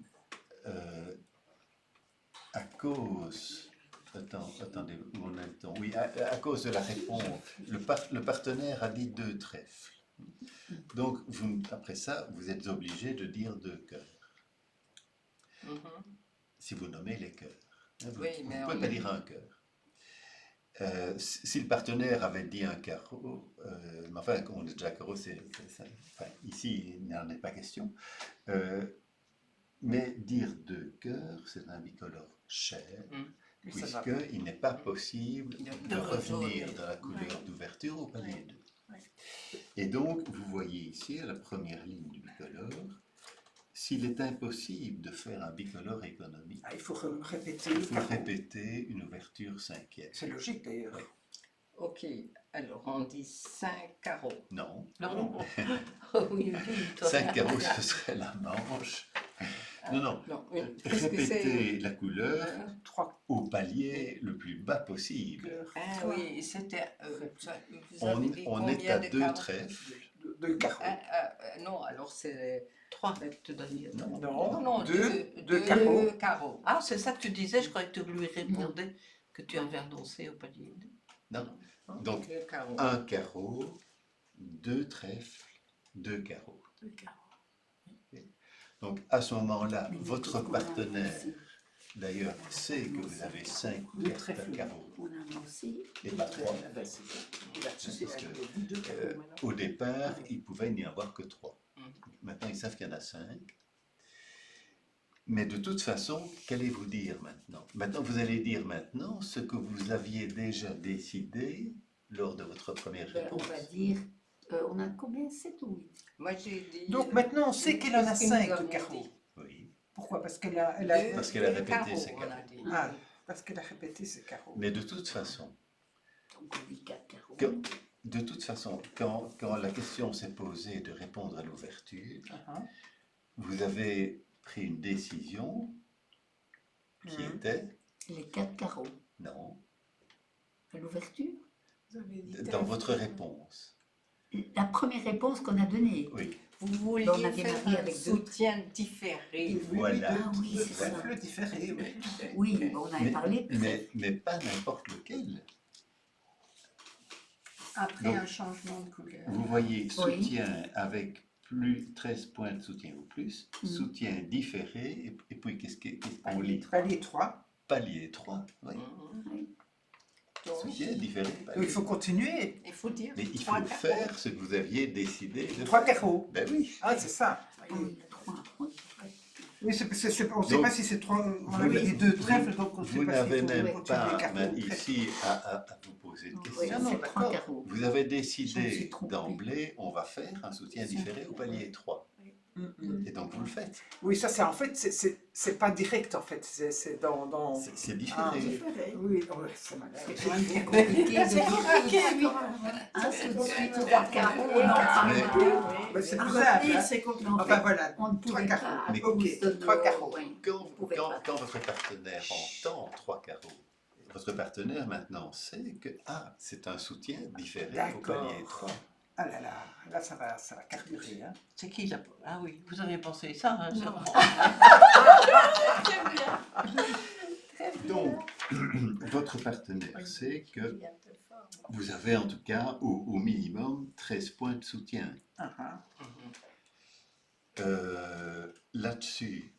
à cause. Attendez, où en est-on? Oui, à cause de la réponse, le partenaire a dit 2 trèfles. Donc, après ça, vous êtes obligé de dire 2 cœurs. Si vous nommez les cœurs. Vous Oui, ne mais pouvez on pas est- dire un cœur. Si le partenaire avait dit un carreau, mais enfin, on est déjà carreau, enfin, ici, il n'en est pas question. Mais dire 2 cœurs, c'est un bicolore chair, puisqu'il n'est pas possible de revenir dans la couleur d'ouverture au palier 2. Et donc, vous voyez ici, à la première ligne du bicolore, s'il est impossible de faire un bicolore économique, Ah, il faut répéter. il faut répéter une ouverture cinquième. C'est logique d'ailleurs. Oui. Ok, alors on dit 5 carreaux. Non, Non. Oh oui, oui, toi. 5 carreaux, ce serait la manche. Non, Non, qu'est-ce que répétez la couleur 3 au palier le plus bas possible. couleurs. Ah oui, c'était. Vous avez dit On est combien à de 2 carreaux? trèfles. De carreaux. Non, alors c'est. 3, tu dois dire. Non, Non, deux deux carreaux. carreaux. Ah, c'est ça que tu disais, je croyais que tu lui répondais que tu avais annoncé au palier. non. Donc, Deux carreaux. un carreau, 2 trèfles, 2 carreaux. Donc, à ce moment-là, votre partenaire, d'ailleurs, sait que vous avez 5 Deux cartes à trèfles. carreaux On a aussi. et pas 3. Parce que, Au départ, il pouvait n'y avoir que 3. Mhm. Maintenant, ils savent qu'il y en a 5. Mais de toute façon, qu'allez-vous dire maintenant? Maintenant, vous allez dire maintenant ce que vous aviez déjà décidé lors de votre première Ben, on réponse. va dire, on a combien? 7 ou 8? Moi j'ai dit. donc maintenant on sait qu'elle en a Qu'est-ce qu'ils 5 nous de avons carreaux. dit? Oui. Pourquoi? Parce qu'elle a, Parce qu'elle a Deux répété carreaux, ses on a carreaux. dit. Ah, parce qu'elle a répété ses carreaux. Mais de toute façon, Donc on dit 4 carreaux. quand la question s'est posée de répondre à l'ouverture, Ah, vous avez pris une décision qui Mhm. était Les 4 carreaux. non, À l'ouverture. Vous avez dit dans votre réponse. La première réponse qu'on a donnée. Oui, Vous vouliez On a faire démarré un avec deux. soutien différé. Voilà. Ah oui, c'est ça. Le différé, oui. Oui, on avait parlé. mais pas n'importe lequel. Après Donc, un changement de couleur. Vous voyez soutien avec plus 13 points de soutien ou plus, soutien différé, et puis qu'est-ce qu'on lit? Palier 3. Palier 3, oui. Donc, Soutien différé, Donc, palier il faut continuer. il faut dire. Mais il trois faut carreaux. faire ce que vous aviez décidé de 3 faire. carreaux. Ben oui. Ah, c'est ça. Ah oui, 3. Oui, on ne sait Donc, pas si c'est 3. On vous avait dit ne- 2 trèfles, donc on ne sait Vous pas n'avez s'il faut même continuer pas carreaux mais ou trèfles. ici à vous poser une Oui, question. non, c'est d'accord. 3 carreaux. Vous avez Je me décidé suis trompée. d'emblée, on va faire un soutien différé au palier 3. Et donc vous le faites. Oui, ça c'est en fait, c'est pas direct en fait, c'est dans... C'est Ah, différé. Différé. Oui, ouais, c'est malin. C'est quand même bien compliqué de C'est dire compliqué, tout de suite. quand même, hein. Hein, tout de suite, trois carreaux, on n'en parle Mais- pas. Bah, c'est Ah, plus bah, simple. oui, Hein. c'est compliqué. Enfin voilà, On ne 3 pouvait carreaux. pas. Mais- Ok, 3 carreaux. Oui. Quand, pouvez quand, pas. quand votre partenaire entend 3 carreaux, votre partenaire maintenant sait que c'est un soutien différé au D'accord. palier 3. Ah là ça va carburer. Hein. C'est qui là? Ah oui, vous avez pensé ça, hein, Non. sûrement. Donc, votre partenaire sait que vous avez en tout cas au minimum 13 points de soutien. Ah, ah. Là-dessus,